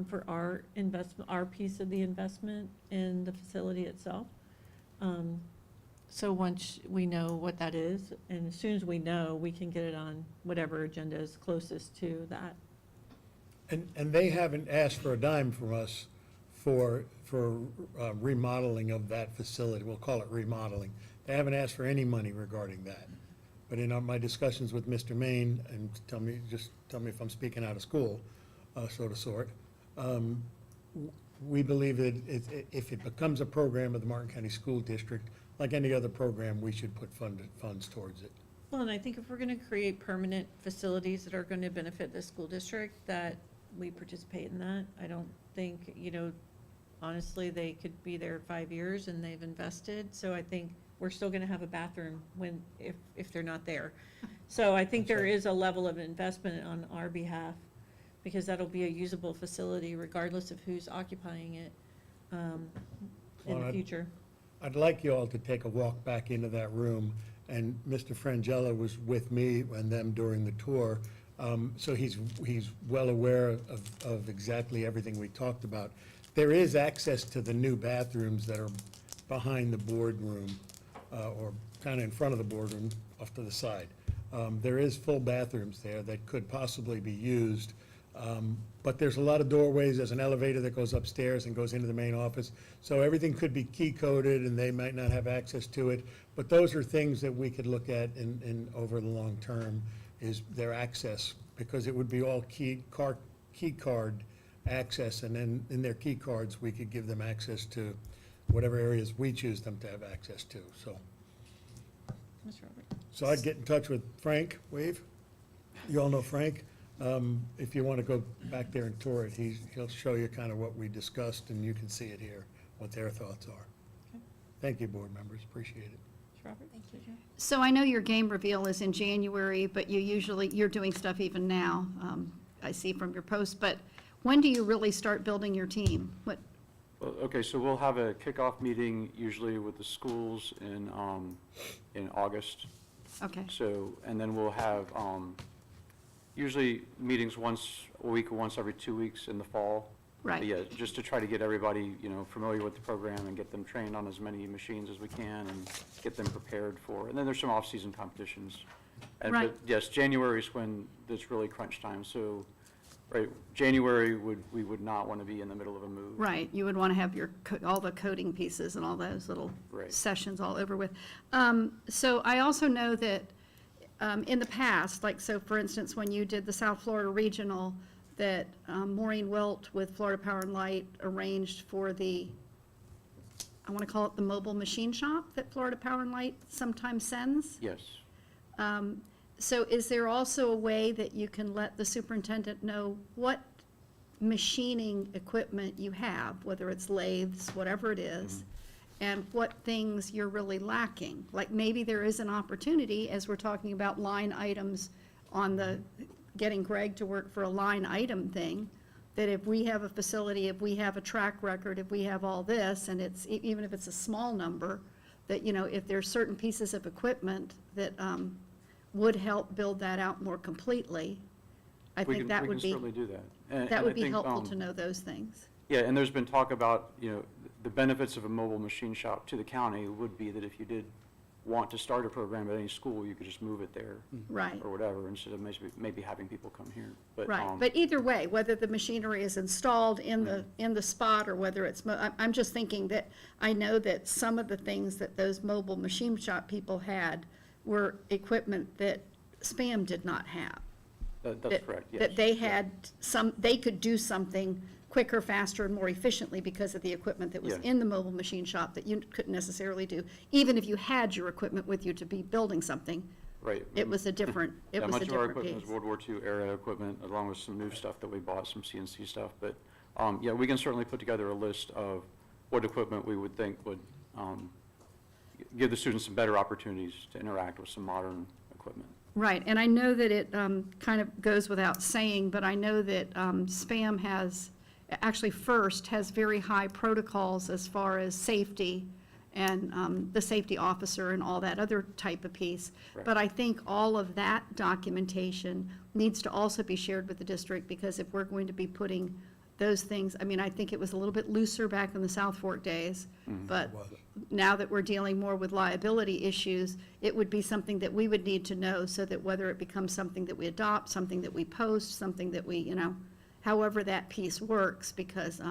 for our investment, our piece of the investment in the facility itself. So once we know what that is, and as soon as we know, we can get it on whatever agenda is closest to that. And they haven't asked for a dime from us for remodeling of that facility. We'll call it remodeling. They haven't asked for any money regarding that. But in my discussions with Mr. Main, and tell me if I'm speaking out of school, sort of sort, we believe that if it becomes a program of the Martin County School District, like any other program, we should put funds towards it. Well, and I think if we're going to create permanent facilities that are going to benefit the school district, that we participate in that. I don't think, honestly, they could be there 5 years and they've invested. So I think we're still going to have a bathroom if they're not there. So I think there is a level of investment on our behalf, because that'll be a usable facility regardless of who's occupying it in the future. I'd like you all to take a walk back into that room, and Mr. Frangella was with me and them during the tour, so he's well aware of exactly everything we talked about. There is access to the new bathrooms that are behind the boardroom, or kind of in front of the boardroom, off to the side. There is full bathrooms there that could possibly be used, but there's a lot of doorways. There's an elevator that goes upstairs and goes into the main office. So everything could be key coded and they might not have access to it. But those are things that we could look at in over the long term, is their access, because it would be all key card access, and then in their key cards, we could give them access to whatever areas we choose them to have access to, so. Mr. Robert? So I'd get in touch with Frank Wave. You all know Frank. If you want to go back there and tour it, he'll show you kind of what we discussed, and you can see it here, what their thoughts are. Okay. Thank you, board members, appreciate it. Mr. Robert? Thank you. So I know your game reveal is in January, but you're doing stuff even now, I see from your post, but when do you really start building your team? Well, okay, so we'll have a kickoff meeting usually with the schools in August. Okay, So, and then we'll have, usually meetings once a week or once every 2 weeks in the fall. right. Yeah, just to try to get everybody, familiar with the program and get them trained on as many machines as we can and get them prepared for, and then there's some off-season competitions. And, Right. but yes, January is when it's really crunch time, so, right, January we would not want to be in the middle of a move. Right, you would want to have all the coding pieces and all those little Right. sessions all over with. So I also know that in the past, like, so for instance, when you did the South Florida Regional, that Maureen Wilt with Florida Power and Light arranged for I want to call it the mobile machine shop that Florida Power and Light sometimes sends. Yes. So is there also a way that you can let the superintendent know what machining equipment you have, whether it's lathes, whatever it is, and what things you're really lacking? Like, maybe there is an opportunity, as we're talking about line items on the, getting Greg to work for a line item thing, that if we have a facility, if we have a track record, if we have all this, and it's, even if it's a small number, that, you know, if there's certain pieces of equipment that would help build that out more completely, I think that would We can be, certainly do that. And that I would be think, helpful to know those things. Yeah, and there's been talk about, you know, the benefits of a mobile machine shop to the county would be that if you did want to start a program at any school, you could just move it there. Right. Or whatever, instead of maybe having people come here. But, Right, but either way, whether the machinery is installed in the spot, or whether it's, I'm just thinking that, I know that some of the things that those mobile machine shop people had were equipment that SPAM did not have. That's That- correct, yes. That they had they could do something quicker, faster, and more efficiently because of the equipment that was Yeah. in the mobile machine shop that you couldn't necessarily do, even if you had your equipment with you to be building something. Right. It was a different, it Yeah, was a much of our different equipment piece. was World War II era equipment, along with some new stuff that we bought, some CNC stuff. But, yeah, we can certainly put together a list of what equipment we would think would give the students some better opportunities to interact with some modern equipment. Right, and I know that it kind of goes without saying, but I know that SPAM has, actually FIRST has very high protocols as far as safety and the safety officer and all that other type of piece. Right. But I think all of that documentation needs to also be shared with the district, because if we're going to be putting those things, I mean, I think it was a little bit looser back in the South Fork days, but now that we're dealing more with liability issues, it would be something that we would need to know, so that whether it becomes something that we adopt, something that we post, something that we, you know, however that piece works, because,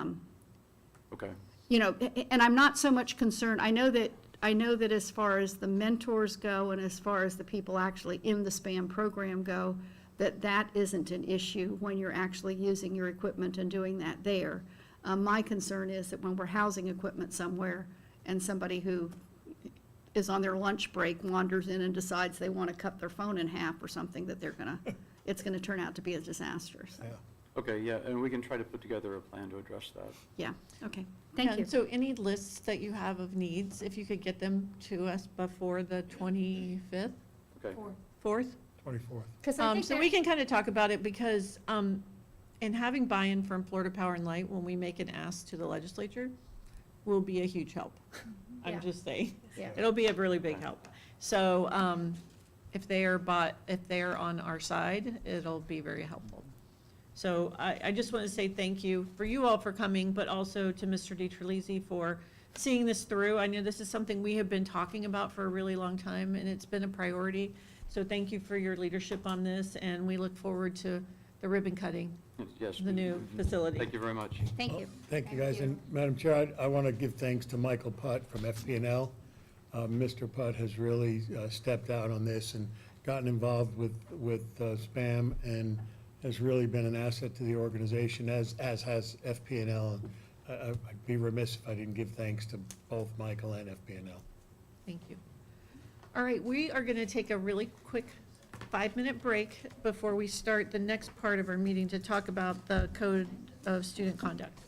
Okay. you know, and I'm not so much concerned, I know that as far as the mentors go, and as far as the people actually in the SPAM program go, that isn't an issue when you're actually using your equipment and doing that there. My concern is that when we're housing equipment somewhere, and somebody who is on their lunch break wanders in and decides they want to cut their phone in half or something, that it's gonna turn out to be a disaster. So, Okay, yeah, and we can try to put together a plan to address that. yeah, okay, thank you. And so any lists that you have of needs, if you could get them to us before the 25th, Okay. 4th? 24th. Because I think So we can kind of talk about it, because in having buy-in from Florida Power and Light, when we make an ask to the legislature, will be a huge help. Yeah. I'm just saying. Yeah. It'll be a really big help. So if they are on our side, it'll be very helpful. So I just want to say thank you for you all for coming, but also to Mr. DiTerlizzi for seeing this through. I know this is something we have been talking about for a really long time, and it's been a priority. So thank you for your leadership on this, and we look forward to the ribbon cutting, Yes. the new facility. Thank you very much. Thank you. Thank you, guys. And Madam Chair, I want to give thanks to Michael Putt from FP&L. Mr. Putt has really stepped out on this and gotten involved with SPAM, and has really been an asset to the organization, as has FP&L. And I'd be remiss if I didn't give thanks to both Michael and FP&L. Thank you. All right, we are going to take a really quick 5-minute break before we start the next part of our meeting to talk about the Code of Student Conduct.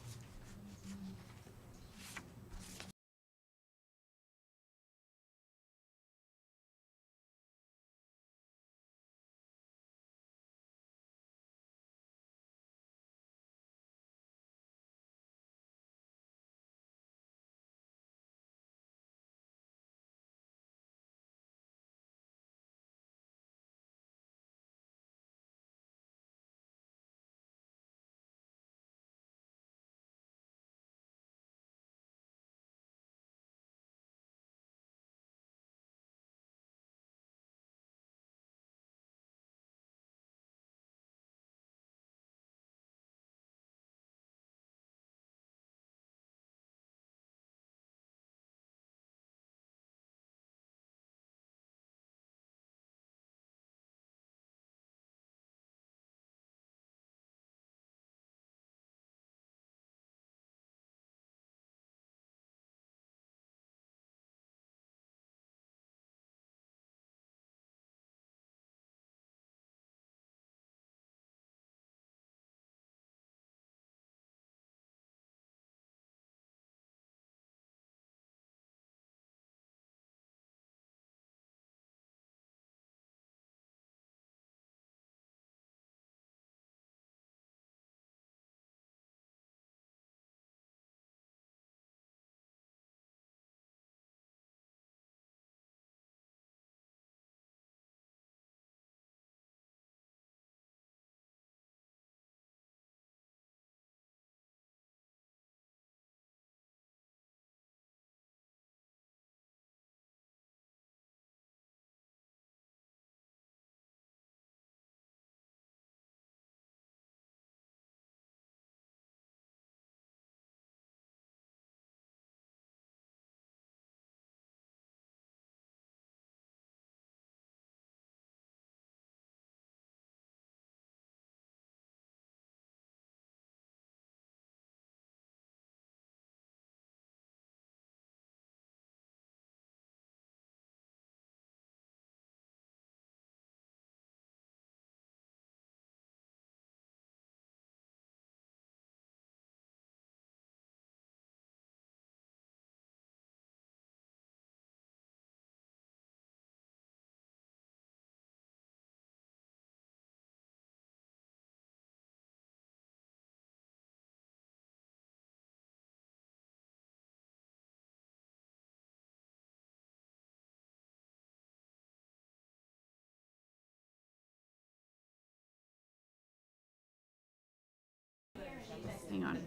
hang on.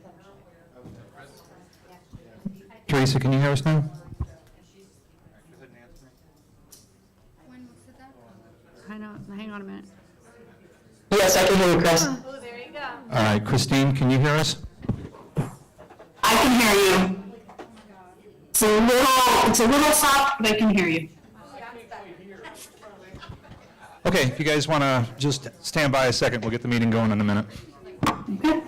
Teresa, can you hear us now? When was that? Hang on a minute. Yes, I can hear you, Chris. All right, Christine, can you hear us? I can hear you. It's a little soft, but I can hear you. Okay, if you guys want to just stand by a second, we'll get the meeting going in a minute. Okay.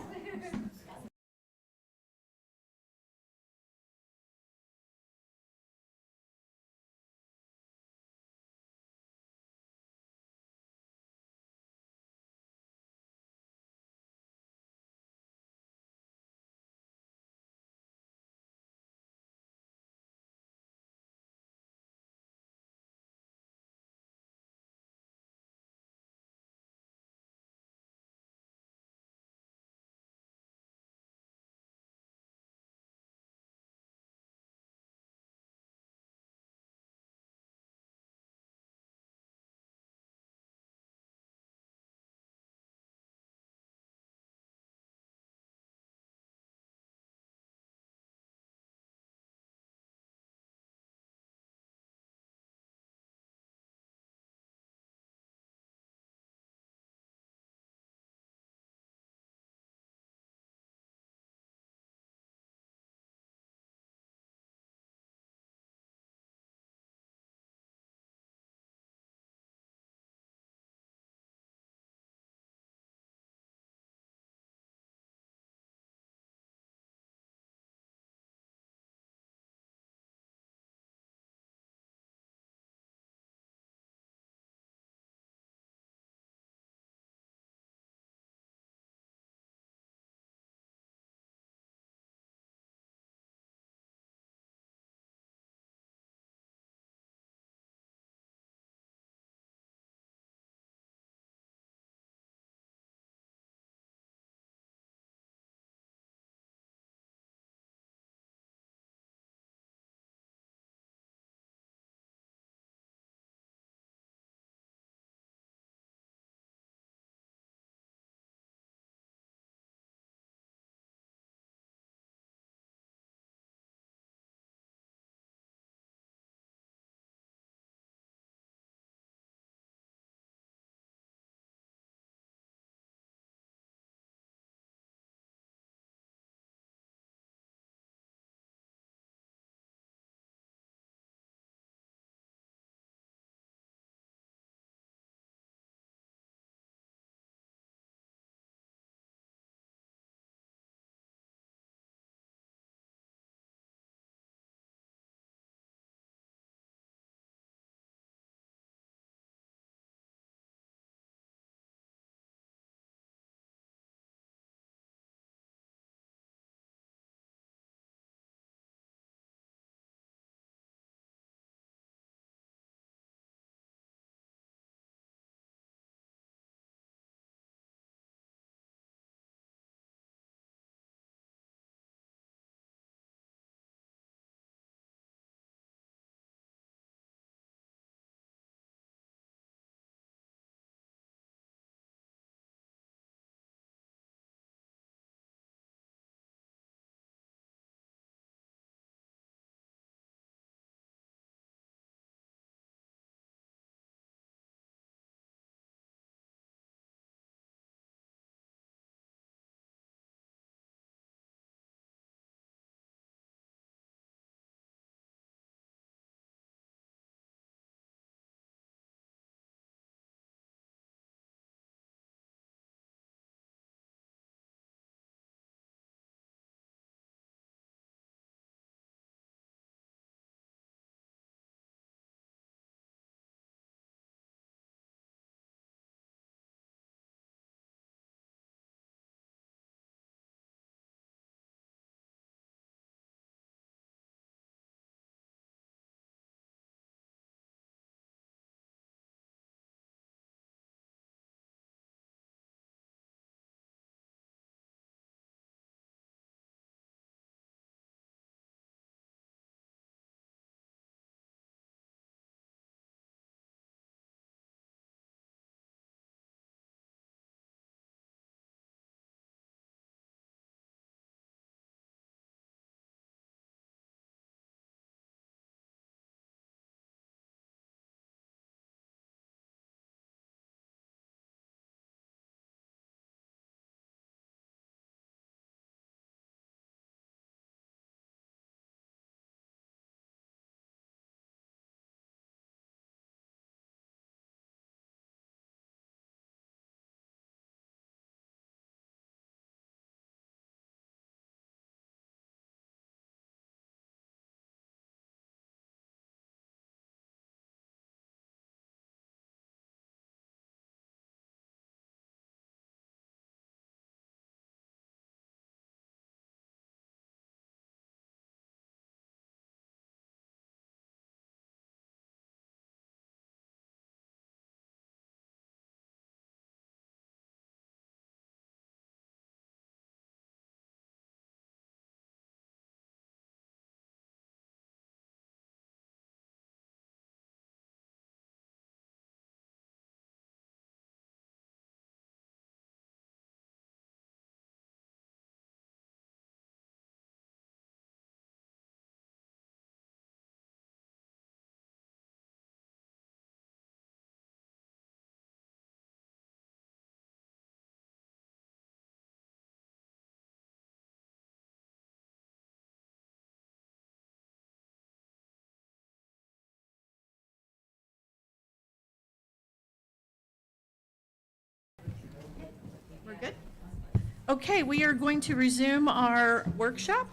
Okay, we are going to resume our workshop.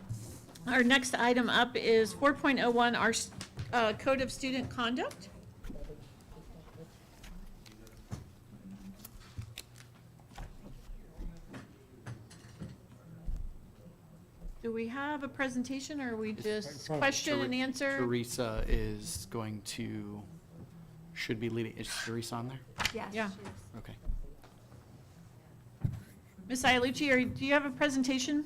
Our next item up is 4.01, our Code of Student Conduct. Do we have a presentation, or are we just question and answer? Teresa is going to, should be leading, is Teresa on there? Yeah. Okay. Ms. Iannucci, do you have a presentation?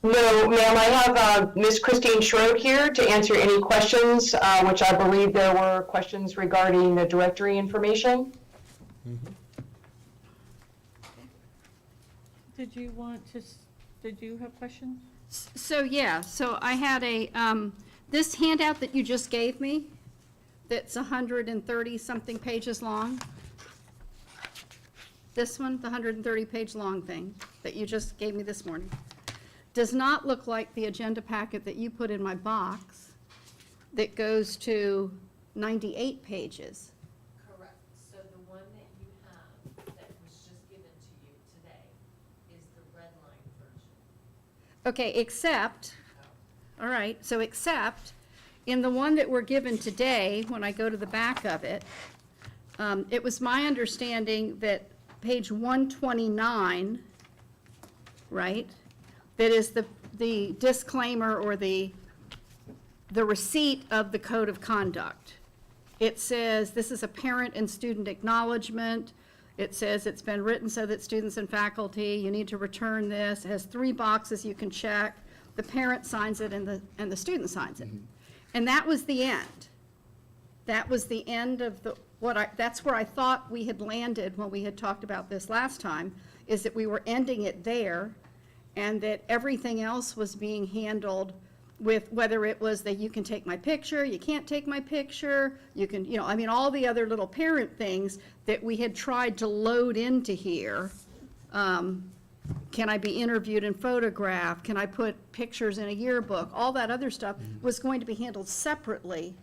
No, ma'am, I have Ms. Christine Schroed here to answer any questions, which I believe there were questions regarding the directory information. Did you want to, did you have questions? So, yeah, so I had this handout that you just gave me, that's 130-something pages long. This one, the 130-page long thing that you just gave me this morning, does not look like the agenda packet that you put in my box that goes to 98 pages. Correct. So the one that you have that was just given to you today is the red line version. Okay, except, all right, so except in the one that we're given today, when I go to the back of it, it was my understanding that page 129, right, that is the disclaimer or the receipt of the code of conduct. It says this is a parent and student acknowledgement. It says it's been written so that students and faculty, you need to return this. It has 3 boxes you can check. The parent signs it and the student signs it. And that was the end. That was the end of that's where I thought we had landed when we had talked about this last time, is that we were ending it there, and that everything else was being handled with whether it was that you can take my picture, you can't take my picture, you can, I mean, all the other little parent things that we had tried to load into here. Can I be interviewed and photographed? Can I put pictures in a yearbook? All that other stuff was going to be handled separately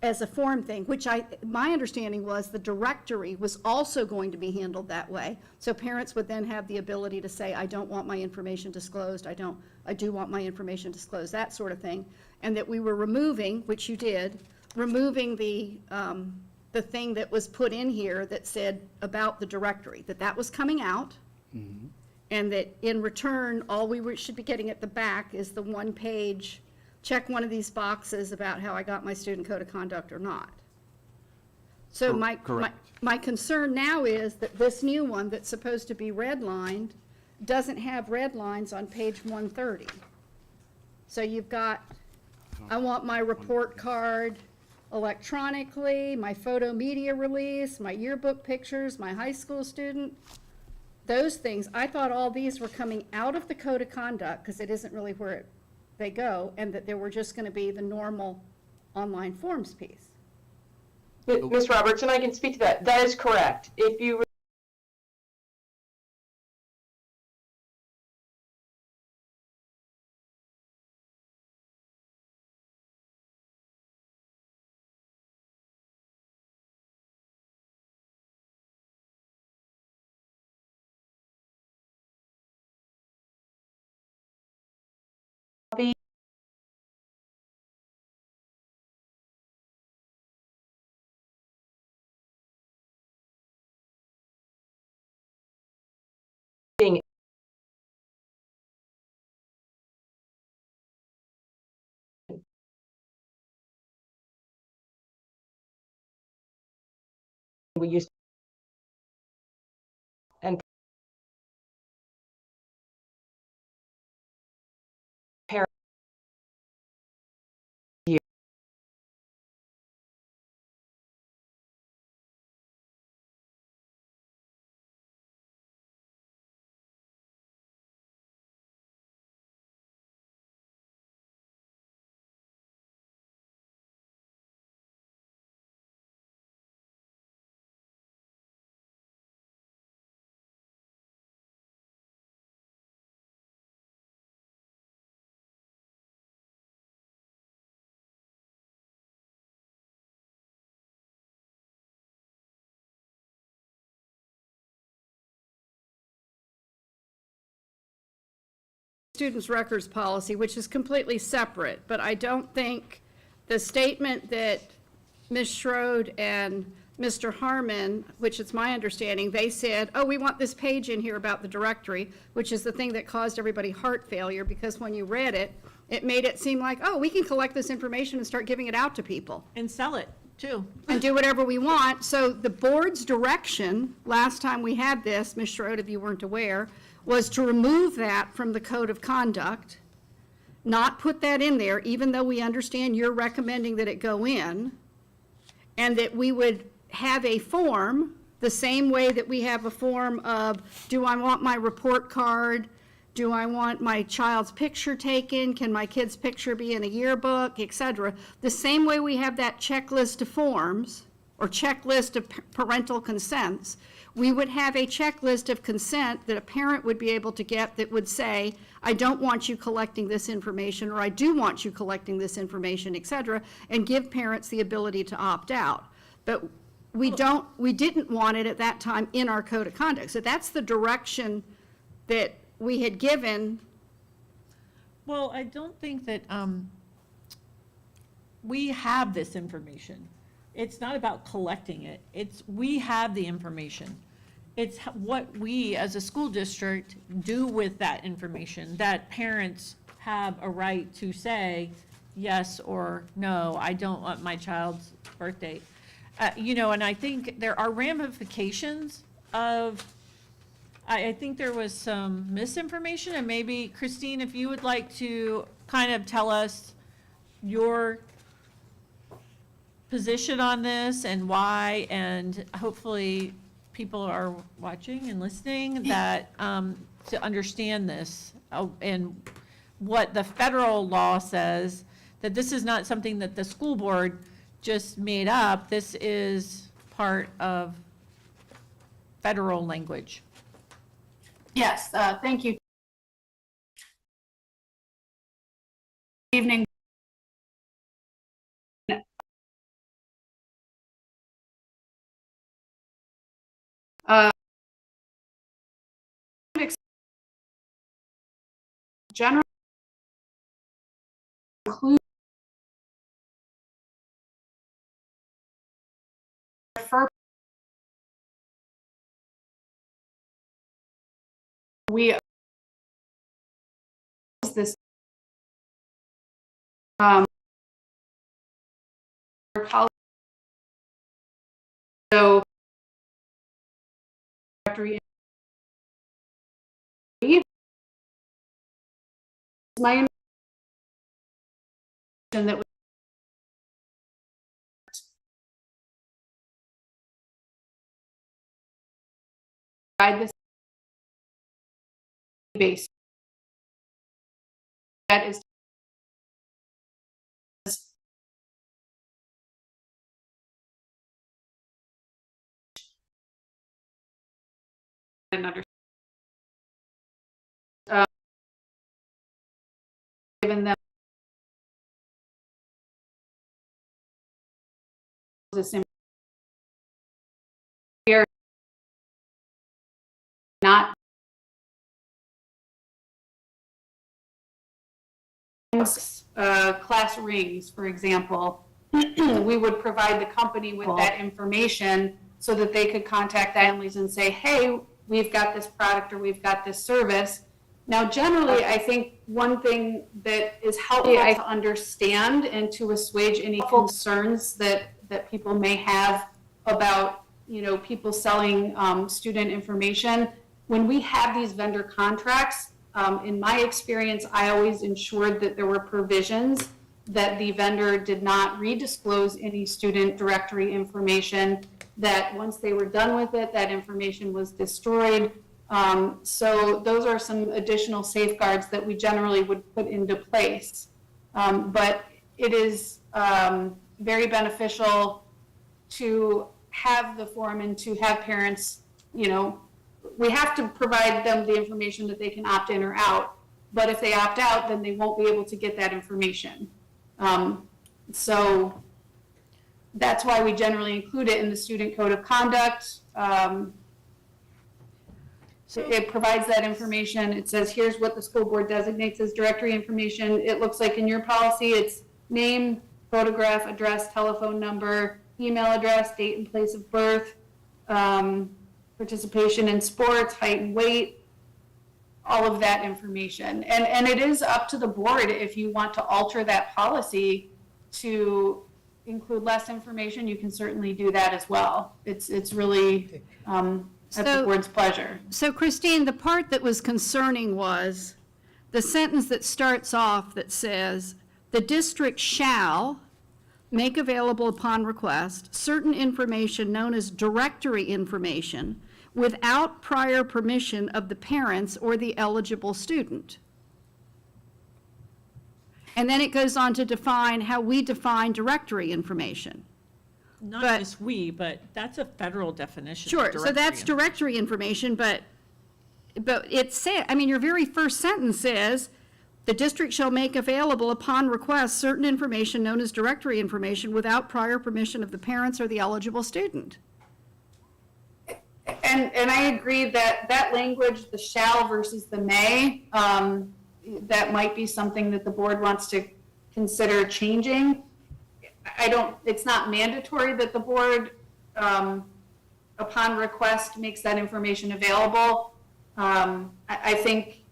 as a form thing, which my understanding was the directory was also going to be handled that way. So parents would then have the ability to say, I don't want my information disclosed, I do want my information disclosed, that sort of thing. And that we were removing, which you did, removing the thing that was put in here that said about the directory, that was coming out. And that in return, all should be getting at the back is the 1-page, check one of these boxes about how I got my student code of conduct or not. So Correct. my concern now is that this new one that's supposed to be redlined doesn't have red lines on page 130. So you've got, I want my report card electronically, my photo media release, my yearbook pictures, my high school student, those things. I thought all these were coming out of the code of conduct, because it isn't really where they go, and that there were just going to be the normal online forms piece. Ms. Robertson, I can speak to that. That is correct. If you being we used and parents students' records policy, which is completely separate, but I don't think the statement that Ms. Schroed and Mr. Harmon, which it's my understanding, they said, oh, we want this page in here about the directory, which is the thing that caused everybody heart failure, because when you read it, it made it seem like, oh, we can collect this information and start giving it out to people. And sell it, too. And do whatever we want. So the board's direction, last time we had this, Ms. Schroed, if you weren't aware, was to remove that from the code of conduct, not put that in there, even though we understand you're recommending that it go in, and that we would have a form, the same way that we have a form of, do I want my report card? Do I want my child's picture taken? Can my kid's picture be in a yearbook, et cetera? The same way we have that checklist of forms or checklist of parental consents, we would have a checklist of consent that a parent would be able to get that would say, I don't want you collecting this information, or I do want you collecting this information, et cetera, and give parents the ability to opt out. But we didn't want it at that time in our code of conduct. So that's the direction that we had given. Well, I don't think that, we have this information. It's not about collecting it. We have the information. It's what we, as a school district, do with that information, that parents have a right to say yes or no, I don't want my child's birth date. And I think there are ramifications of, I think there was some misinformation, and maybe, Christine, if you would like to kind of tell us your position on this and why, and hopefully people are watching and listening that, to understand this, and what the federal law says, that this is not something that the school board just made up. This is part of federal language. Yes, thank you. Evening. General include we this so directory my understanding that provide this base that is another given them this we are not class rings, for example, we would provide the company with that information so that they could contact families and say, hey, we've got this product or we've got this service. Now, generally, I think one thing that is helpful to understand and to assuage any concerns that people may have about, people selling student information, when we have these vendor contracts, in my experience, I always ensured that there were provisions that the vendor did not redisclose any student directory information, that once they were done with it, that information was destroyed. So those are some additional safeguards that we generally would put into place. But it is very beneficial to have the form and to have parents, we have to provide them the information that they can opt in or out. But if they opt out, then they won't be able to get that information. So that's why we generally include it in the student code of conduct. It provides that information. It says, here's what the school board designates as directory information. It looks like in your policy, it's name, photograph, address, telephone number, email address, date and place of birth, participation in sports, height and weight, all of that information. And it is up to the board if you want to alter that policy to include less information, you can certainly do that as well. It's really at the So- board's pleasure. So Christine, the part that was concerning was the sentence that starts off that says, "The district shall make available upon request certain information known as directory information without prior permission of the parents or the eligible student." And then it goes on to define how we define directory information. Not But- just we, but that's a federal definition. of Sure, so that's directory. directory information, but it said, I mean, your very first sentence says, "The district shall make available upon request certain information known as directory information without prior permission of the parents or the eligible student." And I agree that that language, the shall versus the may, that might be something that the board wants to consider changing. It's not mandatory that the board, upon request, makes that information available. I think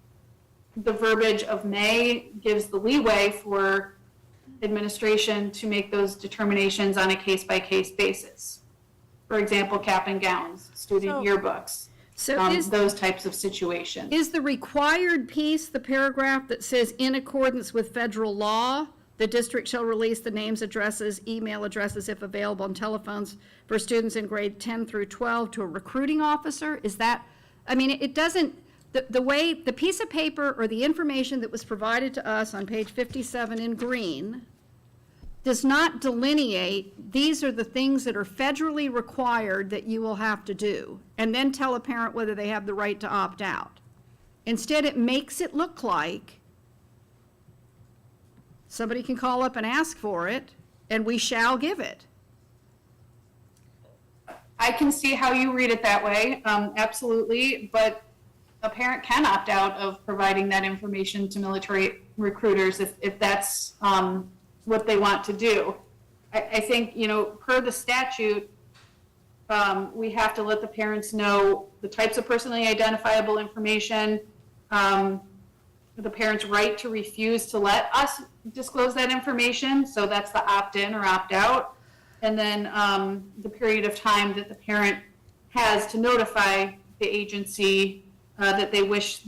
the verbiage of may gives the leeway for administration to make those determinations on a case-by-case basis. For example, cap and gowns, student So- yearbooks, So is, those types of situations. is the required piece the paragraph that says, "In accordance with federal law, the district shall release the names, addresses, email addresses, if available, and telephones for students in grade 10 through 12 to a recruiting officer"? Is that, I mean, it doesn't, the way, the piece of paper or the information that was provided to us on page 57 in green does not delineate, these are the things that are federally required that you will have to do, and then tell a parent whether they have the right to opt out. Instead, it makes it look like somebody can call up and ask for it, and we shall give it. I can see how you read it that way, absolutely, but a parent can opt out of providing that information to military recruiters if that's what they want to do. I think, per the statute, we have to let the parents know the types of personally identifiable information, the parent's right to refuse to let us disclose that information, so that's the opt-in or opt-out, and then the period of time that the parent has to notify the agency that they wish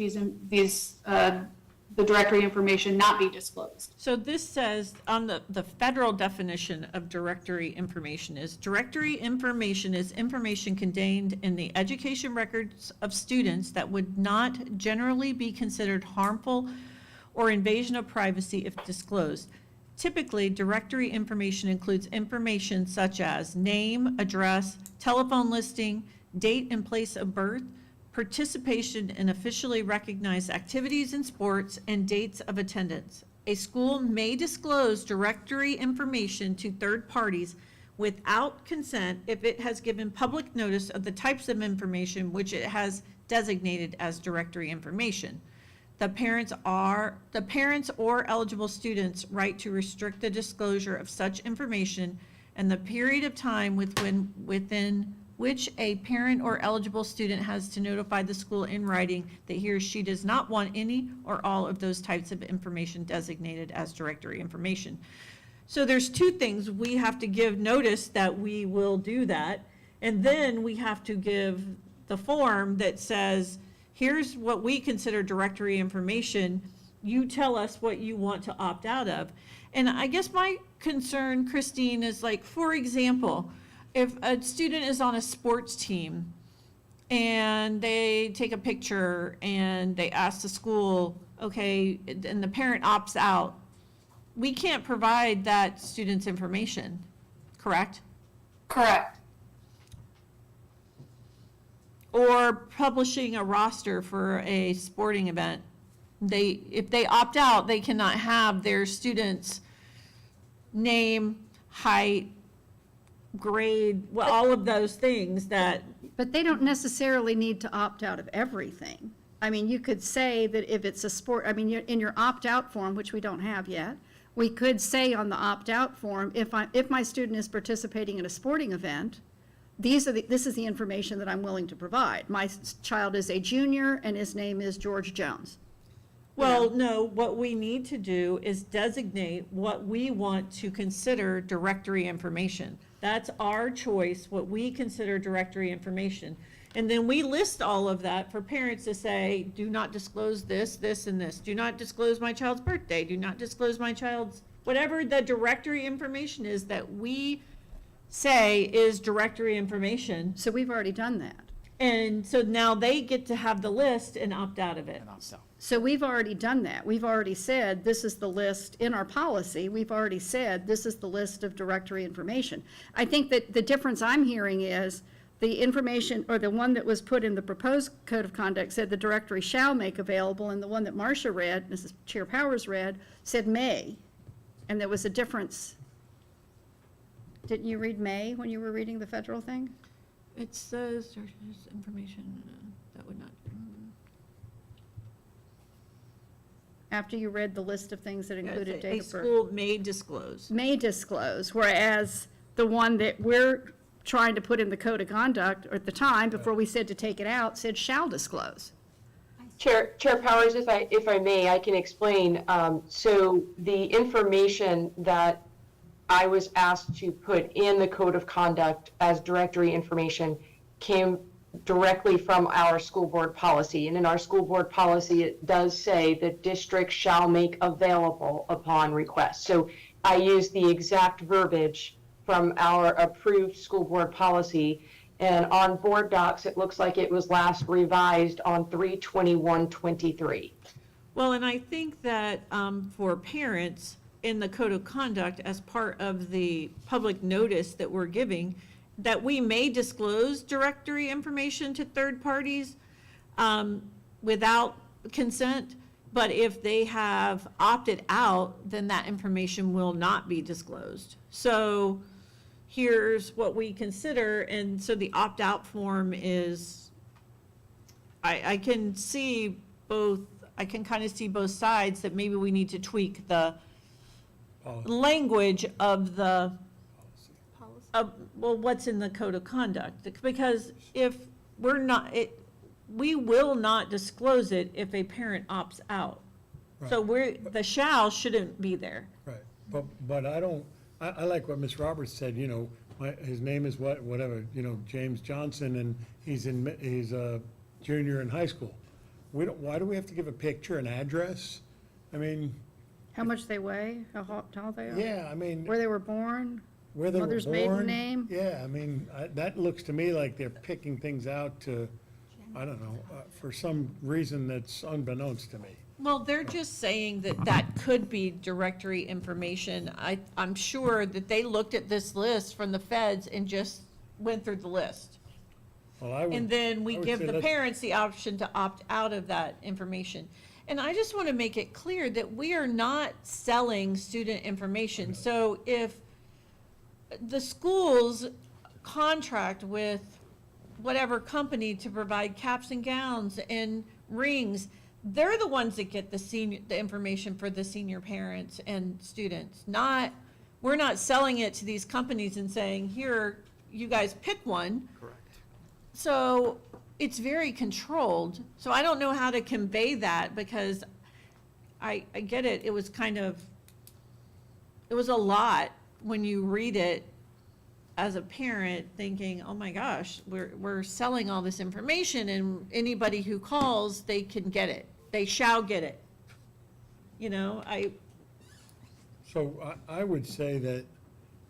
the directory information not be disclosed. So this says, on the federal definition of directory information is, directory information is information contained in the education records of students that would not generally be considered harmful or invasion of privacy if disclosed. Typically, directory information includes information such as name, address, telephone listing, date and place of birth, participation in officially recognized activities and sports, and dates of attendance. A school may disclose directory information to third parties without consent if it has given public notice of the types of information which it has designated as directory information. The parents or eligible students' right to restrict the disclosure of such information and the period of time within which a parent or eligible student has to notify the school in writing that he or she does not want any or all of those types of information designated as directory information. So there's two things. We have to give notice that we will do that, and then we have to give the form that says, here's what we consider directory information. You tell us what you want to opt out of. And I guess my concern, Christine, is like, for example, if a student is on a sports team and they take a picture and they ask the school, okay, and the parent opts out, we can't provide that student's information, correct? Correct. Or publishing a roster for a sporting event. If they opt out, they cannot have their student's name, height, grade, well, all of those things that, But they don't necessarily need to opt out of everything. I mean, you could say that if it's a sport, I mean, in your opt-out form, which we don't have yet, we could say on the opt-out form, if my student is participating in a sporting event, this is the information that I'm willing to provide. My child is a junior and his name is George Jones. well, no, what we need to do is designate what we want to consider directory information. That's our choice, what we consider directory information. And then we list all of that for parents to say, do not disclose this, this, and this. Do not disclose my child's birthday. Do not disclose my child's, whatever the directory information is that we say is directory information. So we've already done that. And so now they get to have the list and opt out of it. So we've already done that. We've already said, this is the list in our policy. We've already said, this is the list of directory information. I think that the difference I'm hearing is the information, or the one that was put in the proposed code of conduct said the directory shall make available, and the one that Marcia read, Mrs. Chair Powers read, said may. And there was a difference. Didn't you read may when you were reading the federal thing? It says there's information that would not. After you read the list of things that included A date of birth. school may disclose. May disclose, whereas the one that we're trying to put in the code of conduct, or at the time, before we said to take it out, said shall disclose. Chair Powers, if I may, I can explain. So the information that I was asked to put in the code of conduct as directory information came directly from our school board policy. And in our school board policy, it does say that districts shall make available upon request. So I used the exact verbiage from our approved school board policy. And on board docs, it looks like it was last revised on 3/21/23. Well, and I think that for parents, in the code of conduct, as part of the public notice that we're giving, that we may disclose directory information to third parties without consent, but if they have opted out, then that information will not be disclosed. So here's what we consider, and so the opt-out form is, I can see both, I can kind of see both sides, that maybe we need to tweak the language of the, well, what's in the code of conduct, because if we're not, we will not disclose it if a parent opts out. So the shall shouldn't be there. Right, but I don't, I like what Ms. Roberts said, you know, his name is whatever, you know, James Johnson, and he's a junior in high school. Why do we have to give a picture, an address? I mean. How much they weigh, how tall they are? Yeah, I mean. Where they were born? Where they were Mother's born. maiden name? Yeah, I mean, that looks to me like they're picking things out to, I don't know, for some reason that's unbeknownst to me. Well, they're just saying that that could be directory information. I'm sure that they looked at this list from the feds and just went through the list. Well, I would. And then we I would give say the let's- parents the option to opt out of that information. And I just want to make it clear that we are not selling student information. So if the schools contract with whatever company to provide caps and gowns and rings, they're the ones that get the information for the senior parents and students. We're not selling it to these companies and saying, here, you guys pick one. Correct. So it's very controlled. So I don't know how to convey that, because I get it. It was a lot when you read it as a parent, thinking, oh my gosh, we're selling all this information, and anybody who calls, they can get it. They shall get it. You know, So I would say that,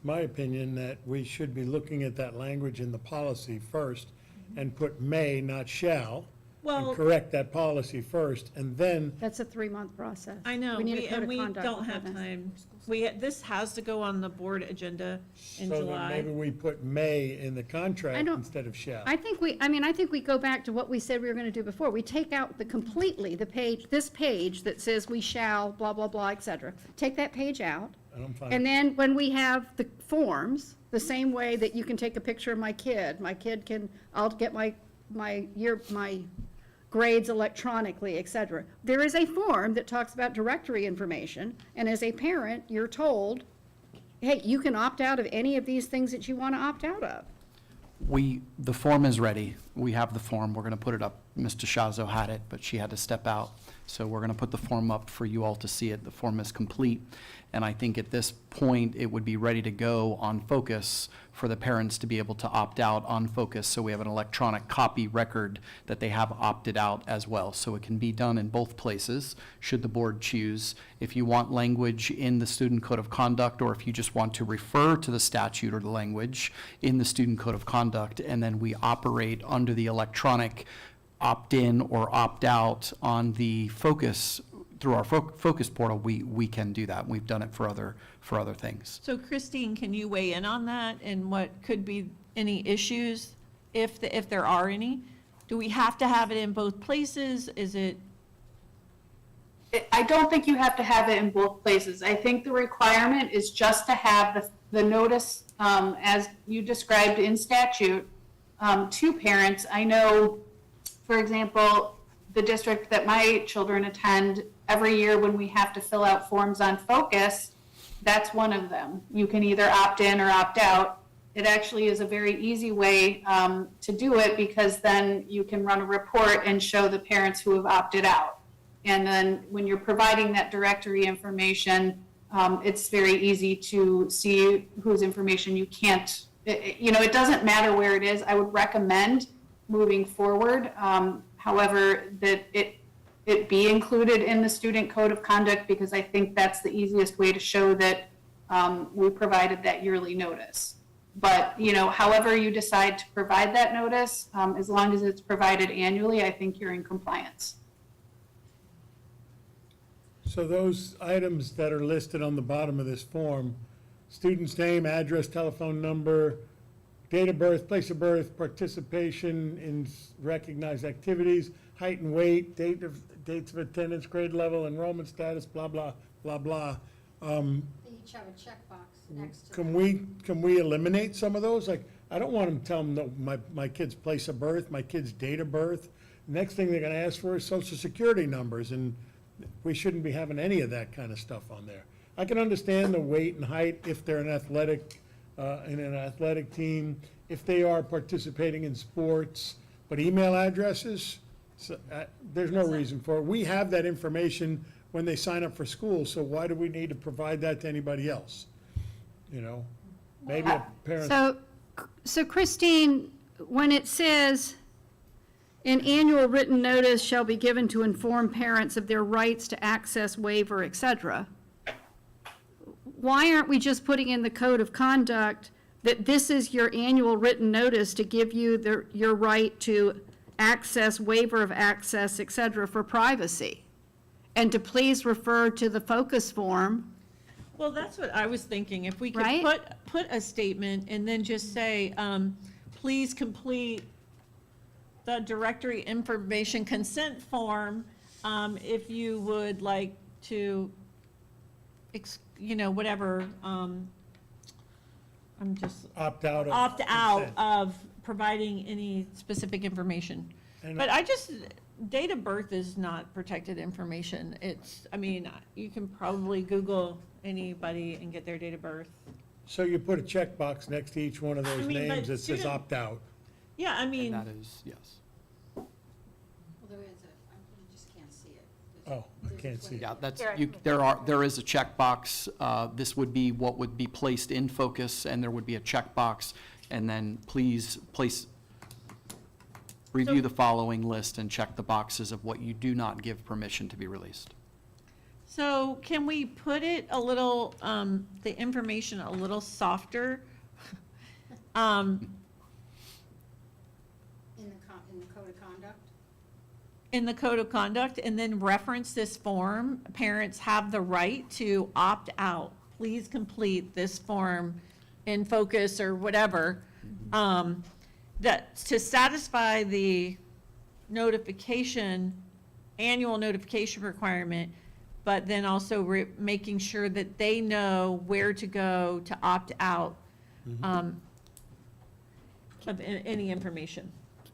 my opinion, that we should be looking at that language in the policy first and put may, not shall, well, and correct that policy first, and then, That's a 3-month process. I know, We need a code and of we conduct don't for have this. time. This has to go on the board agenda in so then July. maybe we put may in the I contract don't- instead of shall. I think we go back to what we said we were gonna do before. We take out this page that says we shall, blah, blah, blah, et cetera. Take that page out, and I'm fine. And then when we have the forms, the same way that you can take a picture of my kid can, I'll get my grades electronically, et cetera. There is a form that talks about directory information, and as a parent, you're told, hey, you can opt out of any of these things that you want to opt out of. The form is ready. We have the form. We're going to put it up. Ms. DeShazo had it, but she had to step out. So we're going to put the form up for you all to see it. The form is complete. And I think at this point, it would be ready to go on Focus for the parents to be able to opt out on Focus. So we have an electronic copy record that they have opted out as well. So it can be done in both places, should the board choose. If you want language in the Student Code of Conduct, or if you just want to refer to the statute or the language in the Student Code of Conduct, and then we operate under the electronic opt-in or opt-out on the Focus, through our Focus portal, we can do that. We've done it for other things. So Christine, can you weigh in on that and what could be any issues, if there are any? Do we have to have it in both places? Is it? I don't think you have to have it in both places. I think the requirement is just to have the notice, as you described in statute, to parents. I know, for example, the district that my children attend, every year when we have to fill out forms on Focus, that's one of them. You can either opt in or opt out. It actually is a very easy way to do it, because then you can run a report and show the parents who have opted out. And then when you're providing that directory information, it's very easy to see whose information you can't, it doesn't matter where it is. I would recommend moving forward, however, that it be included in the Student Code of Conduct, because I think that's the easiest way to show that we provided that yearly notice. But, however you decide to provide that notice, as long as it's provided annually, I think you're in compliance. So those items that are listed on the bottom of this form, student's name, address, telephone number, date of birth, place of birth, participation in recognized activities, height and weight, dates of attendance, grade level, enrollment status, blah, blah, blah, blah. They each have a checkbox next to Can them. we eliminate some of those? Like, I don't want them telling them my kid's place of birth, my kid's date of birth. Next thing they're gonna ask for is social security numbers, and we shouldn't be having any of that kind of stuff on there. I can understand the weight and height if they're in an athletic team, if they are participating in sports, but email addresses, there's no reason for it. We have that information when they sign up for school, so why do we need to provide that to anybody else? Maybe a parent. So Christine, when it says, an annual written notice shall be given to inform parents of their rights to access, waiver, et cetera, why aren't we just putting in the Code of Conduct that this is your annual written notice to give you your right to access, waiver of access, et cetera, for privacy? And to please refer to the Focus form. Well, that's what I was thinking. If we could Right? put a statement and then just say, please complete the directory information consent form, if you would like to, whatever, I'm just. Opt out of. Opt out consent. of providing any specific information. And But date of birth is not protected information. You can probably Google anybody and get their date of birth. So you put a checkbox next to each one of those I mean, but names that says student- opt out. Yeah, And that is, yes. Well, there is you just can't see it. Oh, I can't see. Yeah, there is a checkbox. This would be what would be placed in Focus, and there would be a checkbox. And then please review the following list and check the boxes of what you do not give permission to be released. So can we put it a little, the information a little softer? In the Code of Conduct? In the Code of Conduct, and then reference this form, parents have the right to opt out. Please complete this form in Focus or whatever, that to satisfy the notification, annual notification requirement, but then also making sure that they know where to go to opt out of any information.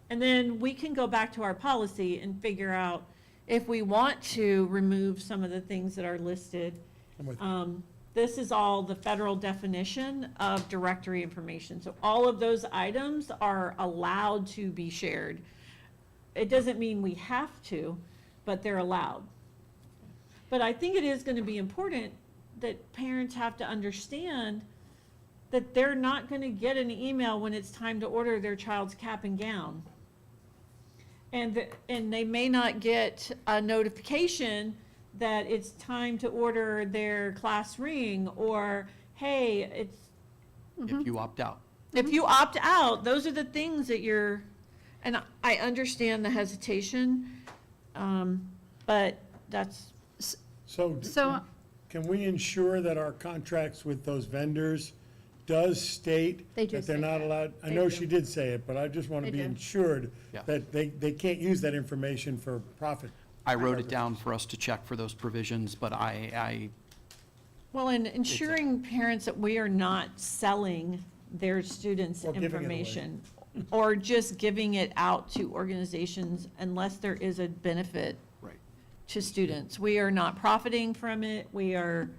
And then we can go back to our policy and figure out if we want to remove some of the things that are listed. I'm with you. This is all the federal definition of directory information. So all of those items are allowed to be shared. It doesn't mean we have to, but they're allowed. But I think it is going to be important that parents have to understand that they're not going to get an email when it's time to order their child's cap and gown. And they may not get a notification that it's time to order their class ring, or, hey, it's, If you opt out. if you opt out, those are the things that and I understand the hesitation, but that's, So So, can we ensure that our contracts with those vendors does state They do that they're say not that. allowed? I They know do. she did say it, but I just want to They be do. ensured Yeah. that they can't use that information for profit. I wrote it down for us to check for those provisions, but well, and ensuring parents that we are not selling their students' Or giving it away. information, or just giving it out to organizations unless there is a benefit right. to students. We are not profiting from it, we are,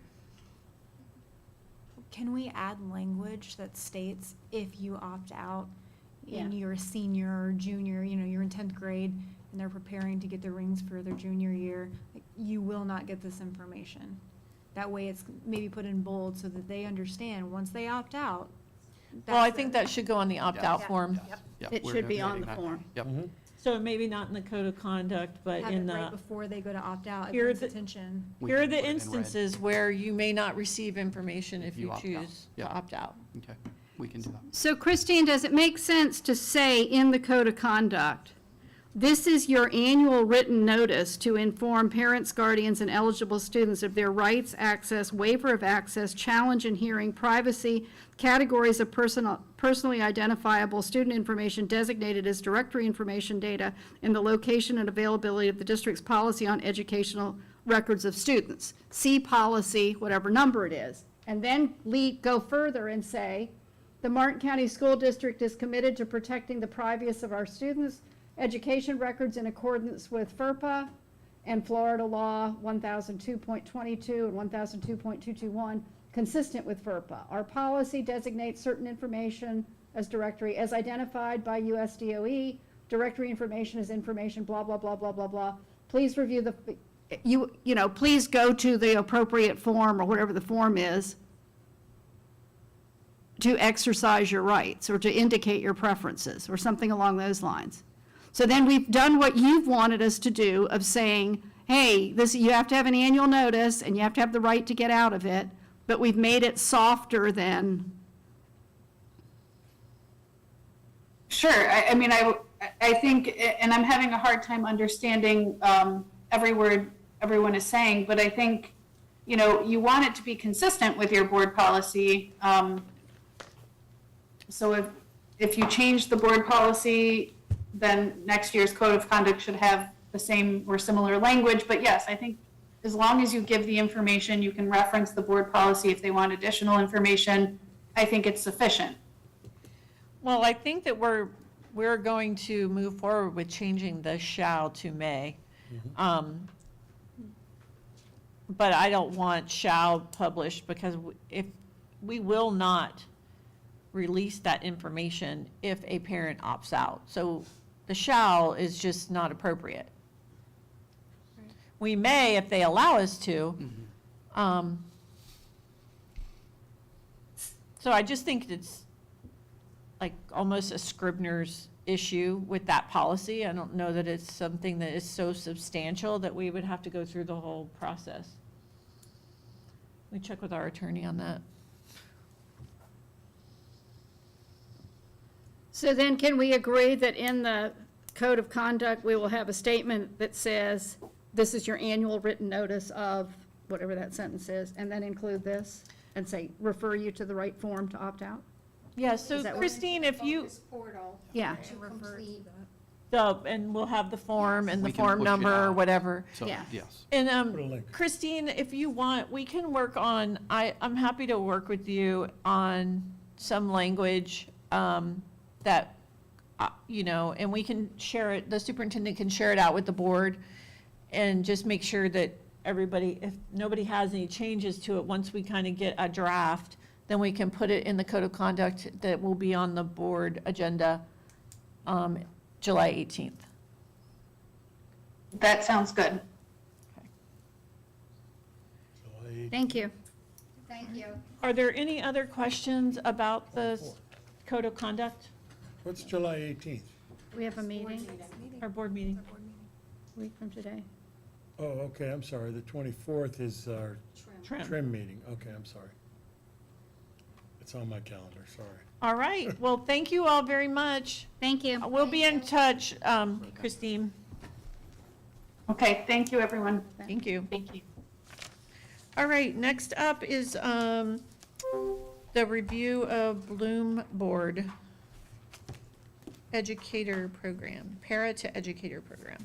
Can we add language that states if you opt out and Yeah. you're a senior or junior, you're in 10th grade and they're preparing to get their rings for their junior year, like, you will not get this information. That way it's maybe put in bold so that they understand, once they opt out. well, I that's think the- that should go on the opt-out Yeah. form. Yep, it we're should be on notating the that. form. Yep. So maybe not in the code of conduct, but Have in it right the, before they go to opt out, it Here are brings the- attention. We here are can the put it in red. instances where you may not receive information if you opt out. choose to Yeah. opt out. Okay, we can do that. So Christine, does it make sense to say in the code of conduct, this is your annual written notice to inform parents, guardians, and eligible students of their rights, access, waiver of access, challenge and hearing, privacy, categories of personally identifiable student information designated as directory information data, and the location and availability of the district's policy on educational records of students. See policy, whatever number it is. And then go further and say, the Martin County School District is committed to protecting the privacy of our students' education records in accordance with FERPA and Florida Law 1002.22 and 1002.221, consistent with FERPA. Our policy designates certain information as directory as identified by USDOE. Directory information is information, blah, blah, blah, blah, blah, blah. Please review please go to the appropriate form or whatever the form is to exercise your rights or to indicate your preferences or something along those lines. So then we've done what you've wanted us to do of saying, hey, you have to have an annual notice and you have to have the right to get out of it, but we've made it softer than, Sure, I mean, I think, and I'm having a hard time understanding every word everyone is saying, but I think, you want it to be consistent with your board policy. So if you change the board policy, then next year's code of conduct should have the same or similar language. But yes, I think as long as you give the information, you can reference the board policy if they want additional information. I think it's sufficient. Well, I think that we're going to move forward with changing the shall to may. But I don't want shall published because if, we will not release that information if a parent opts out. So the shall is just not appropriate. We may if they allow us to. So I just think it's like almost a Scribner's issue with that policy. I don't know that it's something that is so substantial that we would have to go through the whole process. We check with our attorney on that. so then can we agree that in the code of conduct, we will have a statement that says, this is your annual written notice of whatever that sentence is, and then include this and say, refer you to the right form to opt out? Yeah, so Is that what- Christine, if you, Focus portal Yeah. to complete And we'll have the form and the We can form push it number or out. whatever. So, Yeah. yes. And, Put a link. Christine, if you want, we can work on, I'm happy to work with you on some language, that, and we can share it, the superintendent can share it out with the board and just make sure that everybody, if nobody has any changes to it, once we kind of get a draft, then we can put it in the code of conduct that will be on the board agenda, July 18th. That sounds good. Thank you. Thank you. Are there any other questions about the code of conduct, What's July 18th? We have a meeting our board meeting? a week from today. Oh, okay, I'm sorry, the 24th is our Trim. trim meeting. Okay, I'm sorry. It's on my calendar, sorry. All right, well, thank you all very much. Thank you. We'll be in touch, Christine. Okay, thank you, everyone. Thank you. Thank you. All right, next up is the review of Bloom Board Educator Program, Para-to-educator program.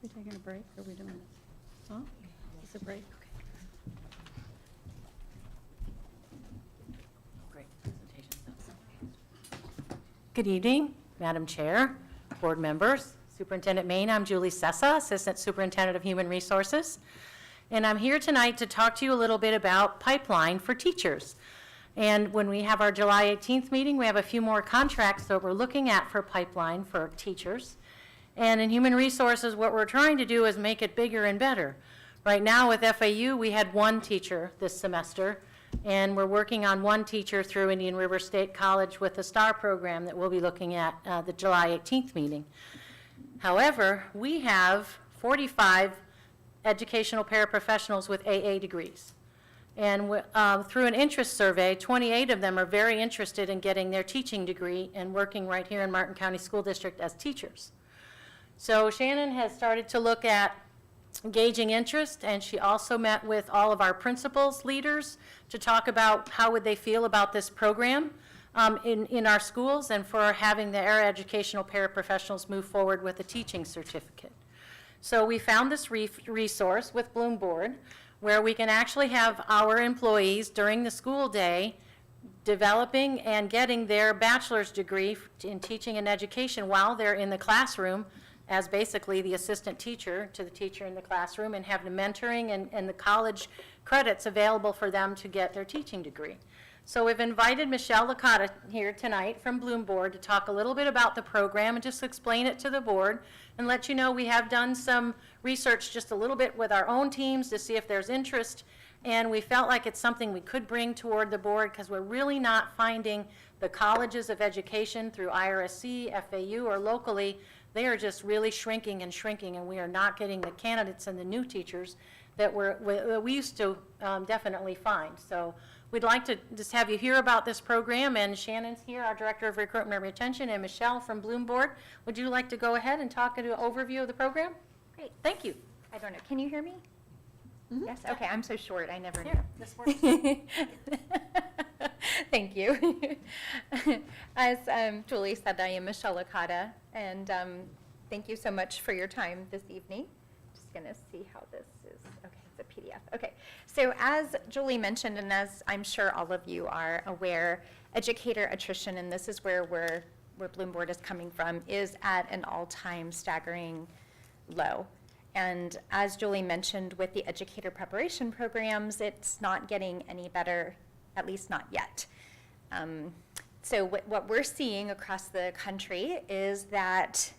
We taking a break, or are we doing this? Huh? Is it a break? Great presentation. Good evening, Madam Chair, board members, Superintendent Maine. I'm Julie Sessa, Assistant Superintendent of Human Resources. And I'm here tonight to talk to you a little bit about pipeline for teachers. And when we have our July 18th meeting, we have a few more contracts that we're looking at for pipeline for teachers. And in human resources, what we're trying to do is make it bigger and better. Right now with FAU, we had one teacher this semester, and we're working on one teacher through Indian River State College with the STAR program that we'll be looking at the July 18th meeting. However, we have 45 educational paraprofessionals with AA degrees. And through an interest survey, 28 of them are very interested in getting their teaching degree and working right here in Martin County School District as teachers. So Shannon has started to look at gauging interest, and she also met with all of our principals leaders to talk about how would they feel about this program in our schools and for having the our educational paraprofessionals move forward with a teaching certificate. So we found this resource with Bloom Board where we can actually have our employees during the school day developing and getting their bachelor's degree in teaching and education while they're in the classroom as basically the assistant teacher to the teacher in the classroom, and have the mentoring and the college credits available for them to get their teaching degree. So we've invited Michelle Licata here tonight from Bloom Board to talk a little bit about the program and just explain it to the board and let you know we have done some research just a little bit with our own teams to see if there's interest, and we felt like it's something we could bring toward the board because we're really not finding the colleges of education through IRSC, FAU, or locally. They are just really shrinking, and we are not getting the candidates and the new teachers that we used to definitely find. So we'd like to just have you hear about this program, and Shannon's here, our Director of Recruitment and Retention, and Michelle from Bloom Board. Would you like to go ahead and talk an overview of the program? Great. Thank you. I don't know, can you hear me? Yes, okay, I'm so short, I never knew. Here, this works. Thank you. As Julie said, I am Michelle Licata, and thank you so much for your time this evening. Just gonna see how this is, okay, it's a PDF. Okay, so as Julie mentioned, and as I'm sure all of you are aware, educator attrition, and this is where Bloom Board is coming from, is at an all-time staggering low. And as Julie mentioned, with the educator preparation programs, it's not getting any better, at least not yet. So what we're seeing across the country is that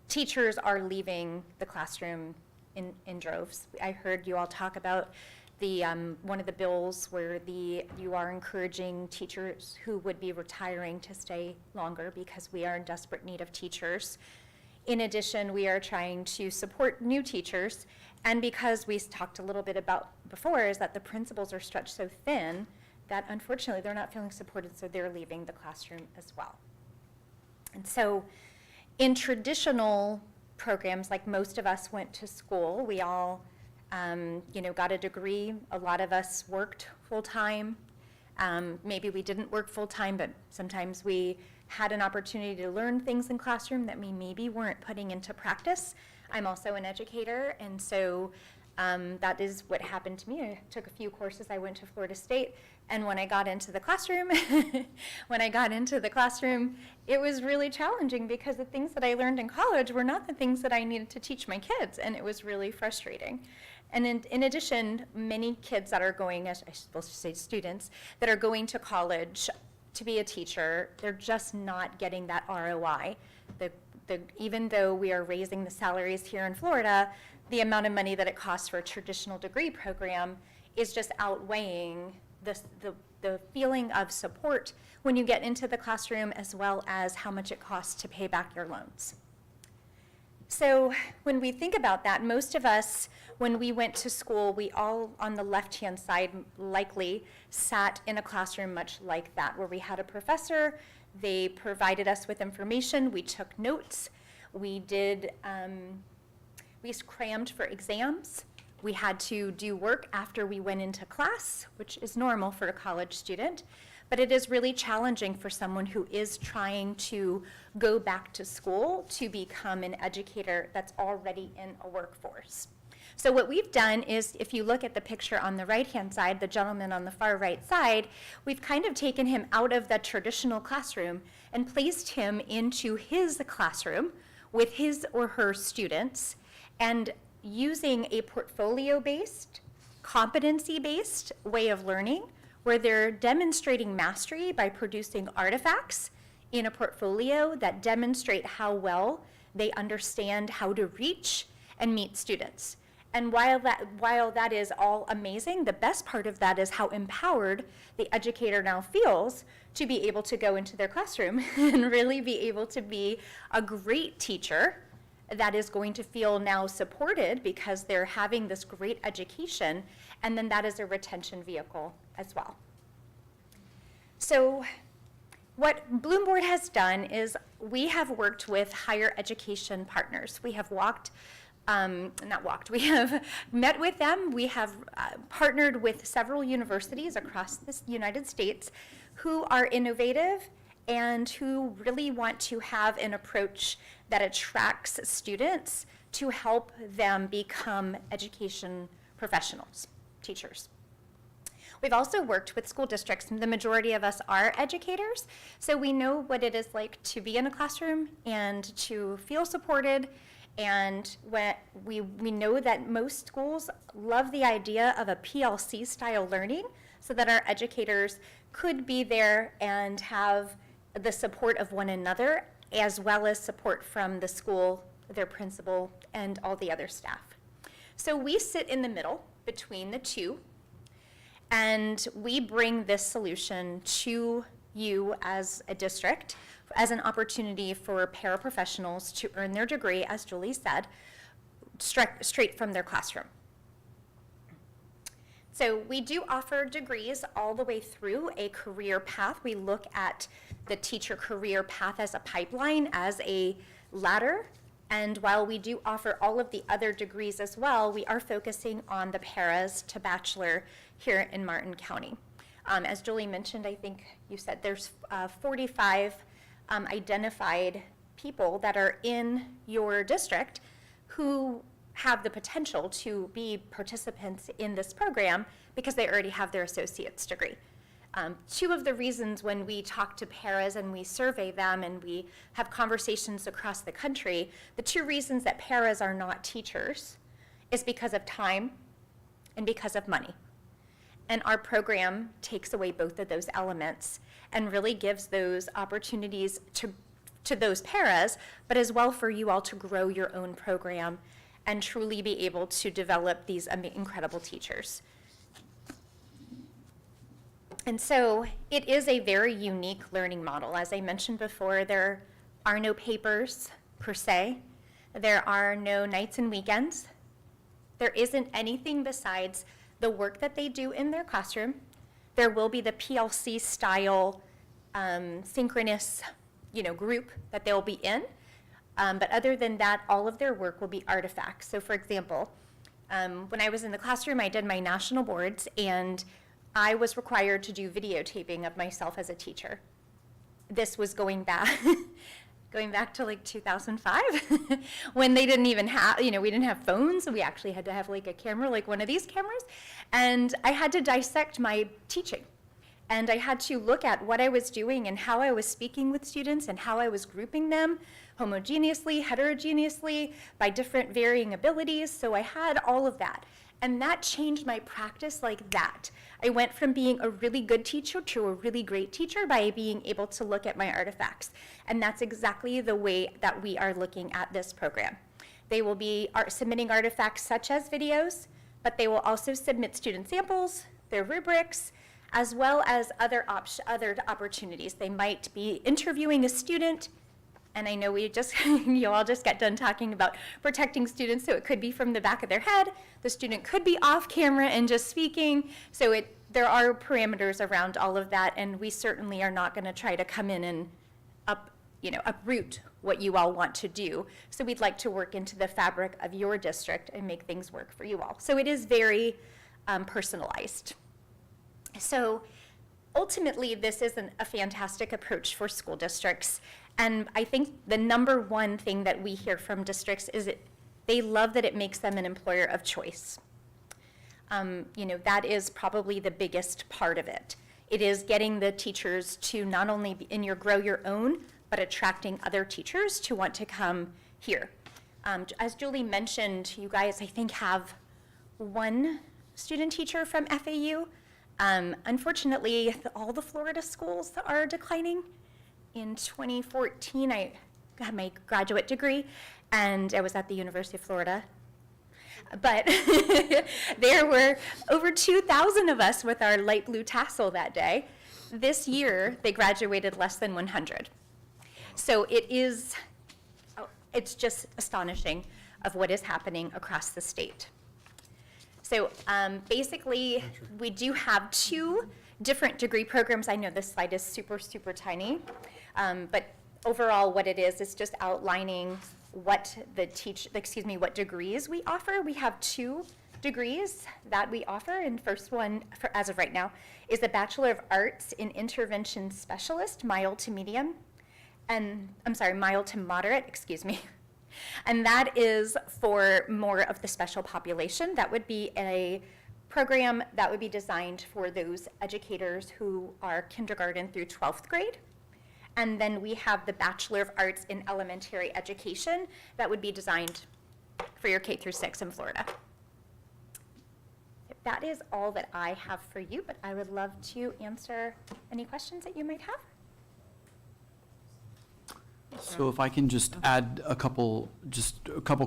teachers are leaving the classroom in droves. I heard you all talk about the one of the bills where you are encouraging teachers who would be retiring to stay longer because we are in desperate need of teachers. In addition, we are trying to support new teachers, and because we talked a little bit about before, is that the principals are stretched so thin that unfortunately they're not feeling supported, so they're leaving the classroom as well. And so in traditional programs, like most of us went to school, we all got a degree. A lot of us worked full-time. Maybe we didn't work full-time, but sometimes we had an opportunity to learn things in classroom that we maybe weren't putting into practice. I'm also an educator, and so that is what happened to me. I took a few courses. I went to Florida State, and when I got into the classroom, it was really challenging because the things that I learned in college were not the things that I needed to teach my kids, and it was really frustrating. And in addition, many kids that are going, as I supposed to say students, that are going to college to be a teacher, they're just not getting that ROI. Even though we are raising the salaries here in Florida, the amount of money that it costs for a traditional degree program is just outweighing the feeling of support when you get into the classroom, as well as how much it costs to pay back your loans. So when we think about that, most of us, when we went to school, we all on the left-hand side likely sat in a classroom much like that, where we had a professor, they provided us with information, we took notes, we crammed for exams, we had to do work after we went into class, which is normal for a college student. But it is really challenging for someone who is trying to go back to school to become an educator that's already in a workforce. So what we've done is, if you look at the picture on the right-hand side, the gentleman on the far right side, we've kind of taken him out of the traditional classroom and placed him into his classroom with his or her students, and using a portfolio-based, competency-based way of learning, where they're demonstrating mastery by producing artifacts in a portfolio that demonstrate how well they understand how to reach and meet students. And while that is all amazing, the best part of that is how empowered the educator now feels to be able to go into their classroom and really be able to be a great teacher that is going to feel now supported because they're having this great education, and then that is a retention vehicle as well. So what Bloom Board has done is we have worked with higher education partners. We have we have met with them. We have partnered with several universities across the United States who are innovative and who really want to have an approach that attracts students to help them become education professionals, teachers. We've also worked with school districts. The majority of us are educators, so we know what it is like to be in a classroom and to feel supported. And we know that most schools love the idea of a PLC style learning, so that our educators could be there and have the support of one another, as well as support from the school, their principal, and all the other staff. So we sit in the middle between the two, and we bring this solution to you as a district as an opportunity for paraprofessionals to earn their degree, as Julie said, straight from their classroom. So we do offer degrees all the way through a career path. We look at the teacher career path as a pipeline, as a ladder. And while we do offer all of the other degrees as well, we are focusing on the paras to bachelor here in Martin County. As Julie mentioned, I think you said there's 45 identified people that are in your district who have the potential to be participants in this program because they already have their associate's degree. Two of the reasons when we talk to paras and we survey them and we have conversations across the country, the two reasons that paras are not teachers is because of time and because of money. And our program takes away both of those elements and really gives those opportunities to those paras, but as well for you all to grow your own program and truly be able to develop these incredible teachers. And so it is a very unique learning model. As I mentioned before, there are no papers per se. There are no nights and weekends. There isn't anything besides the work that they do in their classroom. There will be the PLC style synchronous, group that they'll be in. But other than that, all of their work will be artifacts. So for example, when I was in the classroom, I did my national boards, and I was required to do videotaping of myself as a teacher. This was going back to like 2005 when they didn't even have, we didn't have phones. We actually had to have like a camera, like one of these cameras. And I had to dissect my teaching. And I had to look at what I was doing and how I was speaking with students and how I was grouping them homogeneously, heterogeneously, by different varying abilities. So I had all of that. And that changed my practice like that. I went from being a really good teacher to a really great teacher by being able to look at my artifacts. And that's exactly the way that we are looking at this program. They will be submitting artifacts such as videos, but they will also submit student samples, their rubrics, as well as other opportunities. They might be interviewing a student, and I know you all just got done talking about protecting students, so it could be from the back of their head. The student could be off camera and just speaking. So there are parameters around all of that, and we certainly are not going to try to come in and uproot what you all want to do. So we'd like to work into the fabric of your district and make things work for you all. So it is very personalized. So ultimately, this is a fantastic approach for school districts. And I think the number one thing that we hear from districts is they love that it makes them an employer of choice. That is probably the biggest part of it. It is getting the teachers to not only grow your own, but attracting other teachers to want to come here. As Julie mentioned, you guys, I think, have one student teacher from FAU. Unfortunately, all the Florida schools are declining. In 2014, I got my graduate degree, and I was at the University of Florida. But there were over 2,000 of us with our light blue tassel that day. This year, they graduated less than 100. So it's just astonishing of what is happening across the state. So basically, we do have 2 different degree programs. I know this slide is super, super tiny, but overall what it is just outlining what what degrees we offer. We have 2 degrees that we offer, and first one, as of right now, is a Bachelor of Arts in Intervention Specialist, mild to medium, and mild to moderate, and that is for more of the special population. That would be a program that would be designed for those educators who are kindergarten through 12th grade. And then we have the Bachelor of Arts in Elementary Education that would be designed for your K through 6 in Florida. That is all that I have for you, but I would love to answer any questions that you might have. So if I can just add a couple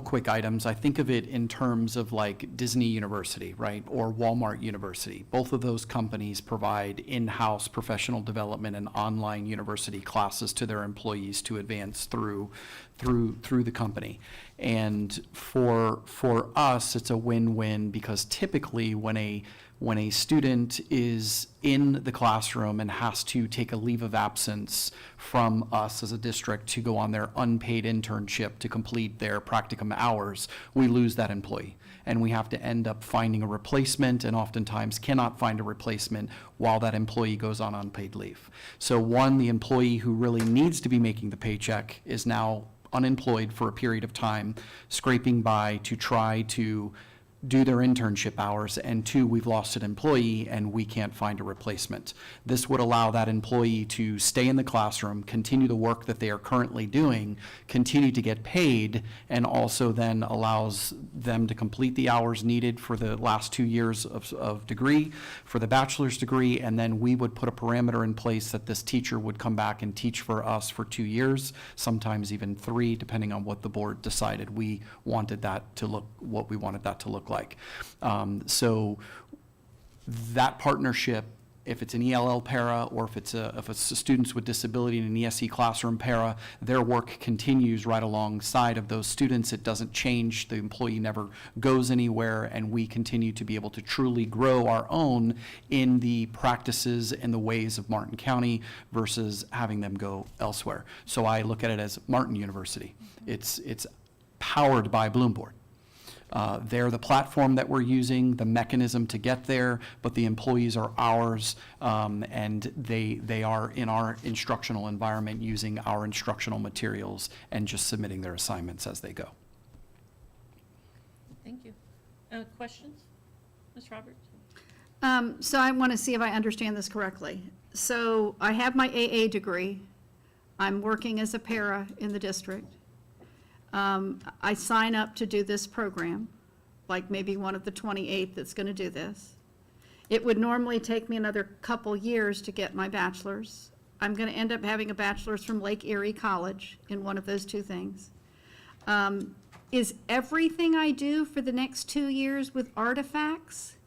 quick items. I think of it in terms of like Disney University, right, or Walmart University. Both of those companies provide in-house professional development and online university classes to their employees to advance through the company. And for us, it's a win-win, because typically when a student is in the classroom and has to take a leave of absence from us as a district to go on their unpaid internship to complete their practicum hours, we lose that employee. And we have to end up finding a replacement, and oftentimes cannot find a replacement while that employee goes on unpaid leave. So one, the employee who really needs to be making the paycheck is now unemployed for a period of time, scraping by to try to do their internship hours, and 2, we've lost an employee and we can't find a replacement. This would allow that employee to stay in the classroom, continue the work that they are currently doing, continue to get paid, and also then allows them to complete the hours needed for the last 2 years of degree, for the bachelor's degree, and then we would put a parameter in place that this teacher would come back and teach for us for 2 years, sometimes even 3, depending on what the board decided we wanted that to look like. So that partnership if it's an ELL para, or if it's students with disability in an ESE classroom para, their work continues right alongside of those students. It doesn't change, the employee never goes anywhere, and we continue to be able to truly grow our own in the practices and the ways of Martin County versus having them go elsewhere. So I look at it as Martin University. It's powered by Bloomboard. They're the platform that we're using, the mechanism to get there, but the employees are ours, and they are in our instructional environment using our instructional materials and just submitting their assignments as they go. Thank you. Questions? Ms. Roberts? So I want to see if I understand this correctly. So I have my AA degree. I'm working as a para in the district. I sign up to do this program, like maybe one of the 28 that's going to do this. It would normally take me another couple years to get my bachelor's. I'm going to end up having a bachelor's from Lake Erie College in one of those two things. Is everything I do for the next 2 years with artifacts?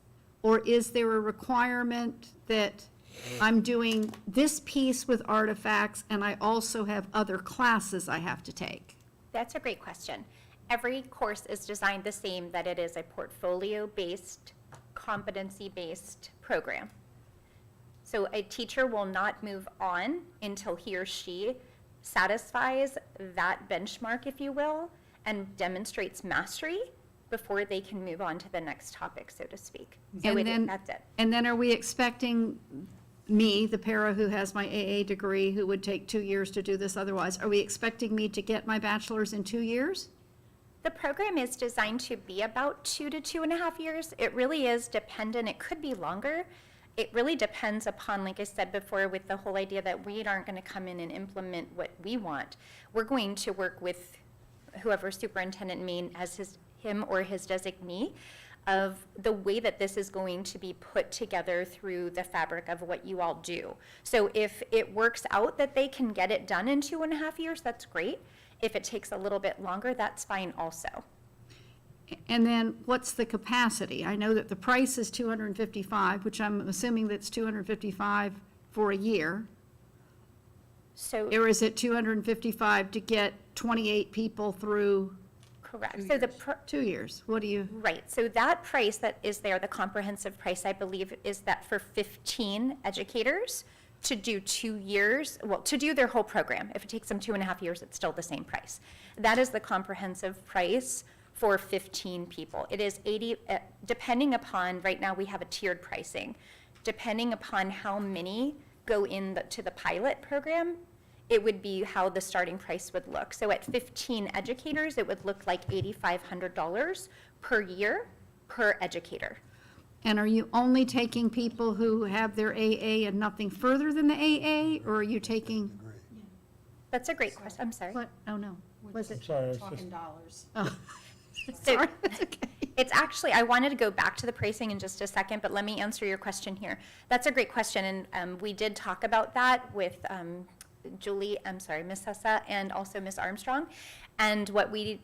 Or is there a requirement that I'm doing this piece with artifacts and I also have other classes I have to take? That's a great question. Every course is designed the same, that it is a portfolio-based, competency-based program. So a teacher will not move on until he or she satisfies that benchmark, if you will, and demonstrates mastery before they can move on to the next topic, so to speak. So that's it. And then are we expecting me, the para who has my AA degree, who would take 2 years to do this otherwise, are we expecting me to get my bachelor's in 2 years? The program is designed to be about 2 to 2.5 years. It really is dependent. It could be longer. It really depends upon, like I said before, with the whole idea that we aren't going to come in and implement what we want. We're going to work with whoever superintendent Maine as him or his designee of the way that this is going to be put together through the fabric of what you all do. So if it works out that they can get it done in 2.5 years, that's great. If it takes a little bit longer, that's fine also. And then what's the capacity? I know that the price is $255, which I'm assuming that's $255 for a year. So Or is it $255 to get 28 people through correct. So the 2 years? What do you? right. So that price that is there, the comprehensive price, I believe, is that for 15 educators to do 2 years, well, to do their whole program. If it takes them 2.5 years, it's still the same price. That is the comprehensive price for 15 people. It is 80, depending upon, right now we have a tiered pricing. Depending upon how many go to the pilot program, it would be how the starting price would look. So at 15 educators, it would look like $8,500 per year per educator. And are you only taking people who have their AA and nothing further than the AA, or are you taking? That's a great question. I'm sorry. What? Oh, no. Was it? Sorry, I was Talking just, dollars. Oh, So sorry. That's okay. it's actually, I wanted to go back to the pricing in just a second, but let me answer your question here. That's a great question, and we did talk about that with Ms. Sessa and also Ms. Armstrong. And what we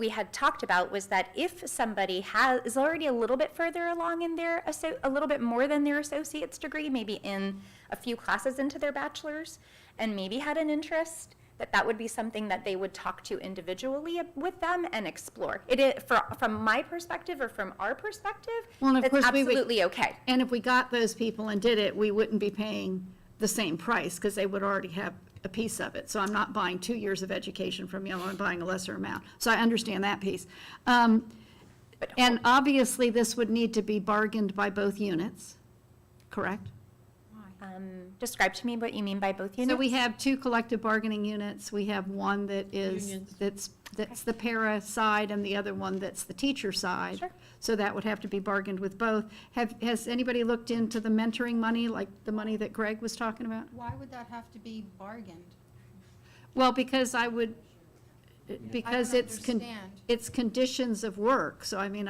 had talked about was that if somebody is already a little bit further along in their, a little bit more than their associate's degree, maybe in a few classes into their bachelor's, and maybe had an interest, that would be something that they would talk to individually with them and explore. It is, from my perspective or from our perspective, Well, and of that's course we would- absolutely okay. And if we got those people and did it, we wouldn't be paying the same price because they would already have a piece of it. So I'm not buying 2 years of education from you, I'm buying a lesser amount. So I understand that piece. And obviously, this would need to be bargained by both units, correct? Describe to me what you mean by both units. So we have 2 collective bargaining units. We have one that is, Unions. that's the para side and the other one that's the teacher side. Sure. So that would have to be bargained with both. Has anybody looked into the mentoring money, like the money that Greg was talking about? Why would that have to be bargained? Well, because because understand. it's conditions of work, so I mean,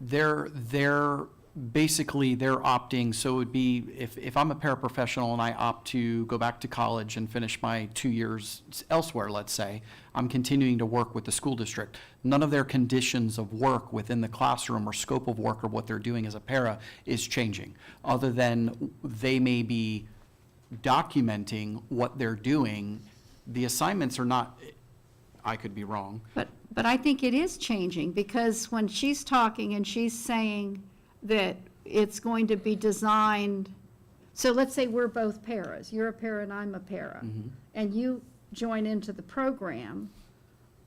Their basically, they're opting, so it would be, if I'm a paraprofessional and I opt to go back to college and finish my 2 years elsewhere, let's say, I'm continuing to work with the school district. None of their conditions of work within the classroom or scope of work or what they're doing as a para is changing, other than they may be documenting what they're doing. The assignments are not, I could be wrong. But I think it is changing, because when she's talking and she's saying that it's going to be designed, so let's say we're both paras, you're a para and I'm a para, and you join into the program,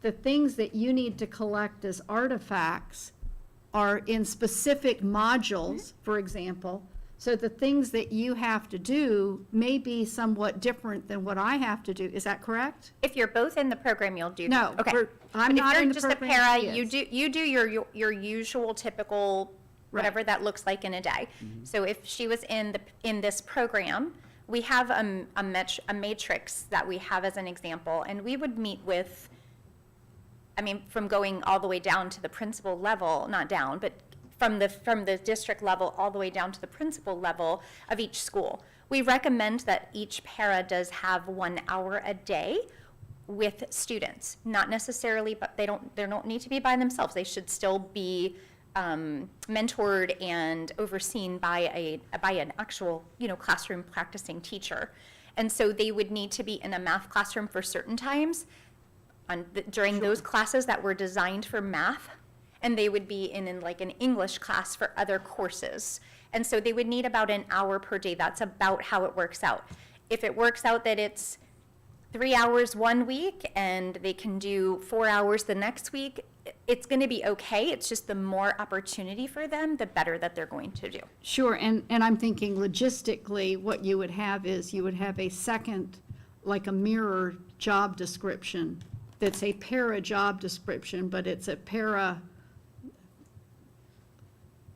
the things that you need to collect as artifacts are in specific modules, for example. So the things that you have to do may be somewhat different than what I have to do. Is that correct? If you're both in the program, you'll do. No, Okay. I'm not in the But if program, you're just a para, she is. you do your usual typical, whatever that looks like in a day. So if she was in this program, we have a matrix that we have as an example, and we would meet with, I mean, from going all the way down to the principal level, not down, but from the district level all the way down to the principal level of each school. We recommend that each para does have 1 hour a day with students, not necessarily, but they don't need to be by themselves. They should still be mentored and overseen by an actual, classroom practicing teacher. And so they would need to be in a math classroom for certain times during those classes that were designed for math, and they would be in like an English class for other courses. And so they would need about an hour per day. That's about how it works out. If it works out that it's 3 hours one week and they can do 4 hours the next week, it's going to be okay. It's just the more opportunity for them, the better that they're going to do. Sure, and I'm thinking logistically, what you would have is you would have a second, like a mirror job description that's a para job description, but it's a para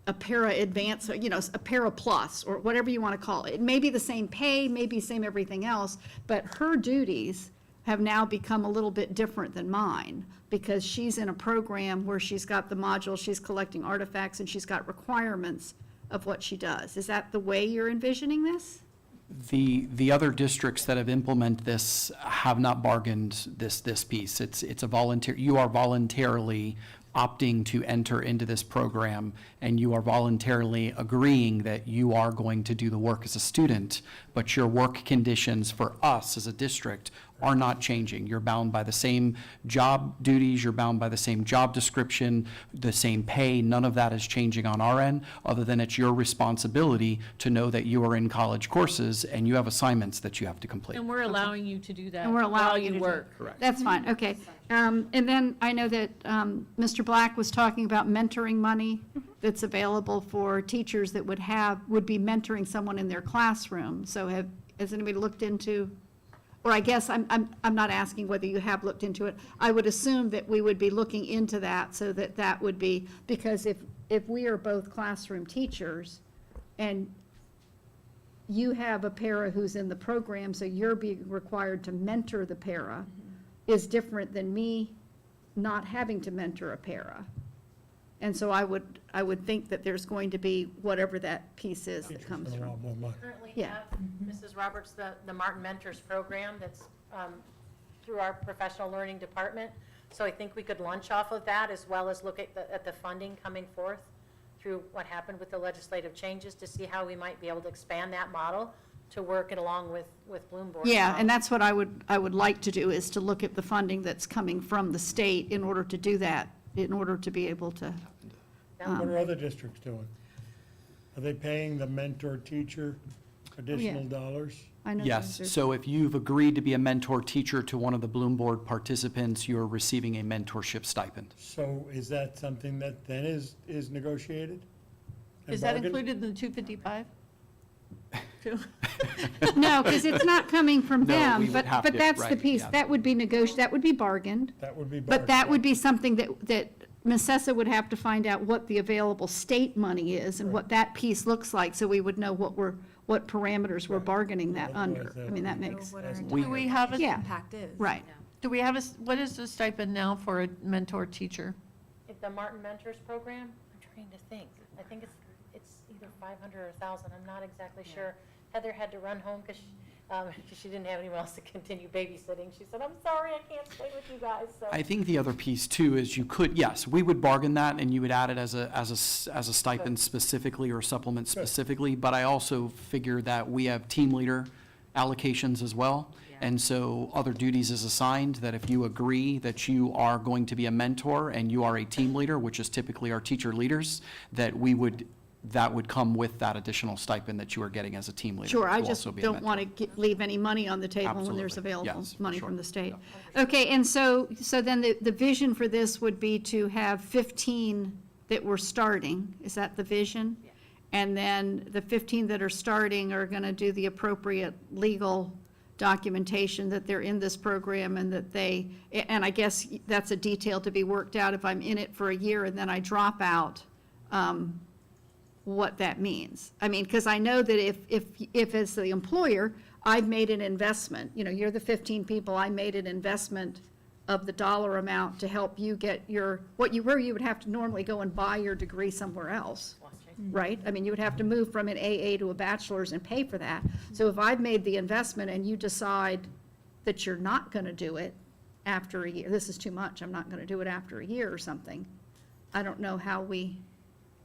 advance, a para plus, or whatever you want to call it. It may be the same pay, maybe same everything else, but her duties have now become a little bit different than mine, because she's in a program where she's got the module, she's collecting artifacts, and she's got requirements of what she does. Is that the way you're envisioning this? The other districts that have implemented this have not bargained this piece. It's a volunteer, you are voluntarily opting to enter into this program, and you are voluntarily agreeing that you are going to do the work as a student, but your work conditions for us as a district are not changing. You're bound by the same job duties, you're bound by the same job description, the same pay. None of that is changing on our end, other than it's your responsibility to know that you are in college courses and you have assignments that you have to complete. And we're allowing you to do that And we're while allowing you you to work. Correct. That's fine, okay. And then I know that Mr. Black was talking about mentoring money that's available for teachers that would be mentoring someone in their classroom. So has anybody looked into, or I guess I'm not asking whether you have looked into it. I would assume that we would be looking into that, so that would be, because if we are both classroom teachers and you have a para who's in the program, so you're being required to mentor the para, is different than me not having to mentor a para. And so I would think that there's going to be whatever that piece is that comes A from. lot more money. Currently Yeah. have, Mrs. Roberts, the Martin Mentors Program that's through our professional learning department. So I think we could launch off of that, as well as look at the funding coming forth through what happened with the legislative changes, to see how we might be able to expand that model to work it along with Bloomberg. Yeah, and that's what I would like to do, is to look at the funding that's coming from the state in order to do that, in order to be able to. What are other districts doing? Are they paying the mentor teacher additional dollars? I know Yes, those are- so if you've agreed to be a mentor teacher to one of the Bloom Board participants, you're receiving a mentorship stipend. So is that something that then is negotiated? and Is that bargained? included in the 255? Too? No, because it's not coming from No, them, we would but have to- that's the right, piece, yeah. that would be that would be bargained. That would be But that would be something that Ms. Sessa would have to find out what the available state money is and what that piece looks like, so we would know what parameters we're bargain that under. I mean, that makes, Do we have a, Yeah. Impact is. right. do we have what is the stipend now for a mentor teacher? If the Martin Mentors Program, I'm trying to think. I think it's either 500 or 1,000, I'm not exactly sure. Heather had to run home because she didn't have anyone else to continue babysitting. She said, I'm sorry, I can't stay with you guys, so. I think the other piece too is you could, yes, we would bargain that and you would add it as a stipend specifically or supplement specifically, but I also figure that we have team leader allocations as well. And so other duties is assigned, that if you agree that you are going to be a mentor and you are a team leader, which is typically our teacher leaders, that that would come with that additional stipend that you are getting as a team leader. Sure, I to just also be a don't mentor. want to leave any money on the table when there's Absolutely. available Yes, money sure. from the state. Okay, and so then the vision for this would be to have 15 that we're starting, is that the vision? Yeah. And then the 15 that are starting are going to do the appropriate legal documentation that they're in this program and that and I guess that's a detail to be worked out if I'm in it for a year and then I drop out, what that means. I mean, because I know that if as the employer, I've made an investment, you're the 15 people, I made an investment of the dollar amount to help you get you would have to normally go and buy your degree somewhere else, right? I mean, you would have to move from an AA to a bachelor's and pay for that. So if I've made the investment and you decide that you're not going to do it after a year, this is too much, I'm not going to do it after a year or something, I don't know how we.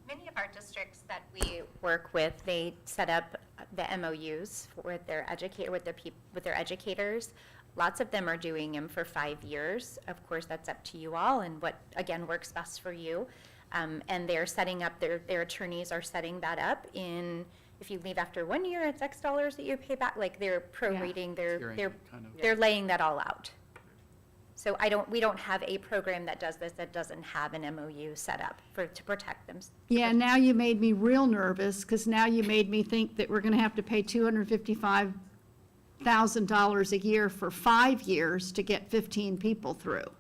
Many of our districts that we work with, they set up the MOUs with their educators. Lots of them are doing them for 5 years. Of course, that's up to you all and what, again, works best for you. And they're setting up, their attorneys are setting that up if you leave after 1 year, it's X dollars that you pay back. Like they're prorating, they're laying that all out. So we don't have a program that does this that doesn't have an MOU set up to protect them. Yeah, now you made me real nervous, because now you made me think that we're going to have to pay $255,000 a year for 5 years to get 15 people through.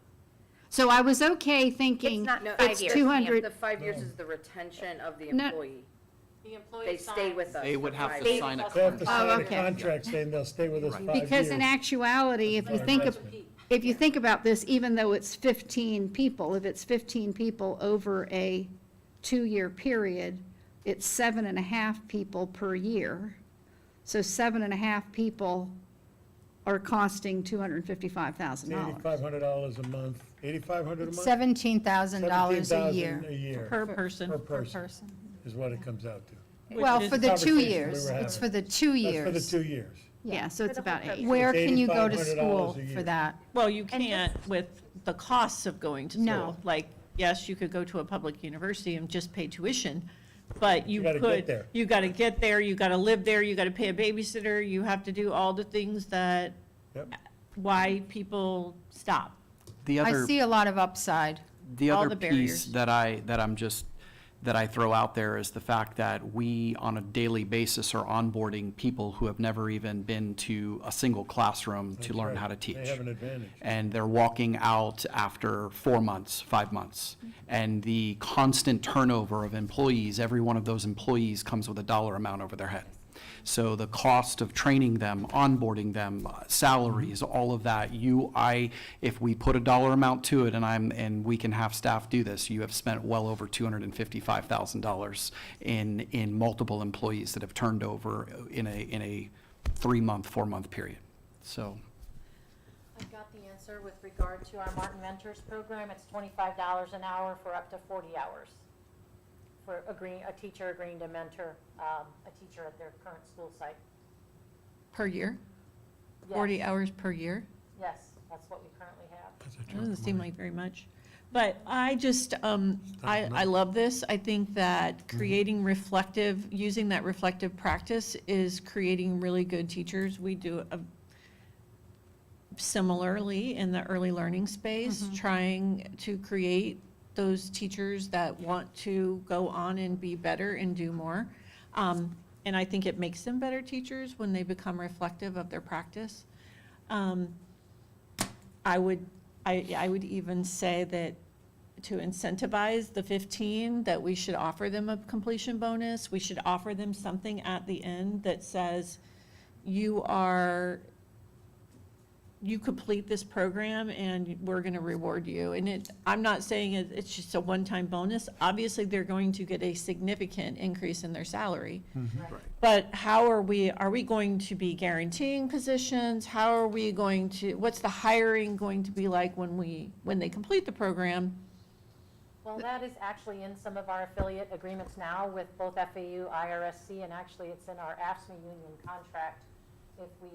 So I was okay thinking It's not it's 5 years. 200. The 5 years is the retention of the No. employee. The employee They stay with us. They would for have 5 to years. sign a They have to contract. Oh, sign a okay. contract saying they'll stay with us 5 years. Because in actuality, if you think about this, even though it's 15 people, if it's 15 people over a 2-year period, it's 7.5 people per year. So 7.5 people are costing $255,000. $8,500 a month, $8,500 a month? $17,000 a year. $17,000 a year. Per person. Per person is what it comes out to. Well, is for the the 2 conversation years, we were it's having. for the 2 years. That's for the 2 years. Yeah, so it's about 8. Where It's can you go to $8,500 school a year. for that? Well, you can't with the costs of going to No. school. Like, yes, you could go to a public university and just pay tuition, but you gotta could. get there. You gotta get there, you gotta live there, you gotta pay a babysitter, you have to do all the things that, Yep. why people stop. The I other. see a lot of upside. The all other the piece barriers. that I throw out there is the fact that we, on a daily basis, are onboarding people who have never even been to a single classroom to That's learn right. how to teach. They have an advantage. And they're walking out after 4 months, 5 months. And the constant turnover of employees, every one of those employees comes with a dollar amount over their head. So the cost of training them, onboarding them, salaries, all of that, if we put a dollar amount to it and we can have staff do this, you have spent well over $255,000 in multiple employees that have turned over in a 3-month, 4-month period. So, I got the answer with regard to our Martin Mentors program. It's $25 an hour for up to 40 hours for a teacher agreeing to mentor a teacher at their current school site. Per year? Yes. 40 hours per year? Yes, that's what we currently have. That doesn't seem like very much. But I just, I love this. I think that creating using that reflective practice is creating really good teachers. We do similarly in the early learning space, trying to create those teachers that want to go on and be better and do more. And I think it makes them better teachers when they become reflective of their practice. I would even say that to incentivize the 15, that we should offer them a completion bonus. We should offer them something at the end that says, you are you complete this program and we're going to reward you. And I'm not saying it's just a one-time bonus. Obviously, they're going to get a significant increase in their salary. But how are we going to be guaranteeing positions? How are we going to, what's the hiring going to be like when they complete the program? Well, that is actually in some of our affiliate agreements now with both FAU, IRSC, and actually it's in our AFSCME union contract. If we,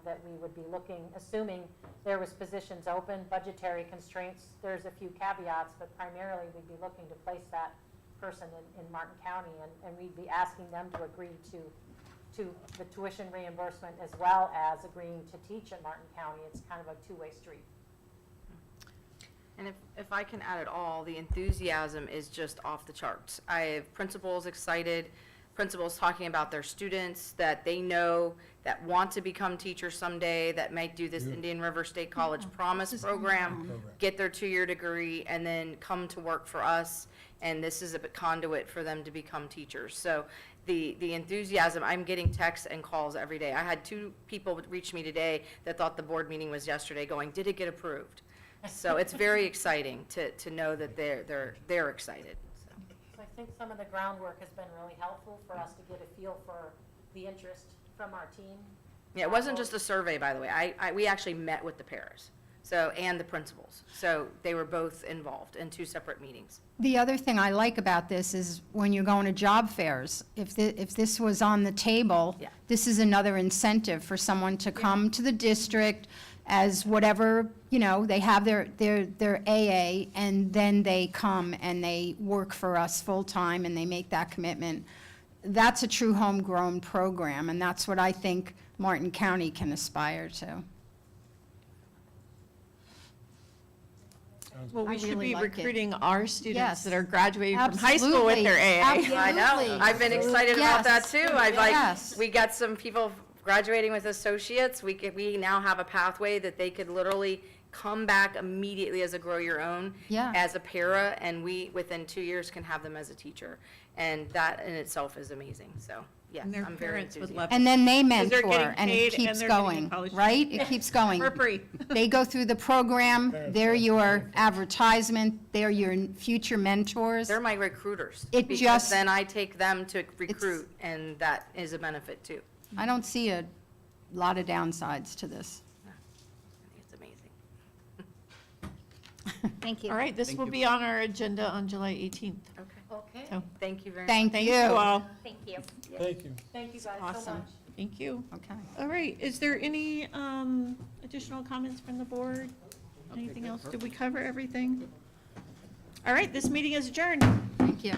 that we would be looking, assuming there was positions open, budgetary constraints, there's a few caveats, but primarily we'd be looking to place that person in Martin County, and we'd be asking them to agree to the tuition reimbursement as well as agreeing to teach in Martin County. It's kind of a two-way street. And if I can add it all, the enthusiasm is just off the charts. I have principals excited, principals talking about their students that they know that want to become teachers someday, that might do this Indian River State College Promise program, get their 2-year degree, and then come to work for us. And this is a conduit for them to become teachers. So the enthusiasm, I'm getting texts and calls every day. I had 2 people reach me today that thought the board meeting was yesterday going, did it get approved? So it's very exciting to know that they're excited. So I think some of the groundwork has been really helpful for us to get a feel for the interest from our team. Yeah, it wasn't just a survey, by the way. We actually met with the paras, and the principals. So they were both involved in 2 separate meetings. The other thing I like about this is when you're going to job fairs, if this was on the table, Yeah. this is another incentive for someone to come to the district as whatever, they have their AA, and then they come and they work for us full-time and they make that commitment. That's a true homegrown program, and that's what I think Martin County can aspire to. Well, we I should really be like it. recruiting our students Yes. that are graduating from high school with their AA. Absolutely. I know. I've been excited about that Yes. too. Yes. We got some people graduating with associates. We now have a pathway that they could literally come back immediately as a grow your own, Yeah. as a para, and we, within 2 years, can have them as a teacher. And that in itself is amazing. So, yes, And their I'm very parents would enthusiastic. love And then they Because they're mentor, getting and paid it and keeps they're getting a going, scholarship. right? It keeps going. For free. They go through the program, they're your advertisement, they're your future mentors. They're my recruiters. It because just- then I take them to recruit, and that is a benefit too. I don't see a lot of downsides to this. I think it's amazing. Thank you. All right, this will be on our agenda on July 18th. Okay. So, Thank you very much. Thank thank you. you all. Thank you. Thank you. Thank you guys so Awesome. much. Thank you. Okay. All right, is there any additional comments from the board? Anything else? Did we cover everything? All right, this meeting is adjourned. Thank you.